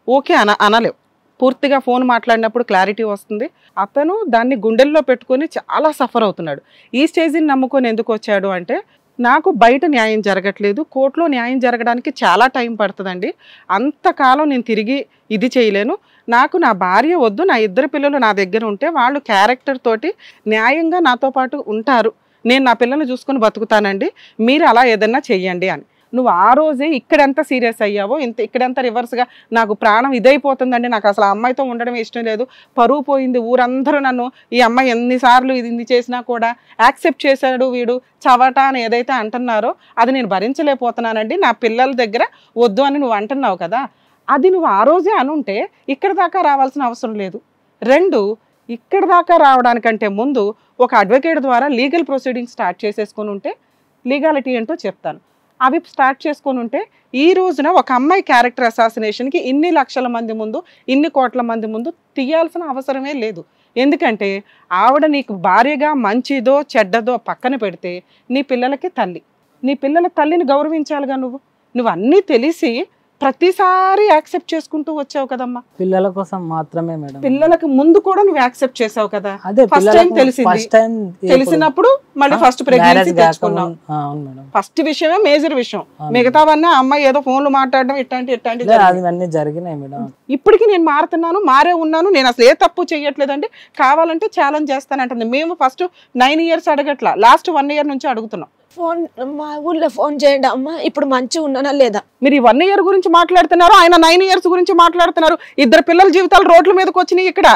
ఓకే అనలేవు. పూర్తిగా ఫోన్ మాట్లాడినప్పుడు క్లారిటీ వస్తుంది. అతను దాన్ని గుండెల్లో పెట్టుకొని చాలా సఫర్ అవుతున్నాడు. ఈ స్టేజ్ని నమ్ముకొని ఎందుకు వచ్చాడు అంటే, నాకు బయట న్యాయం జరగట్లేదు, కోర్టులో న్యాయం జరగడానికి చాలా టైం పడుతుందండి, అంతకాలం నేను తిరిగి ఇది చేయలేను, నాకు నా భార్య వద్దు, నా 2 పిల్లలు నా దగ్గర ఉంటే వాళ్ళు క్యారెక్టర్ తోటి న్యాయంగా నాతో పాటు ఉంటారు, నేను నా పిల్లల్ని చూసుకొని బతుకుతానండి, మీరు అలా ఏదన్నా చెయ్యండి అని. నువ్వు ఆ రోజే ఇక్కడెంత సీరియస్ అయ్యావో ఇక్కడెంత రివర్స్గా నాకు ప్రాణం ఇదైపోతుందండి, నాకు అసలు ఆ అమ్మాయితో ఉండడం ఇష్టం లేదు, పరువు పోయింది, ఊరందరూ నన్ను ఈ అమ్మాయి ఎన్నిసార్లు ఇది చేసినా కూడా యాక్సెప్ట్ చేశాడు వీడు చవట అని ఏదైతే అంటున్నారో అది నేను భరించలేకపోతున్నానండి, నా పిల్లల దగ్గర వద్దు అని నువ్వు అంటున్నావు కదా, అది నువ్వు ఆ రోజే అనుంటే ఇక్కడ దాకా రావాల్సిన అవసరం లేదు. 2, ఇక్కడ దాకా రావడానికంటే ముందు ఒక అడ్వకేట్ ద్వారా లీగల్ ప్రొసీడింగ్ స్టార్ట్ చేసేసుకొని ఉంటే, లీగాలిటీ ఏంటో చెప్తాను, అవి స్టార్ట్ చేసుకొని ఉంటే ఈ రోజున ఒక అమ్మాయి క్యారెక్టర్ అసాసినేషన్కి ఇన్ని లక్షల మంది ముందు, ఇన్ని కోట్ల మంది ముందు తీయాల్సిన అవసరమే లేదు. ఎందుకంటే ఆవిడ నీకు భార్యగా మంచిదో చెడ్డదో పక్కన పెడితే నీ పిల్లలకి తల్లి, నీ పిల్లల తల్లిని గౌరవించాలిగా. నువ్వు అన్నీ తెలిసి ప్రతిసారి యాక్సెప్ట్ చేసుకుంటూ వచ్చావు కదమ్మా. పిల్లల కోసం మాత్రమే మేడం. పిల్లలకు ముందు కూడా నువ్వు యాక్సెప్ట్ చేసావు కదా. అదే ఫస్ట్ టైం తెలిసినప్పుడు మళ్ళీ ఫస్ట్ ప్రెగ్నెన్సీ తెచ్చుకున్నావు. ఫస్ట్ విషయమే మేజర్ విషయం. మిగతావన్నీ అమ్మాయి ఏదో ఫోన్లు మాట్లాడడం ఇట్లాంటి జరిగినాయి మేడం. ఇప్పటికి నేను మారుతున్నాను, మారే ఉన్నాను, నేను అసలు ఏ తప్పు చెయ్యట్లేదంటే కావాలంటే ఛాలెంజ్ చేస్తానంటుంది. మేము ఫస్ట్ 9 years అడగట్లా, లాస్ట్ 1 year నుంచి అడుగుతున్నాం. ఫోన్ మా ఊళ్ళో ఫోన్ చేయండి అమ్మా, ఇప్పుడు మంచిగా ఉన్నానా లేదా. మీరు ఈ 1 year గురించి మాట్లాడుతున్నారు, ఆయన 9 years గురించి మాట్లాడుతున్నారు. 2 పిల్లల జీవితాలు రోడ్ల మీదకి వచ్చినాయి. ఇక్కడ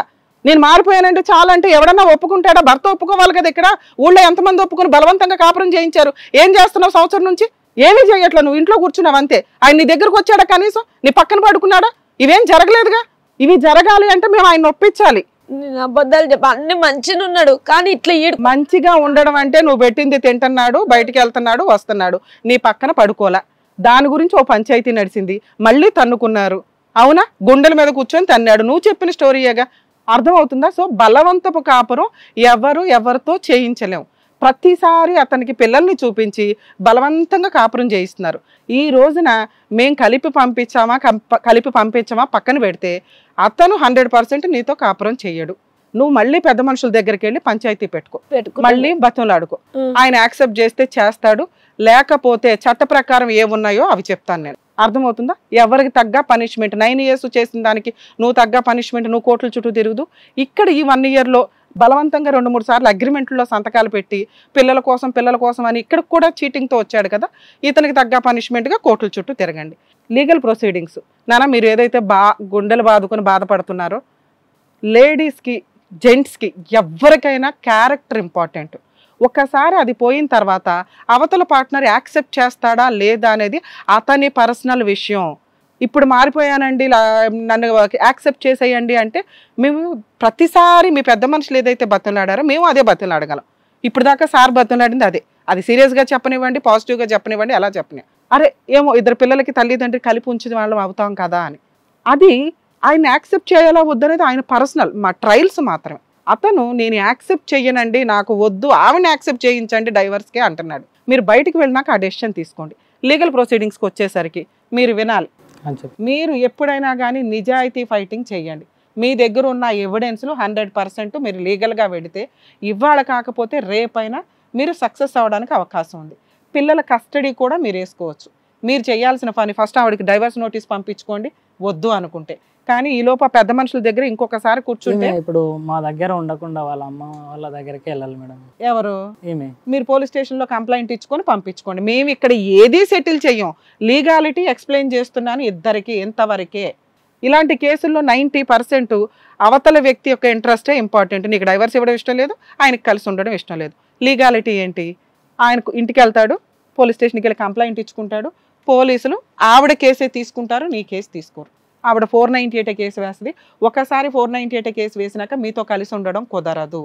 నేను మారిపోయానంటే చాలా అంటే ఎవడన్నా ఒప్పుకుంటాడా? భర్త ఒప్పుకోవాలి కదా. ఇక్కడ ఊళ్ళో ఎంతమంది ఒప్పుకొని బలవంతంగా కాపురం చేయించారు. ఏం చేస్తున్నావు సంవత్సరం నుంచి? ఏమీ చేయట్లా, నువ్వు ఇంట్లో కూర్చున్నావు అంతే. ఆయన నీ దగ్గరకు వచ్చాడా? కనీసం నీ పక్కన పడుకున్నాడా? ఇవేం జరగలేదుగా. ఇవి జరగాలి అంటే మేము ఆయన ఒప్పించాలి. నేను అబద్ధాలు చెప్ప, అన్ని మంచిగా ఉన్నాడు, కానీ ఇట్లా మంచిగా ఉండడం అంటే నువ్వు పెట్టింది తింటున్నాడు, బయటికి వెళ్తున్నాడు, వస్తున్నాడు, నీ పక్కన పడుకోలా. దాని గురించి ఓ పంచాయతీ నడిచింది, మళ్ళీ తన్నుకున్నారు. అవునా? గుండెల మీద కూర్చొని తన్నాడు. నువ్వు చెప్పిన స్టోరీయేగా. అర్థమవుతుందా? సో బలవంతపు కాపురం ఎవరితో చేయించలేము. ప్రతిసారి అతనికి పిల్లల్ని చూపించి బలవంతంగా కాపురం చేయిస్తున్నారు. ఈ రోజున మేం కలిపి పంపించామా పక్కన పెడితే అతను 100% నీతో కాపురం చెయ్యడు. నువ్వు మళ్ళీ పెద్ద మనుషుల దగ్గరికి వెళ్ళి పంచాయతీ పెట్టుకో, మళ్ళీ బతులాడుకో. ఆయన యాక్సెప్ట్ చేస్తే చేస్తాడు, లేకపోతే చట్ట ప్రకారం ఏమున్నాయో అవి చెప్తాను నేను. అర్థమవుతుందా? ఎవరికి తగ్గ పనిష్మెంట్. 9 years చేసిన దానికి నువ్వు తగ్గ పనిష్మెంట్, నువ్వు కోర్టుల చుట్టూ తిరుగుదు. ఇక్కడ ఈ 1 yearలో బలవంతంగా 2-3 సార్లు అగ్రిమెంట్లో సంతకాలు పెట్టి పిల్లల కోసం అని ఇక్కడ కూడా చీటింగ్తో వచ్చాడు కదా. ఇతనికి తగ్గ పనిష్మెంట్గా కోర్టుల చుట్టూ తిరగండి. లీగల్ ప్రొసీడింగ్స్ నాన్న, మీరు ఏదైతే గుండెలు బాదుకొని బాధపడుతున్నారో, లేడీస్కి జెంట్స్కి ఎవరికైనా క్యారెక్టర్ ఇంపార్టెంట్. ఒక్కసారి అది పోయిన తర్వాత అవతల పార్ట్నర్ యాక్సెప్ట్ చేస్తాడా లేదా అనేది అతని పర్సనల్ విషయం. ఇప్పుడు మారిపోయానండి, నన్ను యాక్సెప్ట్ చేసేయండి అంటే మేము ప్రతిసారి మీ పెద్ద మనుషులు ఏదైతే బతులాడారో మేము అదే బతులాడగలం. ఇప్పుడు దాకా సార్ బతులాడింది అదే. అది సీరియస్గా చెప్పనివ్వండి, పాజిటివ్గా చెప్పనివ్వండి, అలా చెప్పని అరే ఏమో 2 పిల్లలకి తల్లిదండ్రి కలిపి ఉంచిన వాళ్ళం అవుతాం కదా అని. అది ఆయన యాక్సెప్ట్ చేయాలా వద్దనేది ఆయన పర్సనల్, మా ట్రయల్స్ మాత్రమే. అతను నేను యాక్సెప్ట్ చెయ్యనండి, నాకు వద్దు, ఆవిడని యాక్సెప్ట్ చేయించండి డైవర్స్కే అంటున్నాడు. మీరు బయటికి వెళ్ళినాక ఆ డెసిషన్ తీసుకోండి. లీగల్ ప్రొసీడింగ్స్కి వచ్చేసరికి మీరు వినాలి. మీరు ఎప్పుడైనా కానీ నిజాయితీ ఫైటింగ్ చేయండి. మీ దగ్గర ఉన్న ఎవిడెన్స్లు 100% మీరు లీగల్గా వెళితే ఇవాళ కాకపోతే రేపైనా మీరు సక్సెస్ అవ్వడానికి అవకాశం ఉంది. పిల్లల కస్టడీ కూడా మీరు వేసుకోవచ్చు. మీరు చేయాల్సిన పని ఫస్ట్ ఆవిడకి డైవర్స్ నోటీస్ పంపించుకోండి వద్దు అనుకుంటే. కానీ ఈ లోపు పెద్ద మనుషుల దగ్గర ఇంకొకసారి కూర్చుంటే ఇప్పుడు మా దగ్గర ఉండకుండా వాళ్ళ అమ్మ వాళ్ళ దగ్గరికి వెళ్ళాలి మేడం. ఎవరు ఏమే మీరు పోలీస్ స్టేషన్ లో కంప్లైంట్ ఇచ్చుకొని పంపించుకోండి. మేము ఇక్కడ ఏది సెటిల్ చెయ్యం, లీగాలిటీ ఎక్స్ప్లెయిన్ చేస్తున్నాను ఇద్దరికి ఎంతవరకే. ఇలాంటి కేసుల్లో 90% అవతల వ్యక్తి యొక్క ఇంట్రెస్టే ఇంపార్టెంట్. నీకు డైవర్స్ ఇవ్వడం ఇష్టం లేదు, ఆయనకు కలిసి ఉండడం ఇష్టం లేదు. లీగాలిటీ ఏంటి? ఆయనకు ఇంటికి వెళ్తాడు, పోలీస్ స్టేషన్కి వెళ్ళి కంప్లైంట్ ఇచ్చుకుంటాడు, పోలీసులు ఆవిడ కేసే తీసుకుంటారు, నీ కేసు తీసుకోరు. ఆవిడ 498 కేసు వేస్తుంది. ఒకసారి 498 కేసు వేసినాక మీతో కలిసి ఉండడం కుదరదు.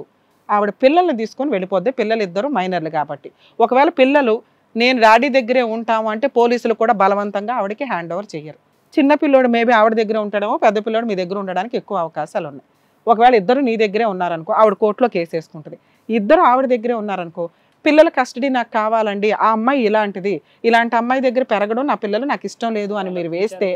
ఆవిడ పిల్లల్ని తీసుకొని వెళ్ళిపోద్ది. పిల్లలు ఇద్దరు మైనర్లు కాబట్టి. ఒకవేళ పిల్లలు నేను డాడీ దగ్గరే ఉంటాము అంటే పోలీసులు కూడా బలవంతంగా ఆవిడకి హ్యాండ్ ఓవర్ చేయరు. చిన్న పిల్లోడు మేబీ ఆవిడ దగ్గర ఉంటాడేమో, పెద్ద పిల్లోడు మీ దగ్గర ఉండడానికి ఎక్కువ అవకాశాలు ఉన్నాయి. ఒకవేళ ఇద్దరు నీ దగ్గరే ఉన్నారనుకో, ఆవిడ కోర్టులో కేసు వేసుకుంటుంది. ఇద్దరు ఆవిడ దగ్గరే ఉన్నారనుకో, పిల్లల కస్టడీ నాకు కావాలండి, ఆ అమ్మాయి ఇలాంటిది, ఇలాంటి అమ్మాయి దగ్గర పెరగడం నా పిల్లలు నాకు ఇష్టం లేదు అని మీరు వేస్తే,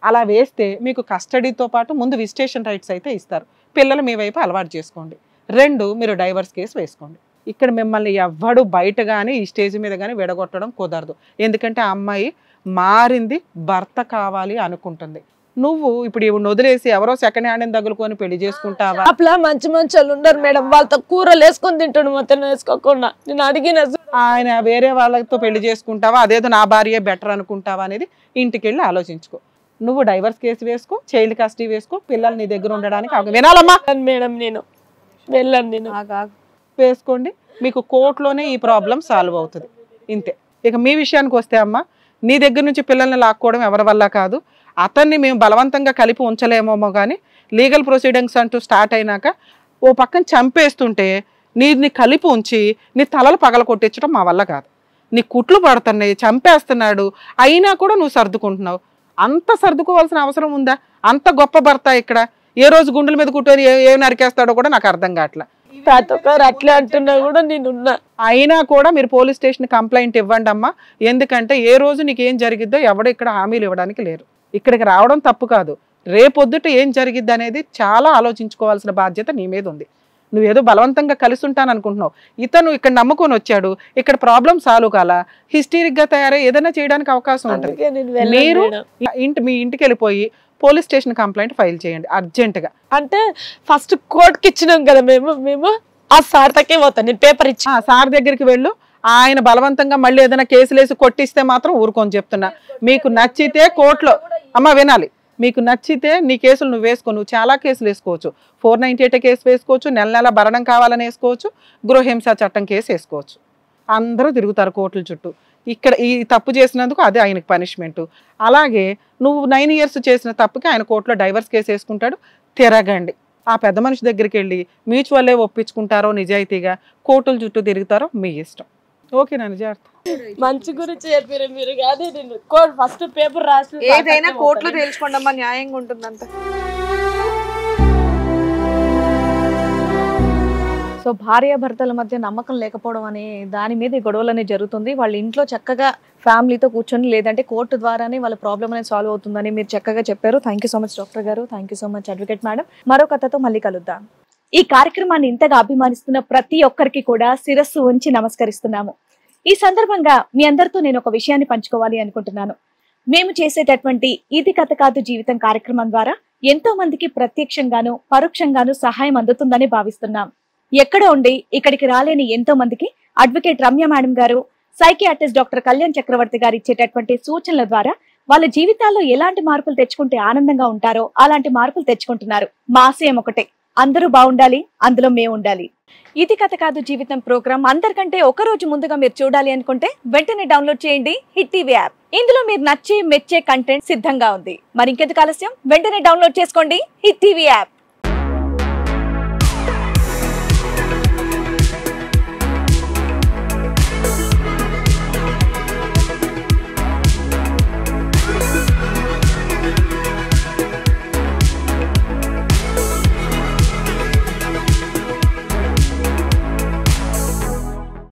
అలా వేస్తే మీకు కస్టడీతో పాటు ముందు విజిటేషన్ రైట్స్ అయితే ఇస్తారు. పిల్లలు మీ వైపు అలవాటు చేసుకోండి. 2 మీరు డైవర్స్ కేసు వేసుకోండి. ఇక్కడ మిమ్మల్ని ఎవ్వడు బయట కానీ ఈ స్టేజ్ మీద కానీ విడగొట్టడం కుదరదు. ఎందుకంటే ఆ అమ్మాయి మారింది, భర్త కావాలి అనుకుంటుంది. నువ్వు ఇప్పుడు ఇవి వదిలేసి ఎవరో సెకండ్ హ్యాండ్ తగులుకొని పెళ్లి చేసుకుంటావా? అట్లా మంచి వాళ్ళు ఉన్నారు మేడం, వాళ్ళతో కూరలు వేసుకొని తింటాడు మొత్తం వేసుకోకుండా. నేను అడిగిన ఆయన వేరే వాళ్ళతో పెళ్లి చేసుకుంటావా, అదేదో నా భార్య బెటర్ అనుకుంటావా అనేది ఇంటికి వెళ్ళి ఆలోచించుకో. నువ్వు డైవర్స్ కేసు వేసుకో, చైల్డ్ కస్టడీ వేసుకో, పిల్లలు నీ దగ్గర ఉండడానికి వినాలమ్మా మేడం, నేను వెళ్ళండి, నేను వేసుకోండి. మీకు కోర్టులోనే ఈ ప్రాబ్లం సాల్వ్ అవుతుంది. ఇంతే. ఇక మీ విషయానికి వస్తే అమ్మ, నీ దగ్గర నుంచి పిల్లల్ని లాక్కోవడం ఎవరి వల్ల కాదు. అతన్ని మేము బలవంతంగా కలిపి ఉంచలేమేమో కానీ లీగల్ ప్రొసీడింగ్స్ అంటూ స్టార్ట్ అయినాక ఓ పక్కన చంపేస్తుంటే నీ కలిపి ఉంచి నీ తలలు పగల కొట్టించడం మా వల్ల కాదు. నీ కుట్లు పడుతున్నాయి, చంపేస్తున్నాడు, అయినా కూడా నువ్వు సర్దుకుంటున్నావు. అంత సర్దుకోవాల్సిన అవసరం ఉందా? అంత గొప్ప భర్త ఇక్కడ ఏ రోజు గుండెల మీద కుట్టని ఏం నరికేస్తాడో కూడా నాకు అర్థం కావట్లా. ప్రతి ఒక్కరు అట్లే అంటున్నా కూడా నేనున్నా. అయినా కూడా మీరు పోలీస్ స్టేషన్ కంప్లైంట్ ఇవ్వండి అమ్మా. ఎందుకంటే ఏ రోజు నీకు ఏం జరిగిద్దో ఎవడో ఇక్కడ హామీలు ఇవ్వడానికి లేరు. ఇక్కడికి రావడం తప్పు కాదు, రేపొద్దుట ఏం జరిగిద్ది అనేది చాలా ఆలోచించుకోవాల్సిన బాధ్యత నీ మీద ఉంది. నువ్వేదో బలవంతంగా కలిసి ఉంటాను అనుకుంటున్నావు. ఇతను ఇక్కడ నమ్ముకొని వచ్చాడు, ఇక్కడ ప్రాబ్లం సాల్వ్ కాలా, హిస్టీరిక్ గా తయారై ఏదైనా చేయడానికి అవకాశం ఉంటుంది. మీరు మీ ఇంటికి వెళ్ళిపోయి పోలీస్ స్టేషన్ కంప్లైంట్ ఫైల్ చేయండి అర్జెంట్ గా. అంటే ఫస్ట్ కోర్టుకి ఇచ్చినాం కదా మేము ఆ సార్ తక్కే పోతాను, నేను పేపర్ ఇచ్చి సార్ దగ్గరికి వెళ్ళు. ఆయన బలవంతంగా మళ్ళీ ఏదైనా కేసులు వేసి కొట్టిస్తే మాత్రం ఊరుకొని చెప్తున్నా. మీకు నచ్చితే కోర్టులో అమ్మ వినాలి, మీకు నచ్చితే నీ కేసులు నువ్వు వేసుకో. నువ్వు చాలా కేసులు వేసుకోవచ్చు. 498 కేసు వేసుకోవచ్చు, నెల నెల భరణం కావాలని వేసుకోవచ్చు, గృహహింస చట్టం కేసు వేసుకోవచ్చు. అందరూ తిరుగుతారు కోర్టుల చుట్టూ. ఇక్కడ ఈ తప్పు చేసినందుకు అదే ఆయనకు పనిష్మెంట్. అలాగే నువ్వు 9 years చేసిన తప్పుకి ఆయన కోర్టులో డైవర్స్ కేసు వేసుకుంటాడు. తిరగండి. ఆ పెద్ద మనిషి దగ్గరికి వెళ్ళి మ్యూచువల్లే ఒప్పించుకుంటారో నిజాయితీగా కోర్టుల చుట్టూ తిరుగుతారో మీ ఇష్టం. ఓకేనా? నిజార్థం మంచి గురించి చెప్పారు మీరు. కాదు నేను ఫస్ట్ పేపర్ రాసి ఏదైనా కోర్టులో తేల్చుకోండి అమ్మా, న్యాయంగా ఉంటుందంత. సో భార్యాభర్తల మధ్య నమ్మకం లేకపోవడం అనే దాని మీద ఈ గొడవలు అనేది జరుగుతుంది. వాళ్ళ ఇంట్లో చక్కగా ఫ్యామిలీతో కూర్చొని లేదంటే కోర్టు ద్వారానే వాళ్ళ ప్రాబ్లం అనేది సాల్వ్ అవుతుందని మీరు చక్కగా చెప్పారు. Thank you so much doctor గారు, thank you so much advocate madam. మరో కథతో మళ్ళీ కలుద్దాం. ఈ కార్యక్రమాన్ని ఇంతగా అభిమానిస్తున్న ప్రతి ఒక్కరికి కూడా శిరస్సు ఉంచి నమస్కరిస్తున్నాము. ఈ సందర్భంగా మీ అందరితో నేను ఒక విషయాన్ని పంచుకోవాలి అనుకుంటున్నాను. మేము చేసేటటువంటి ఇది కథ కాదు జీవితం కార్యక్రమం ద్వారా ఎంతో మందికి ప్రత్యక్షంగాను పరోక్షంగాను సహాయం అందుతుందని భావిస్తున్నాం. ఎక్కడ ఉండి ఇక్కడికి రాలేని ఎంతో మందికి అడ్వకేట్ రమ్య మేడం గారు, సైకియాట్రిస్ట్ డాక్టర్ కళ్యాణ్ చక్రవర్తి గారు ఇచ్చేటటువంటి సూచనల ద్వారా వాళ్ళ జీవితాల్లో ఎలాంటి మార్పులు తెచ్చుకుంటే ఆనందంగా ఉంటారో అలాంటి మార్పులు తెచ్చుకుంటున్నారు. మా ఆశయం ఒకటే, అందరూ బాగుండాలి, అందులో మేము ఉండాలి. ఇది కథ కాదు జీవితం ప్రోగ్రామ్ అందరికంటే ఒక రోజు ముందుగా మీరు చూడాలి అనుకుంటే వెంటనే డౌన్లోడ్ చేయండి హిట్ టీవీ యాప్. ఇందులో మీరు నచ్చే మెచ్చే కంటెంట్ సిద్ధంగా ఉంది. మరి ఇంకెందుకు ఆలస్యం, వెంటనే డౌన్లోడ్ చేసుకోండి హిట్ టీవీ యాప్.